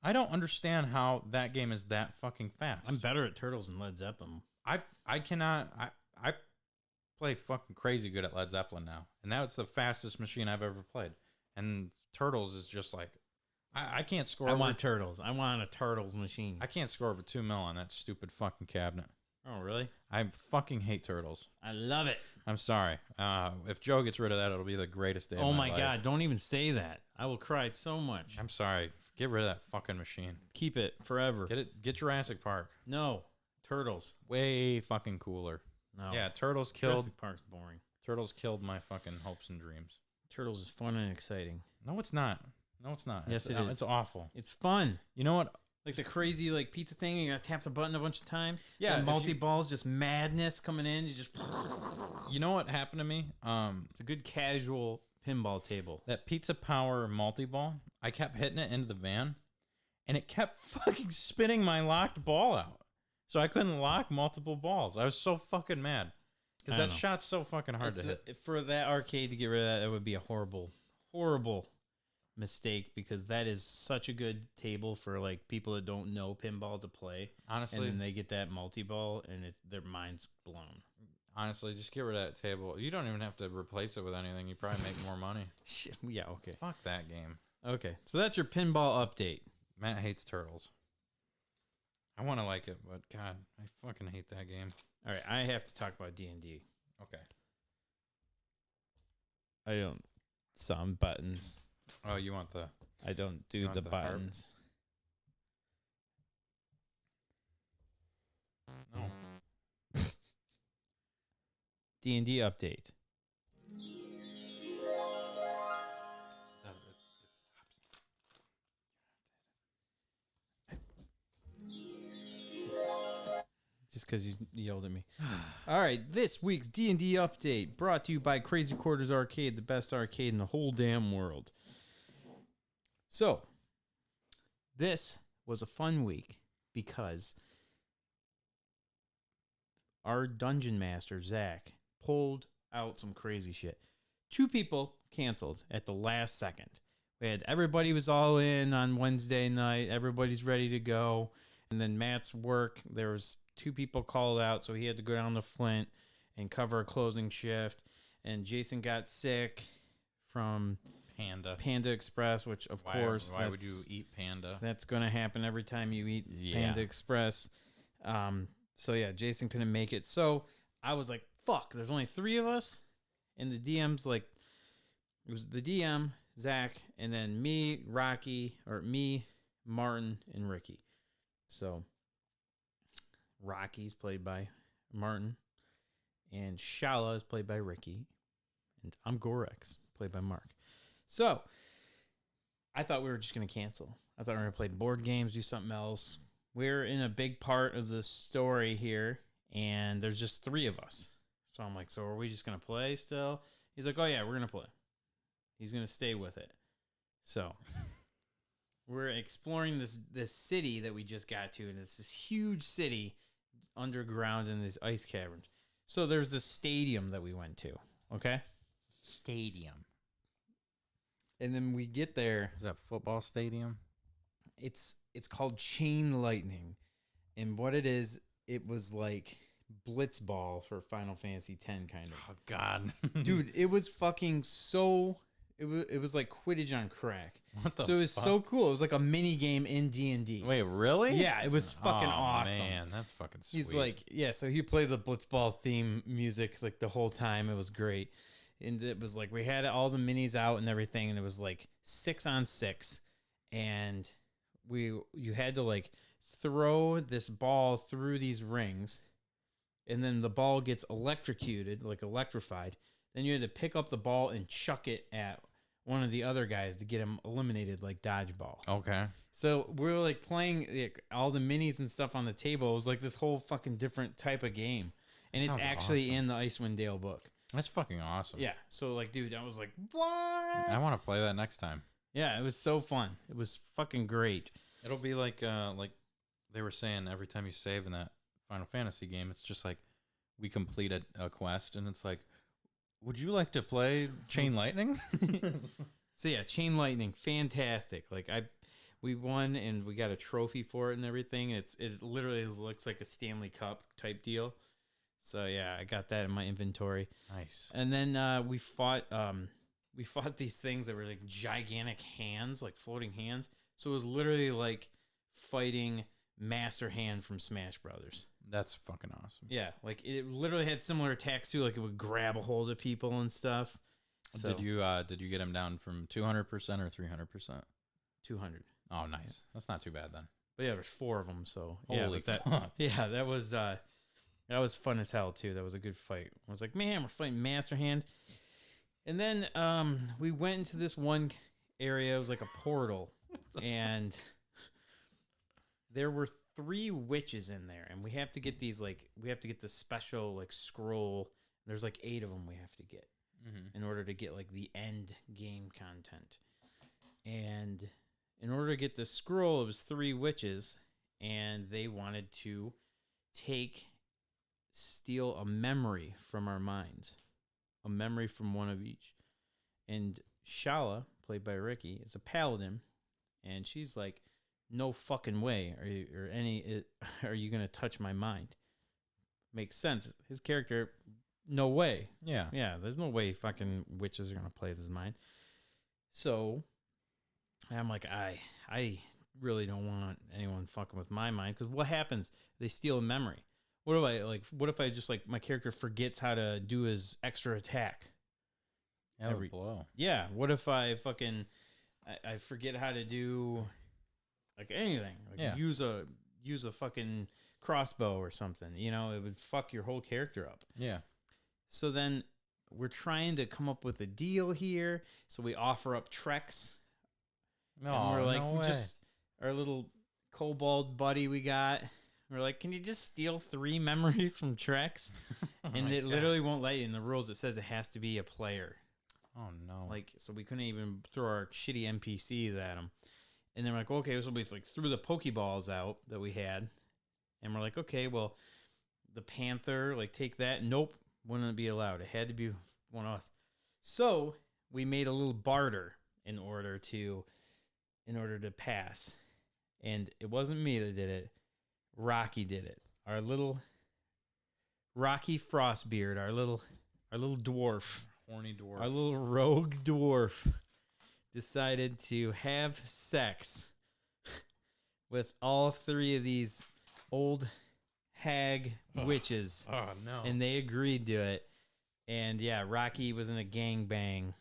I don't understand how that game is that fucking fast. I'm better at Turtles than Led Zeppelin. I cannot. I play fucking crazy good at Led Zeppelin now, and that's the fastest machine I've ever played. And Turtles is just like I can't score. I want Turtles. I want a Turtles machine. I can't score over 2 mil on that stupid fucking cabinet. Oh, really? I fucking hate Turtles. I love it. I'm sorry. If Joe gets rid of that, it'll be the greatest day of Oh my my life. God! Don't even say that. I will cry so much. I'm sorry. Get rid of that fucking machine. Keep it forever. Get Jurassic Park. No, Turtles. Way fucking cooler. No. Yeah, Turtles killed. Jurassic Park's boring. Turtles killed my fucking hopes and dreams. Turtles is fun and exciting. No, it's not. No, it's not. Yes, it is. It's awful. It's fun. You know what? Like the crazy pizza thing, you gotta tap the button a bunch of times. Yeah, And if multi balls, just madness coming in. You just You know what happened to me? it's a good casual pinball table. That Pizza Power multi-ball, I kept hitting it into the van, and it kept fucking spinning my locked ball out. So I couldn't lock multiple balls. I was so fucking mad. Because I that know. shot's so fucking hard to hit. For that arcade to get rid of that, it would be a horrible, horrible mistake, because that is such a good table for people that don't know pinball to play. Honestly, and then they get that multi-ball and their mind's blown. Honestly, just get rid of that table. You don't even have to replace it with anything. You probably make more money. Yeah, okay. Fuck that game. Okay, so that's your pinball update. Matt hates Turtles. I want to like it, but God, I fucking hate that game. All right, I have to talk about D&D. Okay. I don't some buttons. Oh, you want the... I don't do You want the the harp? buttons. No. D&D update. Just because you yelled at me. All right, this week's D&D update brought to you by Crazy Quarters Arcade, the best arcade in the whole damn world. So, this was a fun week because our dungeon master, Zach, pulled out some crazy shit. 2 people canceled at the last second. We had everybody was all in on Wednesday night. Everybody's ready to go. And then Matt's work, there was 2 people called out, so he had to go down to Flint and cover a closing shift. And Jason got sick from Panda Express, which of course, why would you eat Panda? That's going to happen every time you eat Yeah. Panda Express. So yeah, Jason couldn't make it. So I was like, fuck, there's only 3 of us. And the DM's like, it was the DM, Zach, and then me, Martin, and Ricky. So Rocky's played by Martin, and Shala is played by Ricky, and I'm Gorex, played by Mark. So I thought we were just going to cancel. I thought we were going to play board games, do something else. We're in a big part of the story here, and there's just 3 of us. So I'm like, so are we just going to play still? He's like, oh yeah, we're going to play. He's going to stay with it. So we're exploring this city that we just got to, and it's this huge city underground in these ice caverns. So there's this stadium that we went to, okay? Stadium. And then we get there. Is that football stadium? It's called Chain Lightning. And what it is, it was like Blitzball for Final Fantasy X kind of. Oh God, Dude, it was fucking so... It was like Quidditch on crack. What the So it was fuck? so cool. It was like a mini game in D&D. Wait, really? Yeah, it was fucking Oh, awesome. Man, that's fucking sweet. He's like, yeah, so he played the Blitzball theme music like the whole time. It was great. And it was like we had all the minis out and everything, and it was like 6-on-6. And you had to like throw this ball through these rings, and then the ball gets electrocuted, like electrified. Then you had to pick up the ball and chuck it at one of the other guys to get him eliminated like dodgeball. Okay. So we were like playing like, all the minis and stuff on the table. It was like this whole fucking different type of game. And it's Sounds actually awesome. in the Icewind Dale book. That's fucking awesome. Yeah. So like, dude, I was like, what? I want to play that next time. Yeah, it was so fun. It was fucking great. It'll be like they were saying, every time you save in that Final Fantasy game, it's just like we complete a quest, and it's like, would you like to play Chain Lightning? So yeah, Chain Lightning, fantastic. Like we won and we got a trophy for it and everything. It literally looks like a Stanley Cup type deal. So yeah, I got that in my inventory. Nice. And then we fought these things that were like gigantic hands, like floating hands. So it was literally like fighting Master Hand from Smash Brothers. That's fucking awesome. Yeah, like it literally had similar attacks too. Like it would grab a hold of people and stuff. So, Did you get him down from 200% or 300%? 200. Oh, nice. That's not too bad then. But yeah, there's 4 of them. So Holy yeah, fuck. yeah, that was fun as hell too. That was a good fight. I was like, man, we're fighting Master Hand. And then we went into this one area. It was like a portal, and there were 3 witches in there, and we have to get these we have to get this special like scroll. There's like 8 of them we have to get in order to get like the end game content. And in order to get the scroll, it was 3 witches, and they wanted to steal a memory from our minds, a memory from one of each. And Shala, played by Ricky, is a paladin, and she's like, no fucking way are you gonna touch my mind. Makes sense. His character, no way. Yeah. There's no way fucking witches are gonna play with his mind. So I'm like, I really don't want anyone fucking with my mind, because what happens? They steal a memory. What if I just like my character forgets how to do his extra attack? That would blow. Yeah. What if I fucking I forget how to do like anything? Like use a fucking crossbow or something. You know, it would fuck your whole character up. Yeah. So then we're trying to come up with a deal here. So we offer up Trex. No, and we're like, no way. just our little kobold buddy we got. We're like, can you just steal 3 memories from Trex? And it literally won't let you. In the rules, it says it has to be a player. Oh, no. Like, so we couldn't even throw our shitty NPCs at him. And then we're like, okay, so we like threw the Pokeballs out that we had. And we're like, okay, well, the Panther, like, take that. Nope, wouldn't be allowed. It had to be one of us. So we made a little barter in order to pass. And it wasn't me that did it. Rocky did it. Our little Rocky Frostbeard, our little dwarf, horny dwarf, our little rogue dwarf, decided to have sex with all 3 of these old hag witches. Oh no! And they agreed to it. And yeah, Rocky was in a gangbang,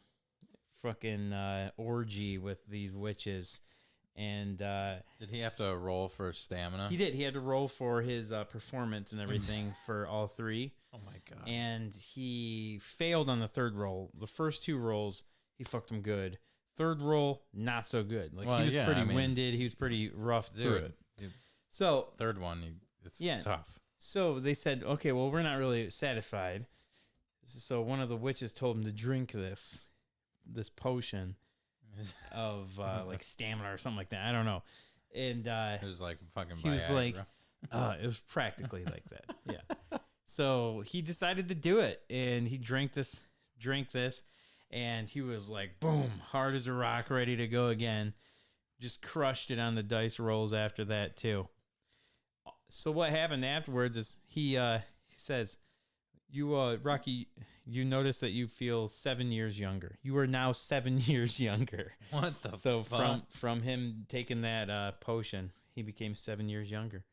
fucking orgy with these witches. And did he have to roll for stamina? He did. He had to roll for his performance and everything for all 3. Oh my god! And he failed on the 3rd roll. The first 2 rolls, he fucked him good. 3rd roll, not so good. Like he was pretty winded. He was pretty rough through it. So 3rd one, it's tough. So they said, okay, well, we're not really satisfied. So one of the witches told him to drink this potion of like stamina or something like that. I don't know. And it was like fucking he was like, it was practically like that. Yeah. So he decided to do it, and he drank this, and he was like, boom, hard as a rock, ready to go again. Just crushed it on the dice rolls after that too. So what happened afterwards is he says, Rocky, you notice that you feel 7 years younger. You are now 7 years younger. What the so fuck? from him taking that potion, he became 7 years younger.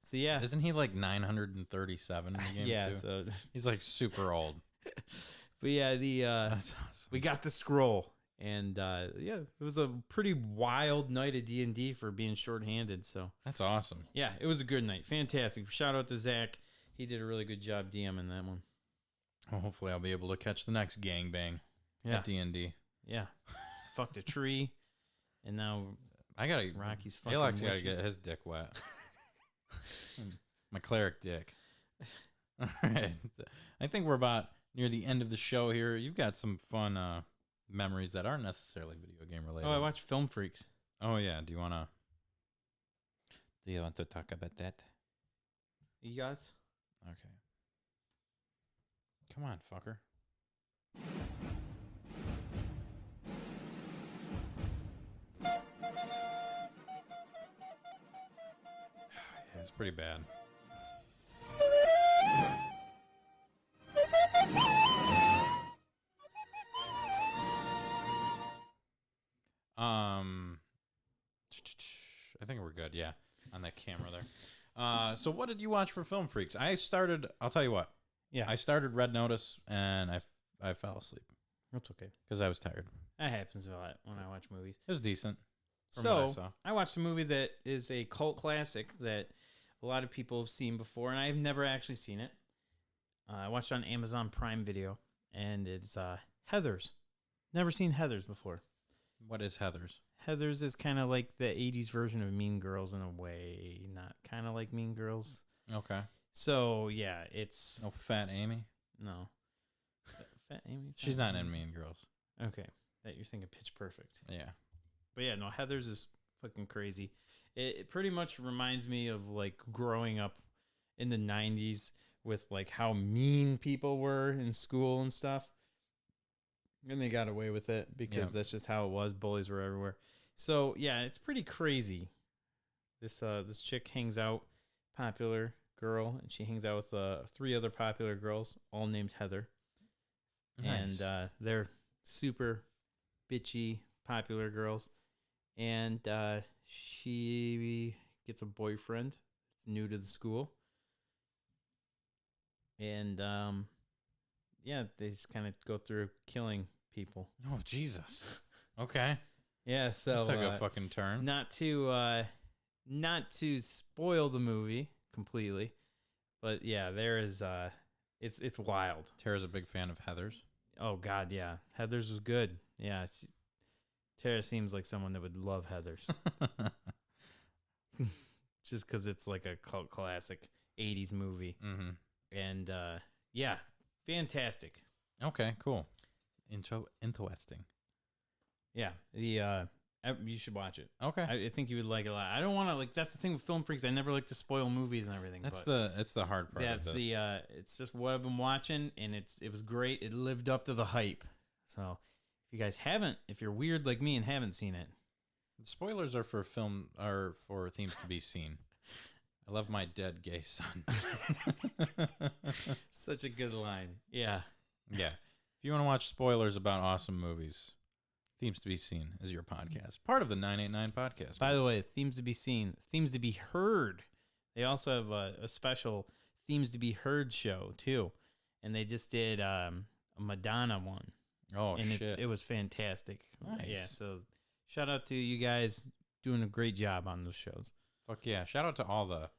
So yeah. Isn't he like 937 in the game yeah, too? so He's like super old. But yeah, That's awesome. we got the scroll. And yeah, it was a pretty wild night of D&D for being shorthanded. So that's awesome. Yeah, it was a good night. Fantastic. Shout out to Zach. He did a really good job DMing that one. Well, hopefully I'll be able to catch the next gangbang at D&D. Yeah. Fucked a tree. And now Rocky's fucking Alex got to witches. get his dick wet. My cleric dick. All right. I think we're about near the end of the show here. You've got some fun memories that aren't necessarily video game related. Oh, I watched Film Freaks. Oh, yeah. Do you want to talk about that? You guys? Okay. Come on, fucker. Yeah, it's pretty bad. I think we're good. Yeah, on that camera there. So what did you watch for Film Freaks? I'll tell you what. Yeah. I started Red Notice and I fell asleep That's okay. because I was tired. That happens a lot when I watch movies. It was decent. From what I saw. I watched a movie that is a cult classic that a lot of people have seen before, and I've never actually seen it. I watched it on Amazon Prime Video, and it's Heathers. Never seen Heathers before. What is Heathers? Heathers is kind of like the 80s version of Mean Girls in a way. Not kind of like Mean Girls. Okay. So, yeah, it's... No Fat Amy? No. Fat Amy? She's not in Mean Girls. Okay. That you're thinking Pitch Perfect. Yeah. But yeah, no, Heathers is fucking crazy. It pretty much reminds me of like growing up in the 90s with like how mean people were in school and stuff. And they got away with it because that's just how it was. Bullies were everywhere. So yeah, it's pretty crazy. This chick hangs out, popular girl, and she hangs out with 3 other popular girls, all named Heather. Nice. And they're super bitchy, popular girls. And she gets a boyfriend that's new to the school. And, yeah, they just kind of go through killing people. Oh, Jesus. Okay. Yeah, so... Took a fucking turn. Not to spoil the movie completely, but yeah, there is... It's wild. Tara's a big fan of Heathers. Oh, God, yeah. Heathers was good. Yeah, Tara seems like someone that would love Heathers. Just because it's like a cult classic 80s movie. Mm-hmm. And, yeah, fantastic. Okay, cool. Interesting. Yeah, you should watch it. Okay. I think you would like it a lot. I don't want to, like, that's the thing with Film Freaks. I never like to spoil movies and everything. It's but the hard part of that's this. it's just what I've been watching, and it was great. It lived up to the hype. So if you guys haven't, if you're weird like me and haven't seen it, The spoilers are for themes to be seen. I love my dead gay son. such a good line. Yeah. Yeah. If you want to watch spoilers about awesome movies, Themes to Be Seen is your podcast. Part of the 989 podcast. By the way, themes to be seen, themes to be heard. They also have a special themes to be heard show too, and they just did a Madonna one. Oh, and shit. It was fantastic. Nice. Yeah. So shout out to you guys doing a great job on those shows. Fuck yeah. Shout out to all the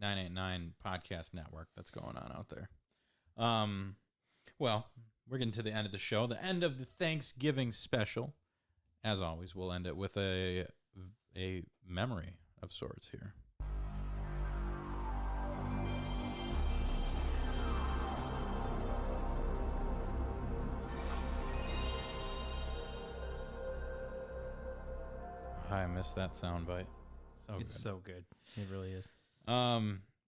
989 podcast network that's going on out there. Well, we're getting to the end of the show, the end of the Thanksgiving special. As always, we'll end it with a memory of sorts here. I missed that soundbite. It's so good. It really is.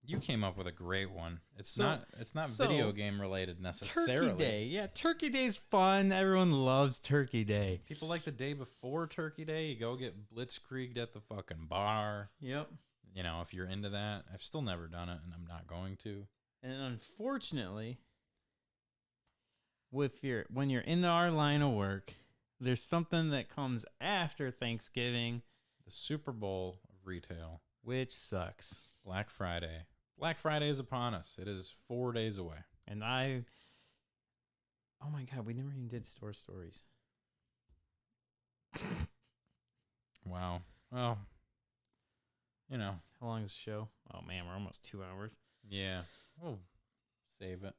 You came up with a great one. It's So- not video game related necessarily. Turkey Day. Yeah, Turkey Day's fun. Everyone loves Turkey Day. People like the day before Turkey Day, you go get blitzkrieged at the fucking bar. Yep. You know, if you're into that. I've still never done it, and I'm not going to. And unfortunately, when you're in our line of work, there's something that comes after Thanksgiving, The Super Bowl of retail, which sucks. Black Friday. Black Friday is upon us. It is 4 days away. And oh my God, we never even did store stories. Wow. Well, you know, How long is the show? Oh man, we're almost 2 hours. yeah, we'll save it.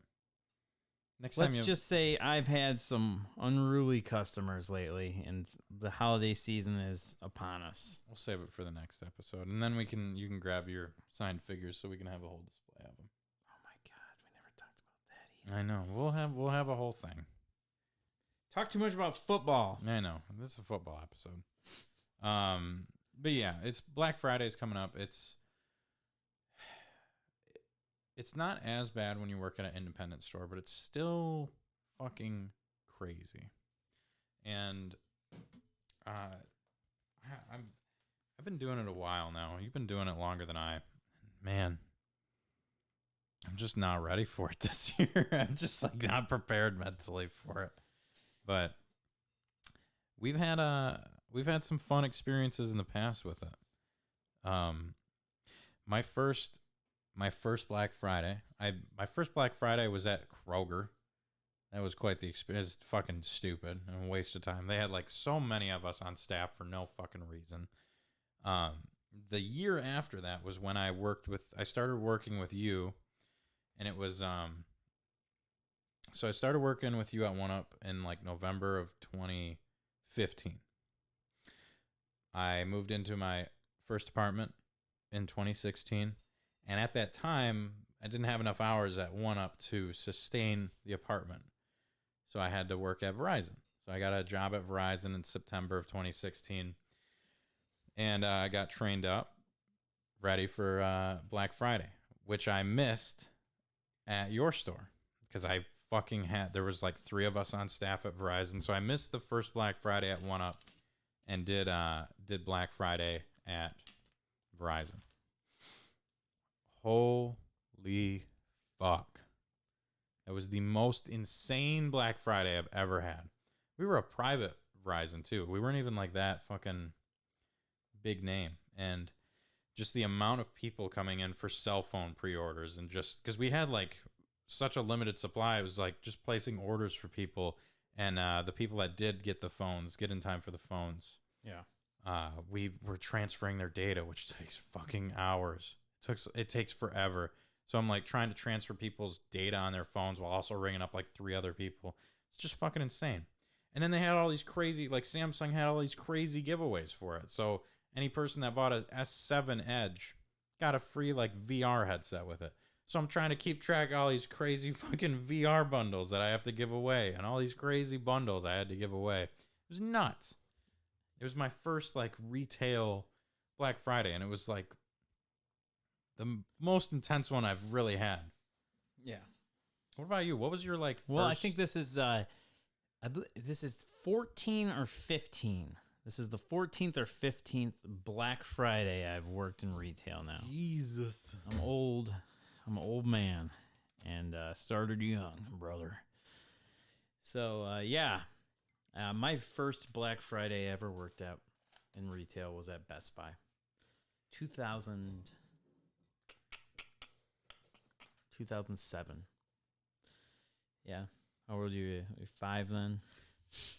Next time Let's just say I've had some unruly customers lately, and the holiday season is upon us. We'll save it for the next episode, and then you can grab your signed figures so we can have a whole display of them. Oh my God, we never talked about that either. I know. We'll have a whole thing. Talk too much about football. I know. This is a football episode. But yeah, it's Black Friday's coming up. It's not as bad when you work at an independent store, but it's still fucking crazy. And I've been doing it a while now. You've been doing it longer than I. Man, I'm just not ready for it this year. I'm just like not prepared mentally for it. But we've had some fun experiences in the past with it. My first Black Friday. My first Black Friday was at Kroger. That was quite the experience. Fucking stupid and a waste of time. They had like so many of us on staff for no fucking reason. The year after that was when I started working with you, and it was so I started working with you at 1UP in like November of 2015. I moved into my first apartment in 2016. And at that time, I didn't have enough hours at 1UP to sustain the apartment. So I had to work at Verizon. So I got a job at Verizon in September of 2016. And I got trained up, ready for Black Friday, which I missed at your store. Because there was like 3 of us on staff at Verizon. So I missed the first Black Friday at 1UP and did Black Friday at Verizon. Holy fuck. It was the most insane Black Friday I've ever had. We were a private Verizon too. We weren't even like that fucking big name. And just the amount of people coming in for cell phone pre-orders, and just because we had like such a limited supply, it was like just placing orders for people, and the people that did get in time for the phones. Yeah. We were transferring their data, which takes fucking hours. It takes forever. So I'm like trying to transfer people's data on their phones while also ringing up like 3 other people. It's just fucking insane. And then they had all these crazy, like Samsung had all these crazy giveaways for it. So any person that bought a S7 Edge got a free like VR headset with it. So I'm trying to keep track of all these crazy fucking VR bundles that I have to give away, and all these crazy bundles I had to give away. It was nuts. It was my first like retail Black Friday, and it was like the most intense one I've really had. Yeah. What about you? What was your like? Well, I think this is this is 14 or 15. This is the 14th or 15th Black Friday I've worked in retail now. Jesus. I'm old. I'm an old man, and started young, brother. So my first Black Friday I ever worked at in retail was at Best Buy. 2007. Yeah. How old are you? You're 5 then?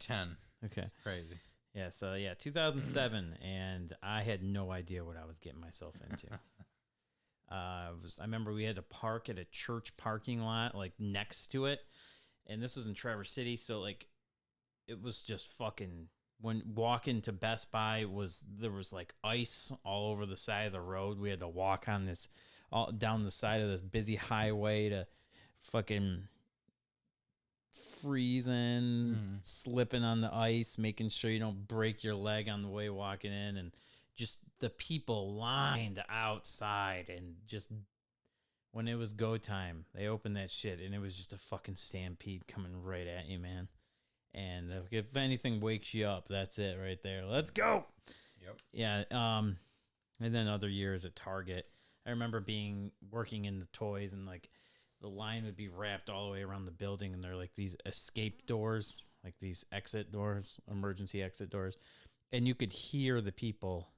10. Okay. Crazy. Yeah, so 2007, and I had no idea what I was getting myself into. I remember we had to park at a church parking lot, like next to it, and this was in Traverse City, so like it was just fucking. When walking to Best Buy there was like ice all over the side of the road. We had to walk on this all down the side of this busy highway to fucking freezing, slipping on the ice, making sure you don't break your leg on the way walking in, and just the people lined outside, and just when it was go time, they opened that shit, and it was just a fucking stampede coming right at you, man. And if anything wakes you up, that's it right there. Let's go. Yep. Yeah. And then other years at Target, I remember working in the toys, and like the line would be wrapped all the way around the building, and they're like these escape doors, like these exit doors, emergency exit doors, and you could hear the people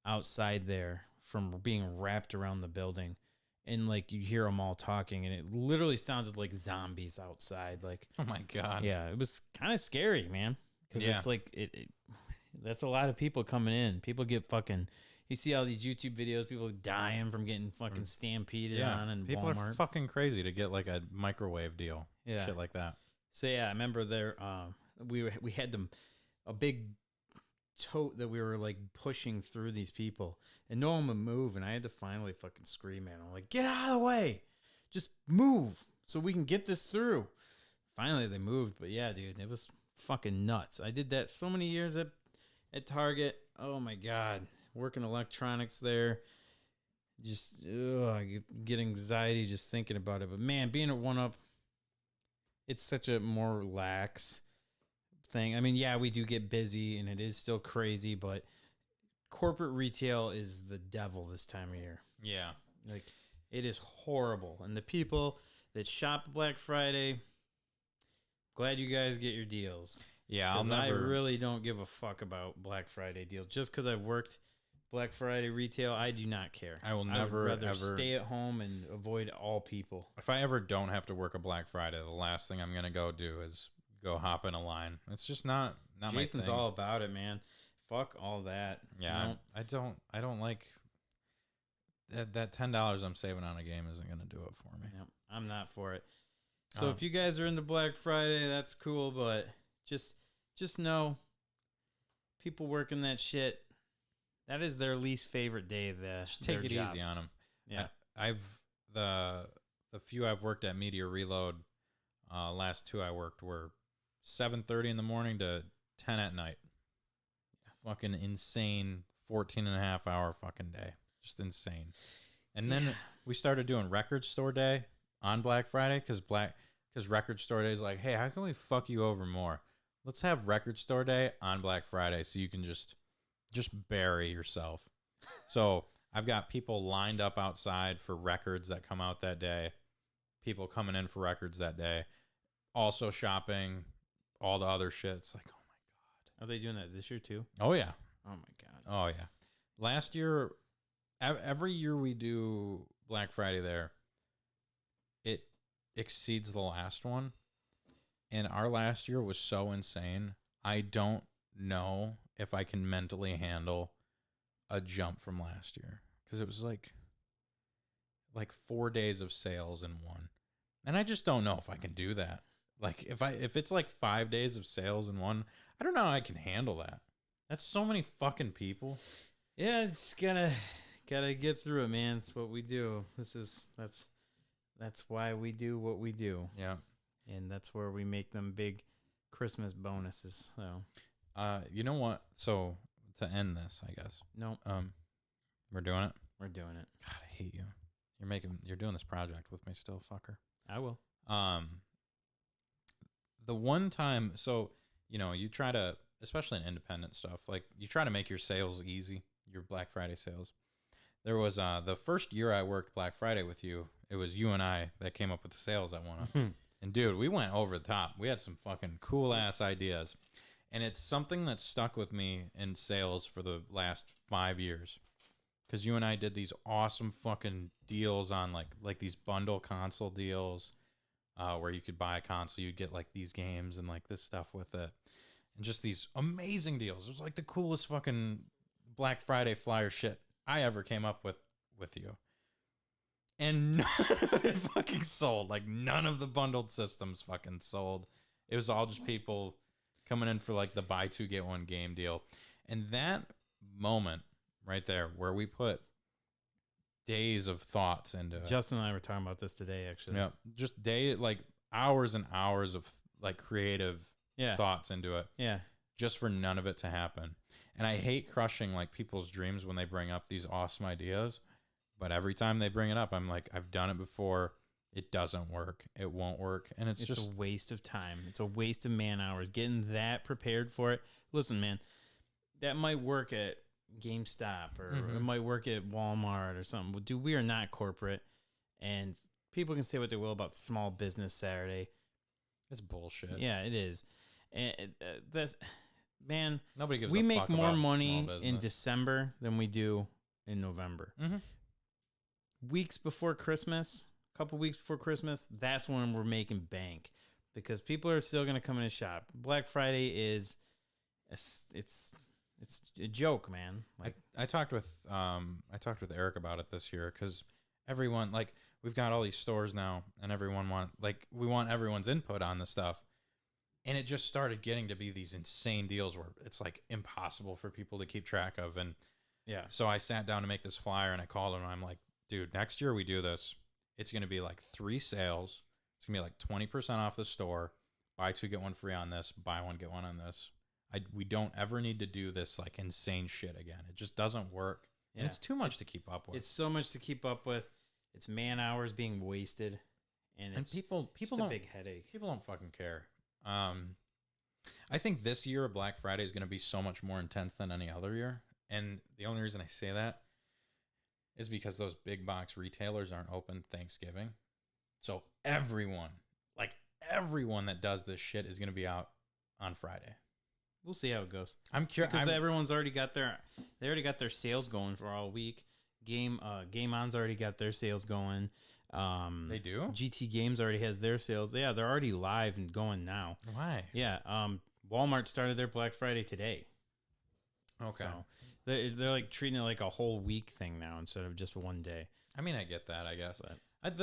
outside there from being wrapped around the building, and like you hear them all talking, and it literally sounded like zombies outside. Like, oh my God. Yeah, it was kind of scary, man, because it's like that's a lot of people coming in. People get fucking. You see all these YouTube videos, people dying from getting fucking stampeded on, and people Walmart. are fucking crazy to get like a microwave deal. shit like that. So yeah, I remember there. We had a big tote that we were like pushing through these people, and no one would move, and I had to finally fucking scream at them, like, "Get out of the way! Just move so we can get this through." Finally, they moved, but yeah, dude, it was fucking nuts. I did that so many years at Target. Oh my god, working electronics there. Just I get anxiety just thinking about it. But man, being at 1UP, it's such a more relaxed thing. I mean, yeah, we do get busy and it is still crazy, but corporate retail is the devil this time of year. Yeah. Like, it is horrible. And the people that shop Black Friday, glad you guys get your deals. Yeah, I really don't give a fuck about Black Friday deals. Just because I've worked Black Friday retail, I do not care. I will never, would rather ever stay at home and avoid all people. If I ever don't have to work a Black Friday, the last thing I'm gonna go do is go hop in a line. It's just not Jason's my thing. all about it, man. Fuck all that. Yeah, I don't like that $10 I'm saving on a game isn't gonna do it for me. Yep, I'm not for it. So if you guys are into Black Friday, that's cool, but just know people working that shit, that is their least favorite day of the Just take it easy on them. Yeah. I've the few I've worked at Media Reload, last two I worked were 7:30 in the morning to 10 at night. Fucking insane 14.5 hour fucking day. Just insane. And then we started doing Record Store Day on Black Friday because Record Store Day is like, hey, how can we fuck you over more? Let's have Record Store Day on Black Friday so you can just bury yourself. So I've got people lined up outside for records that come out that day, people coming in for records that day, also shopping, all the other shit. It's like, oh my God. Are they doing that this year too? Oh, yeah. Oh my God. Oh, yeah. Last year, every year we do Black Friday there, it exceeds the last one. And our last year was so insane. I don't know if I can mentally handle a jump from last year, because it was like 4 days of sales in one. And I just don't know if I can do that. Like if it's like 5 days of sales in one, I don't know how I can handle that. That's so many fucking people. Yeah, it's gotta get through it, man. It's what we do. That's why we do what we do. Yeah. And that's where we make them big Christmas bonuses. So you know what? So to end this, I guess. No. We're doing it. We're doing it. God, I hate you. You're doing this project with me still, fucker. I will. The one time, so you try to, especially in independent stuff, like you try to make your sales easy, your Black Friday sales. There was the first year I worked Black Friday with you, it was you and I that came up with the sales at 1UP. And dude, we went over the top. We had some fucking cool ass ideas. And it's something that stuck with me in sales for the last 5 years. Because you and I did these awesome fucking deals on like these bundle console deals, where you could buy a console, you'd get like these games and like this stuff with it. And just these amazing deals. It was like the coolest fucking Black Friday flyer shit I ever came up with you. And none of it fucking sold. Like none of the bundled systems fucking sold. It was all just people coming in for like the buy two get one game deal. And that moment right there where we put days of thoughts into it. Justin and I were talking about this today, actually. Yeah. Just like hours and hours of like creative thoughts into it. Yeah. Just for none of it to happen. And I hate crushing like people's dreams when they bring up these awesome ideas. But every time they bring it up, I'm like, I've done it before. It doesn't work. It won't work. And it's just a waste of time. It's a waste of man hours getting that prepared for it. Listen, man, that might work at GameStop or it might work at Walmart or something. Well, dude, we are not corporate. And people can say what they will about Small Business Saturday. It's bullshit. Yeah, it is. And that's, man, nobody gives we a make fuck more about money small in business. December than we do in November. Weeks before Christmas, a couple weeks before Christmas, that's when we're making bank because people are still going to come in and shop. Black Friday is it's a joke, man. Like I talked with Eric about it this year because everyone, like, we've got all these stores now, and we want everyone's input on the stuff. And it just started getting to be these insane deals where it's like impossible for people to keep track of. And Yeah. so I sat down to make this flyer, and I called him, and I'm like, dude, next year we do this, it's going to be like 3 sales. It's going to be like 20% off the store. Buy 2, get 1 free on this. Buy 1, get 1 on this. We don't ever need to do this like insane shit again. It just doesn't work. Yeah. And it's too much to keep up with. It's so much to keep up with. It's man hours being wasted. And it's people just a don't, big headache. people don't fucking care. I think this year Black Friday is going to be so much more intense than any other year. And the only reason I say that is because those big box retailers aren't open Thanksgiving. So everyone that does this shit is going to be out on Friday. We'll see how it goes. I'm curious. Because everyone's already got their sales going for all week. Game On's already got their sales going. They do? GT Games already has their sales. Yeah, they're already live and going now. Why? Yeah. Walmart started their Black Friday today. Okay. So they're like treating it like a whole week thing now instead of just one day. I mean, I get that, I guess. But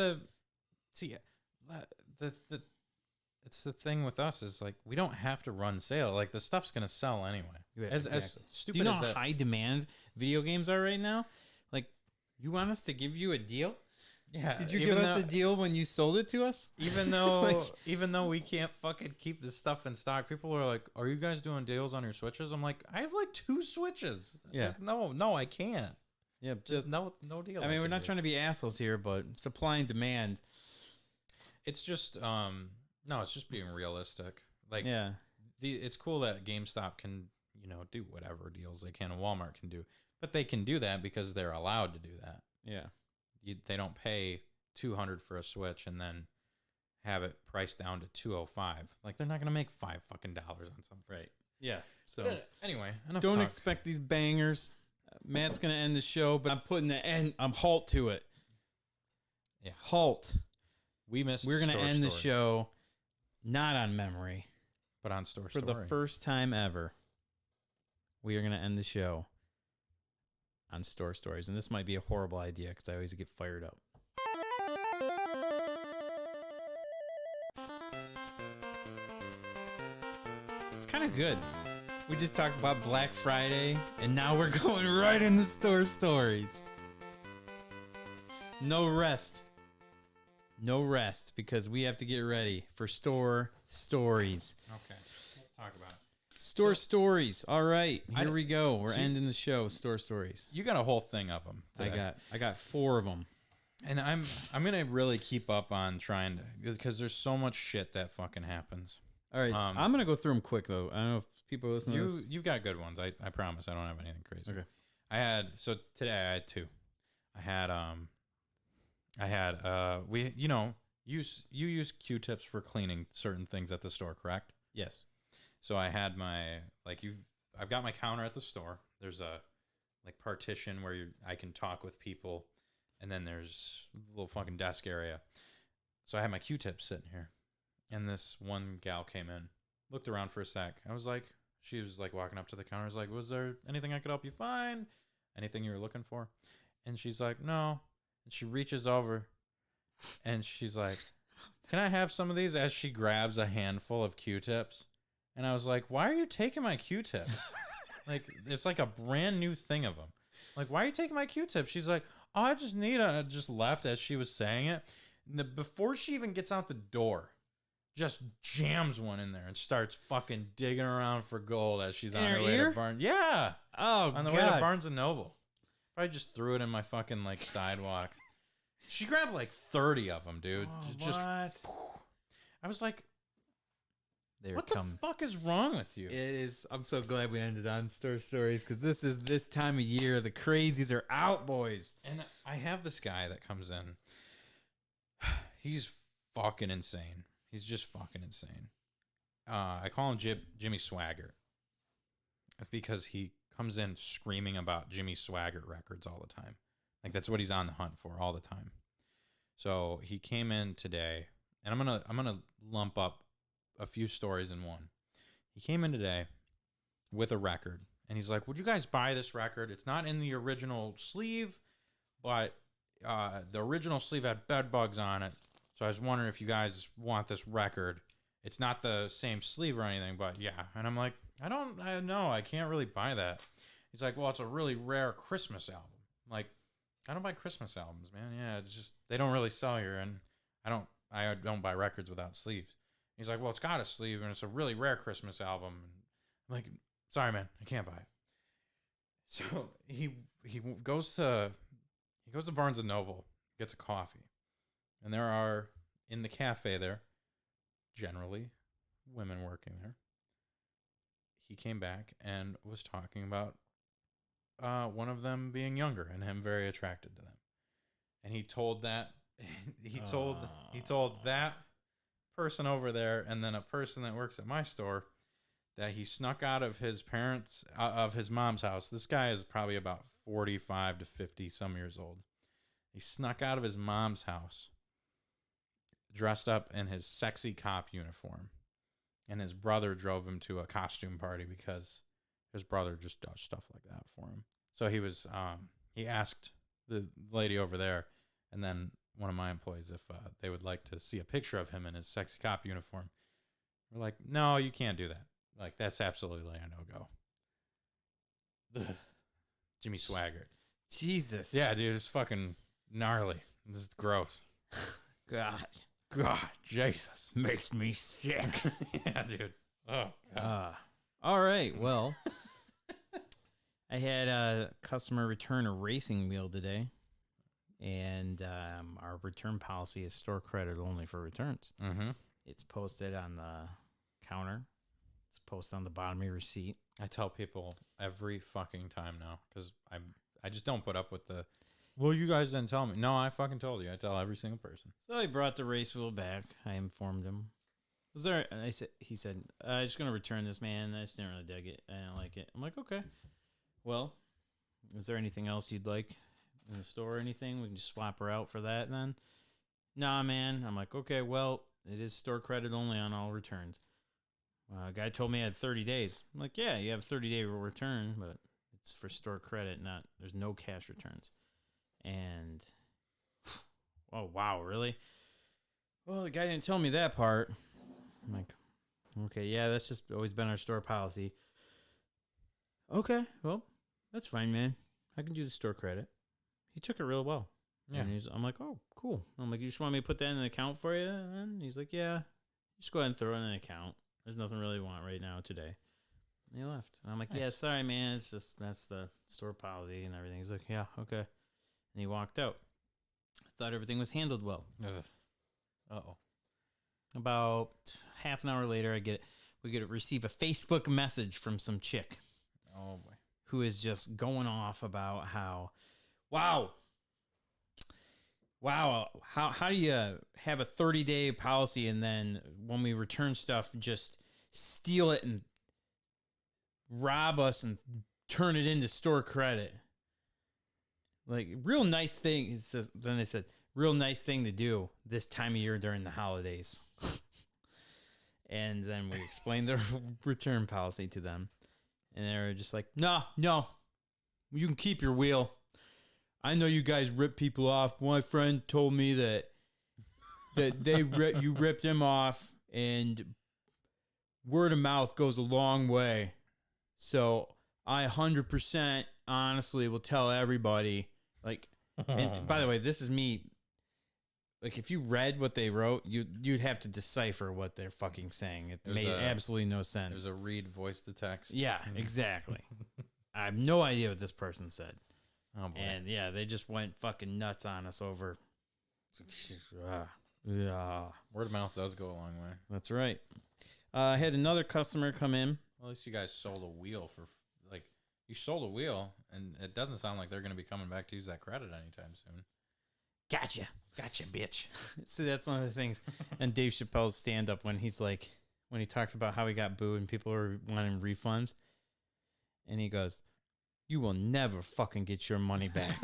It's the thing with us is like we don't have to run sale. Like the stuff's gonna sell anyway. Yeah, As stupid do you know as how that. high demand video games are right now? Like, you want us to give you a deal? Yeah. Did you even give us though- a deal when you sold it to us? Even though Like- even though we can't fucking keep this stuff in stock, people are like, "Are you guys doing deals on your Switches?" I'm like, "I have like 2 Switches." Yeah. Just, no, I can't. Yeah, Just no deal. I mean, we're not trying to be assholes here, but supply and demand. It's just no, it's just being realistic. Like Yeah. it's cool that GameStop can, do whatever deals they can and Walmart can do. But they can do that because they're allowed to do that. Yeah. They don't pay $200 for a Switch and then have it priced down to $205. Like they're not going to make $5 fucking dollars on something. Right. Yeah. So Anyway, enough don't talk. expect these bangers. Matt's going to end the show, but I'm putting I'm halt to it. Yeah. Halt. We missed We're going to Store end the Story, show not on memory. but on Store For Story. the first time ever, we are going to end the show on Store Stories. And this might be a horrible idea because I always get fired up. It's kind of good. We just talked about Black Friday, and now we're going right into Store Stories. No rest. No rest, because we have to get ready for Store Stories. Okay. Let's talk about it. Store Stories. All right, I here d- we go. We're so you- ending the show. Store Stories. You got a whole thing of them. I got 4 of them. And I'm gonna really keep up on trying to, because there's so much shit that fucking happens. All right, I'm gonna go through them quick though. I don't know if people listen to this. You've got good ones. I promise. I don't have anything crazy. Okay. Today I had 2. You use Q-tips for cleaning certain things at the store, correct? Yes. So I had I've got my counter at the store. There's a partition where I can talk with people, and then there's a little fucking desk area. So I had my Q-tips sitting here, and this one gal came in, looked around for a sec. She was like walking up to the counter. I was like, "Was there anything I could help you find? Anything you were looking for?" And she's like, "No." And she reaches over, and she's like, "Can I have some of these?" As she grabs a handful of Q-tips. And I was like, "Why are you taking my Q-tips?" Like, it's like a brand new thing of them. Like, "Why are you taking my Q-tips?" She's like, "Oh, I just need a," just left as she was saying it. And before she even gets out the door, just jams one in there and starts fucking digging around for gold as she's on In her her way ear? to Barnes. Yeah. Oh, On the way to Barnes and Noble. Probably just threw it in my fucking sidewalk. She grabbed 30 of them, dude. Just I was like, what the fuck is wrong with you? It is. I'm so glad we ended on Store Stories because this is this time of year. The crazies are out, boys. And I have this guy that comes in. He's fucking insane. He's just fucking insane. I call him Jimmy Swaggart. Because he comes in screaming about Jimmy Swaggart records all the time. Like, that's what he's on the hunt for all the time. So he came in today, and I'm gonna lump up a few stories in one. He came in today with a record, and he's like, "Would you guys buy this record? It's not in the original sleeve, but the original sleeve had bed bugs on it. So I was wondering if you guys want this record. It's not the same sleeve or anything, but yeah. And I'm like, I know, I can't really buy that. He's like, well, it's a really rare Christmas album. I'm like, I don't buy Christmas albums, man. Yeah, it's just, they don't really sell here. And I don't buy records without sleeves. He's like, well, it's got a sleeve and it's a really rare Christmas album. And I'm like, sorry, man, I can't buy it. So he goes to Barnes and Noble, gets a coffee. And there are, in the cafe there, generally women working there. He came back and was talking about one of them being younger and him very attracted to them. And he told that he told that person over there and then a person that works at my store that he snuck out of his mom's house. This guy is probably about 45 to 50 some years old. He snuck out of his mom's house dressed up in his sexy cop uniform. And his brother drove him to a costume party because his brother just does stuff like that for him. So he asked the lady over there and then one of my employees if they would like to see a picture of him in his sexy cop uniform. We're like, no, you can't do that. Like, that's absolutely a no-go. Jimmy Swaggart. Jesus. Yeah, dude, it's fucking gnarly. This is gross. God, Jesus. makes me sick. Yeah, dude. Oh, God. All right. Well, I had a customer return a racing wheel today, and our return policy is store credit only for returns. Mm-hmm. It's posted on the counter. It's posted on the bottom of your receipt. I tell people every fucking time now because I just don't put up with the, well, you guys didn't tell me. No, I fucking told you. I tell every single person. So I brought the race wheel back. I informed him. He said, I'm just going to return this, man. I just didn't really dig it. I didn't like it. I'm like, okay. Well, is there anything else you'd like in the store or anything? We can just swap her out for that then. Nah, man. I'm like, okay, well, it is store credit only on all returns. A guy told me I had 30 days. I'm like, yeah, you have 30-day return, but it's for store credit, there's no cash returns. And, oh, wow, really? Well, the guy didn't tell me that part. I'm like, okay, yeah, that's just always been our store policy. Okay, well, that's fine, man. I can do the store credit. He took it real well. Yeah. And I'm like, oh, cool. I'm like, you just want me to put that in an account for you? And he's like, yeah, just go ahead and throw it in an account. There's nothing really want right now today. And he left. And I'm like, yeah, sorry, man. It's just, that's the store policy and everything. He's like, yeah, okay. And he walked out. I thought everything was handled well. Uh-oh. About half an hour later, we receive a Facebook message from some chick. Oh, boy. Who is just going off about how, wow, how do you have a 30-day policy and then when we return stuff, just steal it and rob us and turn it into store credit? Like, real nice thing. It says, then they said, real nice thing to do this time of year during the holidays. And then we explained the return policy to them. And they were just like, no, you can keep your wheel. I know you guys rip people off. My friend told me that you ripped him off, and word of mouth goes a long way. So I 100% honestly will tell everybody. Like, and by the way, this is me. Like, if you read what they wrote, you'd have to decipher what they're fucking saying. It made absolutely no sense. It was a read voice to text. Yeah, exactly. I have no idea what this person said. Oh, boy. And yeah, they just went fucking nuts on us over. Yeah. Word of mouth does go a long way. That's right. I had another customer come in. Well, at least you guys sold a wheel for, like, you sold a wheel, and it doesn't sound like they're going to be coming back to use that credit anytime soon. Gotcha, bitch. So that's one of the things. And Dave Chappelle's stand-up when he's like, when he talks about how he got booed and people are wanting refunds, and he goes, you will never fucking get your money back.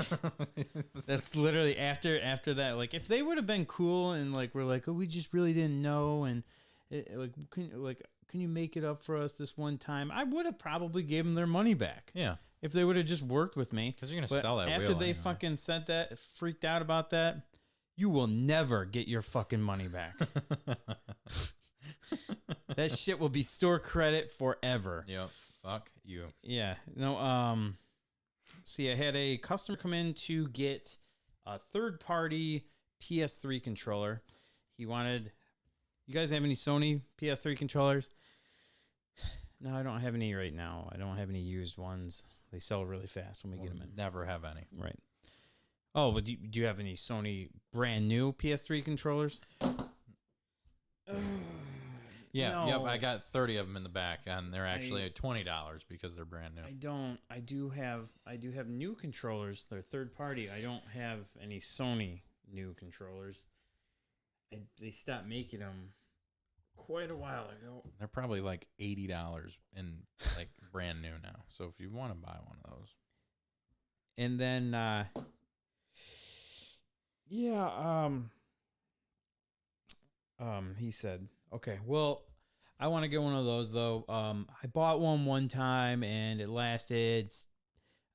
That's literally after that. Like, if they would have been cool and like we're like, oh, we just really didn't know, and can you make it up for us this one time? I would have probably gave them their money back. Yeah. If they would have just worked with me. Because you're going But to sell that after wheel they anyway. fucking said that, freaked out about that, you will never get your fucking money back. That shit will be store credit forever. Yep. Fuck you. Yeah. No, see, I had a customer come in to get a third-party PS3 controller. He wanted... You guys have any Sony PS3 controllers? No, I don't have any right now. I don't have any used ones. They sell really fast when we get them in. Never have any. Right. Oh, but do you have any Sony brand new PS3 controllers? Yeah, No. yep. I got 30 of them in the back, and they're actually $20 because they're brand new. I don't. I do have new controllers. They're third party. I don't have any Sony new controllers. They stopped making them quite a while ago. They're probably like $80 and like brand new now. So if you want to buy one of those, And then, he said, okay, well, I want to get one of those though. I bought one time and it lasted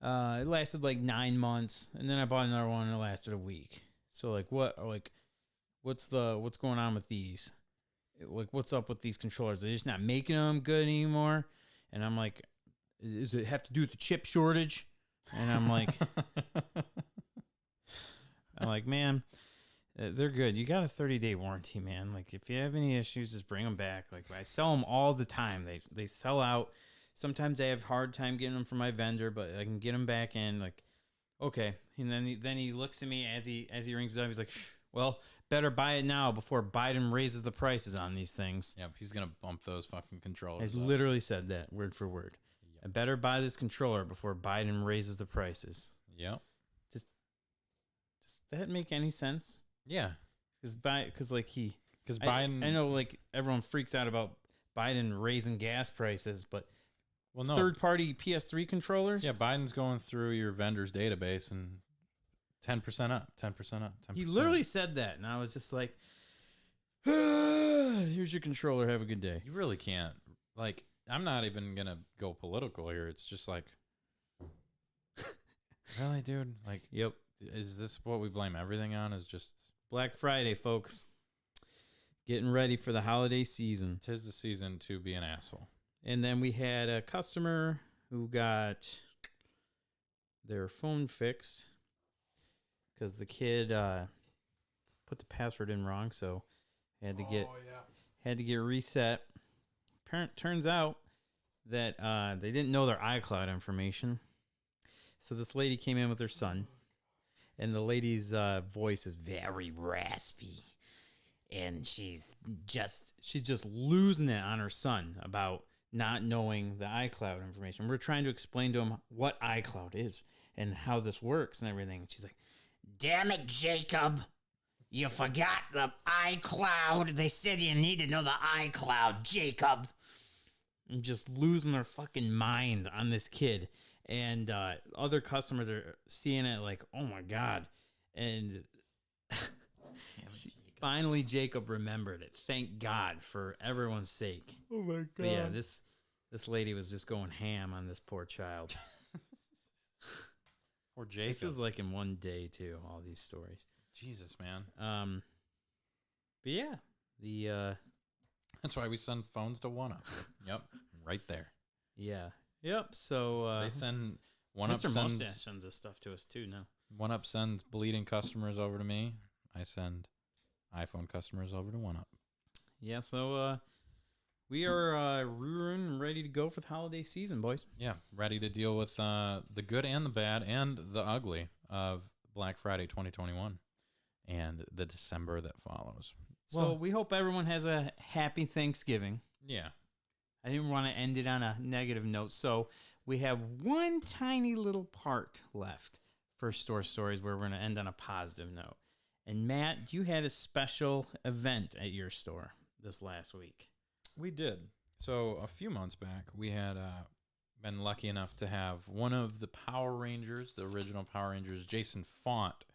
like 9 months, and then I bought another one and it lasted a week. So what's going on with these? Like, what's up with these controllers? They're just not making them good anymore. And I'm like, does it have to do with the chip shortage? And I'm like, man, they're good. You got a 30-day warranty, man. Like, if you have any issues, just bring them back. Like, I sell them all the time. They sell out. Sometimes I have a hard time getting them from my vendor, but I can get them back in. Like, okay. And then he looks at me as he rings it up. He's like, well, better buy it now before Biden raises the prices on these things. yep, he's gonna bump those fucking controllers. I up. literally said that word for word. I better buy this controller before Biden raises the prices. Yep. Does that make any sense? Yeah. Because Biden. I know, like, everyone freaks out about Biden raising gas prices, but Well, no. third-party PS3 controllers. Yeah, Biden's going through your vendor's database and 10% up, 10% up, 10%. He literally said that, and I was just like, "Here's your controller. Have a good day." You really can't. Like, I'm not even gonna go political here. It's just like, really, dude. Like, Yep. is this what we blame everything on? Is just Black Friday, folks. Getting ready for the holiday season. 'tis the season to be an asshole. And then we had a customer who got their phone fixed because the kid put the password in wrong, so had to get reset. Turns out that they didn't know their iCloud information. So this lady came in with her son, and the lady's voice is very raspy, and she's just losing it on her son about not knowing the iCloud information. We're trying to explain to him what iCloud is and how this works and everything. And she's like, Damn it, Jacob. You forgot the iCloud. They said you need to know the iCloud, Jacob. and just losing their fucking mind on this kid. And other customers are seeing it like, oh my God. And finally, Jacob remembered it. Thank God, for everyone's sake. Oh my god. But yeah, this lady was just going ham on this poor child. Poor Jacob. This is like in one day too, all these stories. Jesus, man. But yeah, the That's why we send phones to 1UP. Yep, right there. yeah. Yep. So They send 1UP Mr. sends Mustache sends this stuff to us too now. 1UP sends bleeding customers over to me. I send iPhone customers over to 1UP. Yeah, so we are rearing and ready to go for the holiday season, boys. Yeah, ready to deal with the good and the bad and the ugly of Black Friday 2021 and the December that follows. So we hope everyone has a happy Thanksgiving. Yeah. I didn't want to end it on a negative note, so we have one tiny little part left for store stories where we're going to end on a positive note. And Matt, you had a special event at your store this last week. We did. So a few months back, we had been lucky enough to have one of the Power Rangers, the original Power Rangers, Jason Font,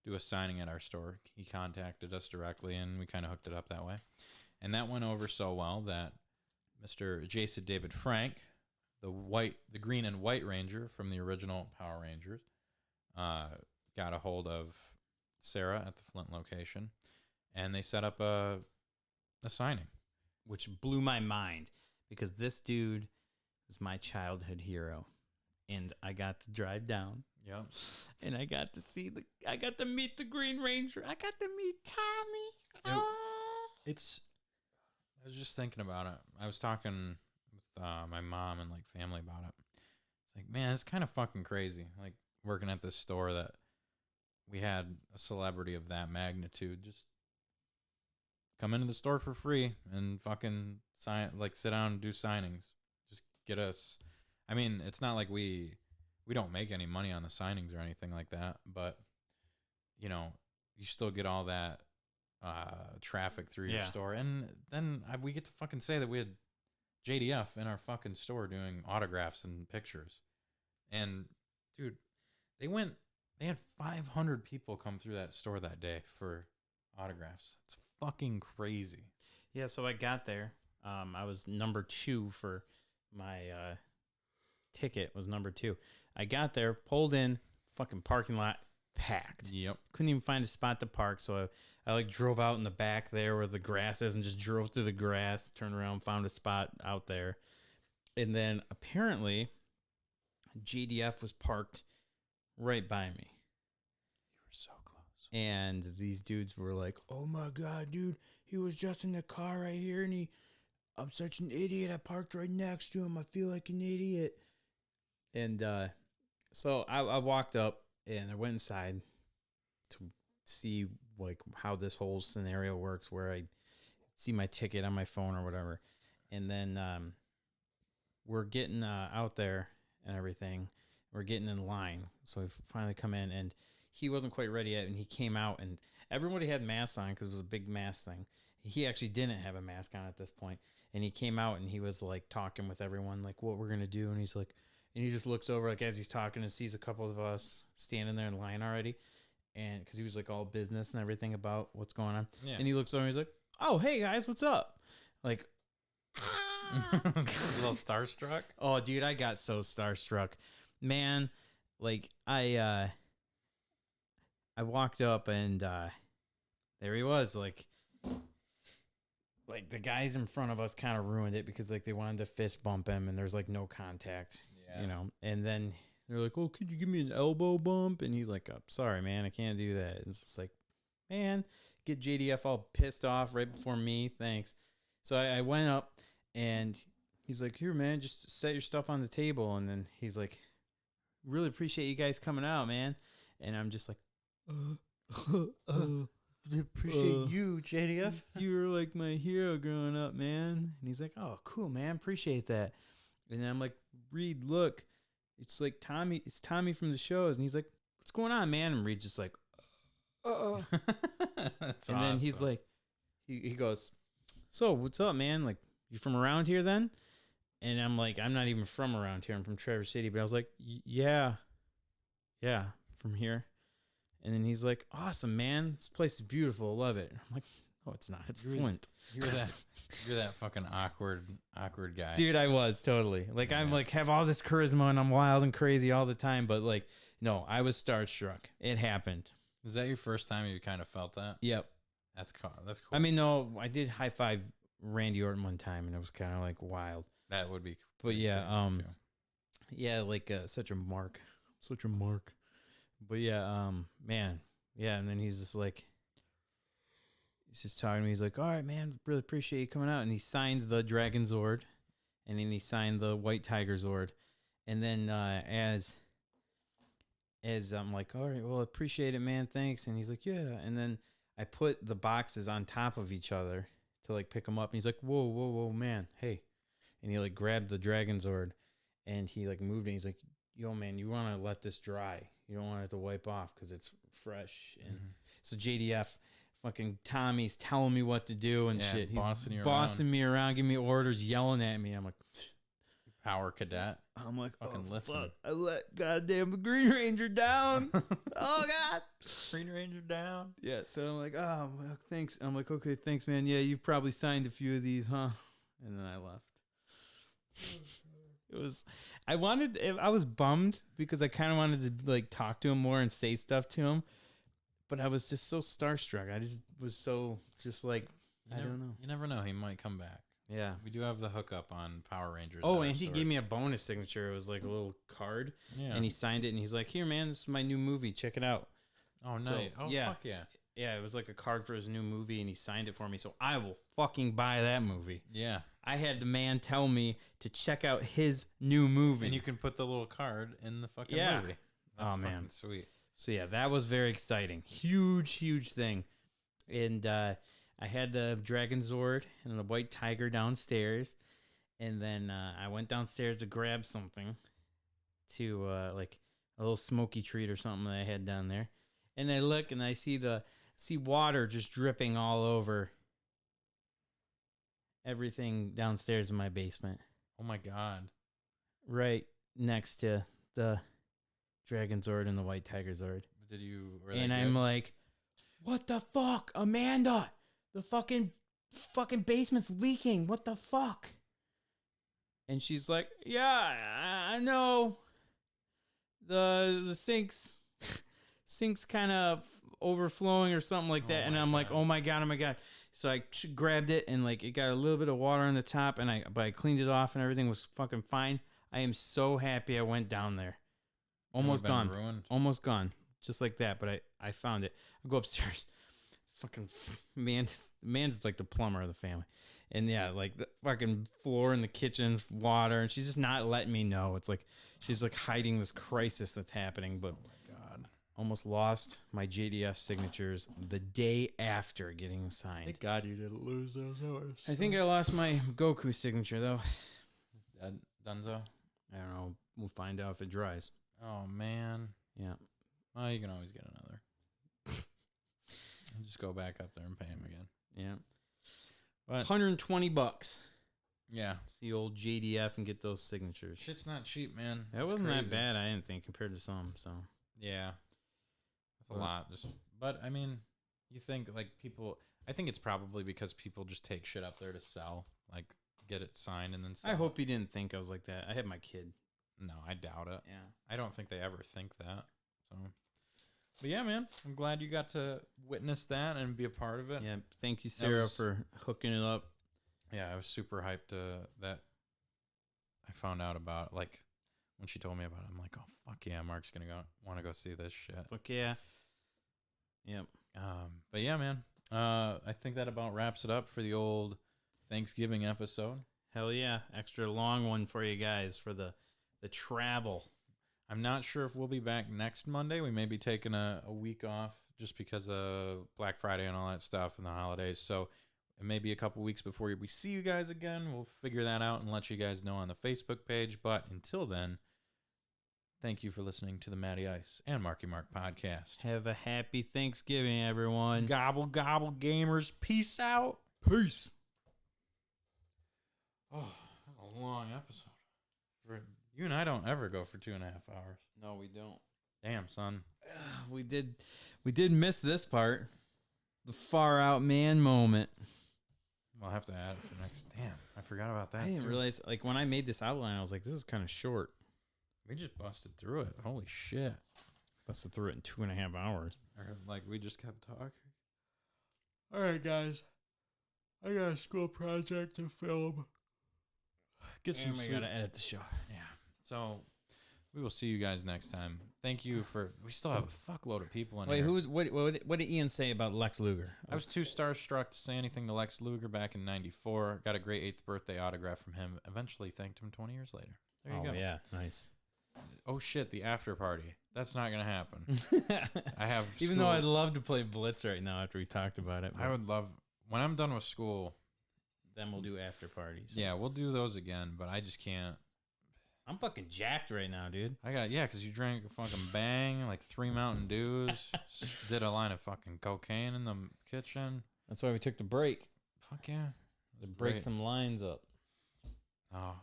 do a signing at our store. He contacted us directly, and we kind of hooked it up that way. And that went over so well that Mr. Jason David Frank, the green and white Ranger from the original Power Rangers, got a hold of Sarah at the Flint location, and they set up a signing. Which blew my mind because this dude was my childhood hero. And I got to drive down. Yep. And I got to meet the Green Ranger. I got to meet Tommy. I was just thinking about it. I was talking with my mom and like family about it. It's like, man, it's kind of fucking crazy. Like working at this store that we had a celebrity of that magnitude just come into the store for free and fucking sit down and do signings. Just get us. I mean, it's not like we don't make any money on the signings or anything like that, but you know, you still get all that traffic through your store, and then we get to fucking say that we had JDF in our fucking store doing autographs and pictures. And dude, they had 500 people come through that store that day for autographs. It's fucking crazy. Yeah, so I got there. I was number 2 for my ticket was number 2. I got there, pulled in, fucking parking lot packed. Yep. Couldn't even find a spot to park, so I like drove out in the back there where the grass is and just drove through the grass, turned around, found a spot out there. And then apparently JDF was parked right by me. You were so close. And these dudes were like, "Oh my God, dude, he was just in the car right here and I'm such an idiot. I parked right next to him. I feel like an idiot." And so I walked up and I went inside to see like how this whole scenario works, where I see my ticket on my phone or whatever. And then we're getting out there and everything. We're getting in line. So we finally come in, and he wasn't quite ready yet. And he came out, and everybody had masks on because it was a big mask thing. He actually didn't have a mask on at this point. And he came out and he was like talking with everyone, like what we're going to do. And he's like, and he just looks over like as he's talking and sees a couple of us standing there in line already. And because he was like all business and everything about what's going on. Yeah. And he looks over and he's like, "Oh, hey guys, what's up?" Like, A little starstruck. oh, dude, I got so starstruck, man. Like I walked up and there he was. Like the guys in front of us kind of ruined it because like they wanted to fist bump him and there's like no contact, you know. And then they're like, "Oh, could you give me an elbow bump?" And he's like, "Oh, sorry, man, I can't do that." And it's just like, man, get JDF all pissed off right before me. Thanks. So I went up and he's like, "Here, man, just set your stuff on the table." And then he's like, "Really appreciate you guys coming out, man." And I'm just like, Appreciate you, JDF. "You were like my hero growing up, man." And he's like, "Oh, cool, man. Appreciate that." And then I'm like, "Reed, look, it's like Tommy. It's Tommy from the shows." And he's like, "What's going on, man?" And Reed's just like, That's and then he's like, he goes, "So what's up, man? Like, you from around here then?" And I'm like, "I'm not even from around here. I'm from Traverse City." But I was like, yeah, from here." And then he's like, "Awesome, man. This place is beautiful. Love it." I'm like, "Oh, it's not. It's Flint." You're that fucking awkward guy. Dude, I was totally. Like, I'm like, have all this charisma and I'm wild and crazy all the time. But like, no, I was starstruck. It happened. Is that your first time you kind of felt that? Yep. That's cool. That's cool. I mean, no, I did high five Randy Orton one time and it was kind of like wild. that would be. But yeah, crazy, too. yeah, like such a mark. But yeah, man, yeah. And then he's just like, he's just talking to me. He's like, "All right, man, really appreciate you coming out." And he signed the Dragon Zord, and then he signed the White Tiger Zord. And then as I'm like, "All right, well, appreciate it, man, thanks." And he's like, "Yeah." And then I put the boxes on top of each other to like pick them up. And he's like, whoa, man, hey. And he like grabbed the Dragon Zord, and he like moved it. He's like, "Yo, man, you want to let this dry. You don't want it to wipe off because it's fresh." And so JDF, fucking Tommy's telling me what to do and shit. He's bossing me around, giving me orders, yelling at me. I'm like, Power cadet. I'm like, Fucking "Oh, listen. fuck. I let goddamn the Green Ranger down." Oh, God. Green Ranger down. Yeah, so I'm like, "Oh, well, thanks." I'm like, "Okay, thanks, man. Yeah, you've probably signed a few of these, huh?" And then I left. It was. I was bummed because I kind of wanted to like talk to him more and say stuff to him, but I was just so starstruck. I just was so just like I don't know. You never know. He might come back. Yeah. We do have the hookup on Power Rangers. Oh, and he gave me a bonus signature. It was like a little card, and he signed it, and he's like, "Here, man, this is my new movie. Check it out." Oh, nice. So, Oh, yeah. fuck yeah. Yeah, it was like a card for his new movie, and he signed it for me. So I will fucking buy that movie. Yeah. I had the man tell me to check out his new movie. And you can put the little card in the fucking Yeah. movie. That's man. fucking sweet. So yeah, that was very exciting. Huge thing. And I had the Dragon Zord and the White Tiger downstairs. And then I went downstairs to grab something to like a little smoky treat or something that I had down there. And I look and I see water just dripping all over everything downstairs in my basement. Oh my God. Right next to the Dragon Zord and the White Tiger Zord. And I'm like, what the fuck, Amanda? The fucking basement's leaking. What the fuck? And she's like, yeah, I know. The sink's kind of overflowing or something like that. And I'm like, oh my God. So I grabbed it and like it got a little bit of water on the top, but I cleaned it off and everything was fucking fine. I am so happy I went down there. Almost gone. Ruined. Almost gone. Just like that, but I found it. I go upstairs. Fucking man's like the plumber of the family. And yeah, like the fucking floor in the kitchen's water, and she's just not letting me know. It's like she's like hiding this crisis that's happening, but God. Almost lost my JDF signatures the day after getting signed. Thank God you didn't lose those hours. I think I lost my Goku signature though. Is that Dunzo? I don't know. We'll find out if it dries. Oh man. Yeah. Well, you can always get another. Just go back up there and pay him again. Yeah. But $120. yeah, It's the old JDF and get those signatures. shit's not cheap, man. That wasn't that bad, I didn't think, compared to some. So Yeah, that's a lot. But I mean, you think like people? I think it's probably because people just take shit up there to sell, like get it signed and then sell. I hope you didn't think I was like that. I had my kid. No, I doubt it. Yeah. I don't think they ever think that. So, but yeah, man, I'm glad you got to witness that and be a part of it. Yeah. Thank you, Sarah, for hooking it up. Yeah, I was super hyped that I found out about, like, when she told me about it. I'm like, oh, fuck yeah, Mark's going to want to go see this shit. Fuck yeah. Yep. But yeah, man, I think that about wraps it up for the old Thanksgiving episode. Hell yeah. Extra long one for you guys for the travel. I'm not sure if we'll be back next Monday. We may be taking a week off just because of Black Friday and all that stuff and the holidays. So it may be a couple weeks before we see you guys again. We'll figure that out and let you guys know on the Facebook page. But until then, thank you for listening to the Matty Ice and Marky Mark podcast. Have a happy Thanksgiving, everyone. Gobble, gobble, gamers. Peace out. Peace. Oh, that's a long episode. You and I don't ever go for 2.5 hours. No, we don't. Damn, son. We did miss this part. The far out man moment. We'll have to add it for next. Damn, I forgot about that. I didn't too. realize, like, when I made this outline, I was like, this is kind of short. We just busted through it. Holy shit. Busted through it in 2.5 hours. Or like we just kept talking. All right, guys. I got a school project to film. Get some And we sleep. gotta edit the show. Yeah. So we will see you guys next time. Thank you for. We still have a fuckload of people in Wait, here. what did Ian say about Lex Luger? I was too starstruck to say anything to Lex Luger back in '94. Got a great 8th birthday autograph from him. Eventually thanked him 20 years later. There you go. Yeah, nice. Oh shit, the after party. That's not gonna happen. I have. Even though I'd love to play Blitz right now after we talked about it. I would love when I'm done with school. Then we'll do after parties. Yeah, we'll do those again, but I just can't. I'm fucking jacked right now, dude. Because you drank a fucking Bang, like 3 Mountain Dews, did a line of fucking cocaine in the kitchen. That's why we took the break. Fuck yeah. To break Great. some lines up. Oh,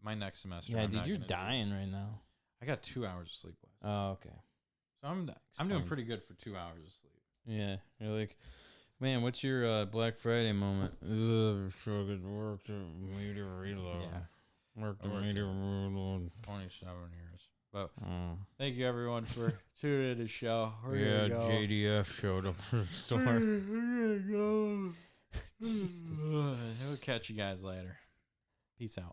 my next semester. Yeah, I'm dude, not you're gonna do- right now. I got 2 hours of sleep last. Oh, okay. So I'm doing pretty good for 2 hours of sleep. Yeah, you're like, man, what's your Black Friday moment? Ugh, so good work to me to reload. Yeah. Worked I the worked media it. room. 27 years. But thank you everyone for tuning in to the show. Yeah, JDF showed up for the store. We'll catch you guys later. Peace out.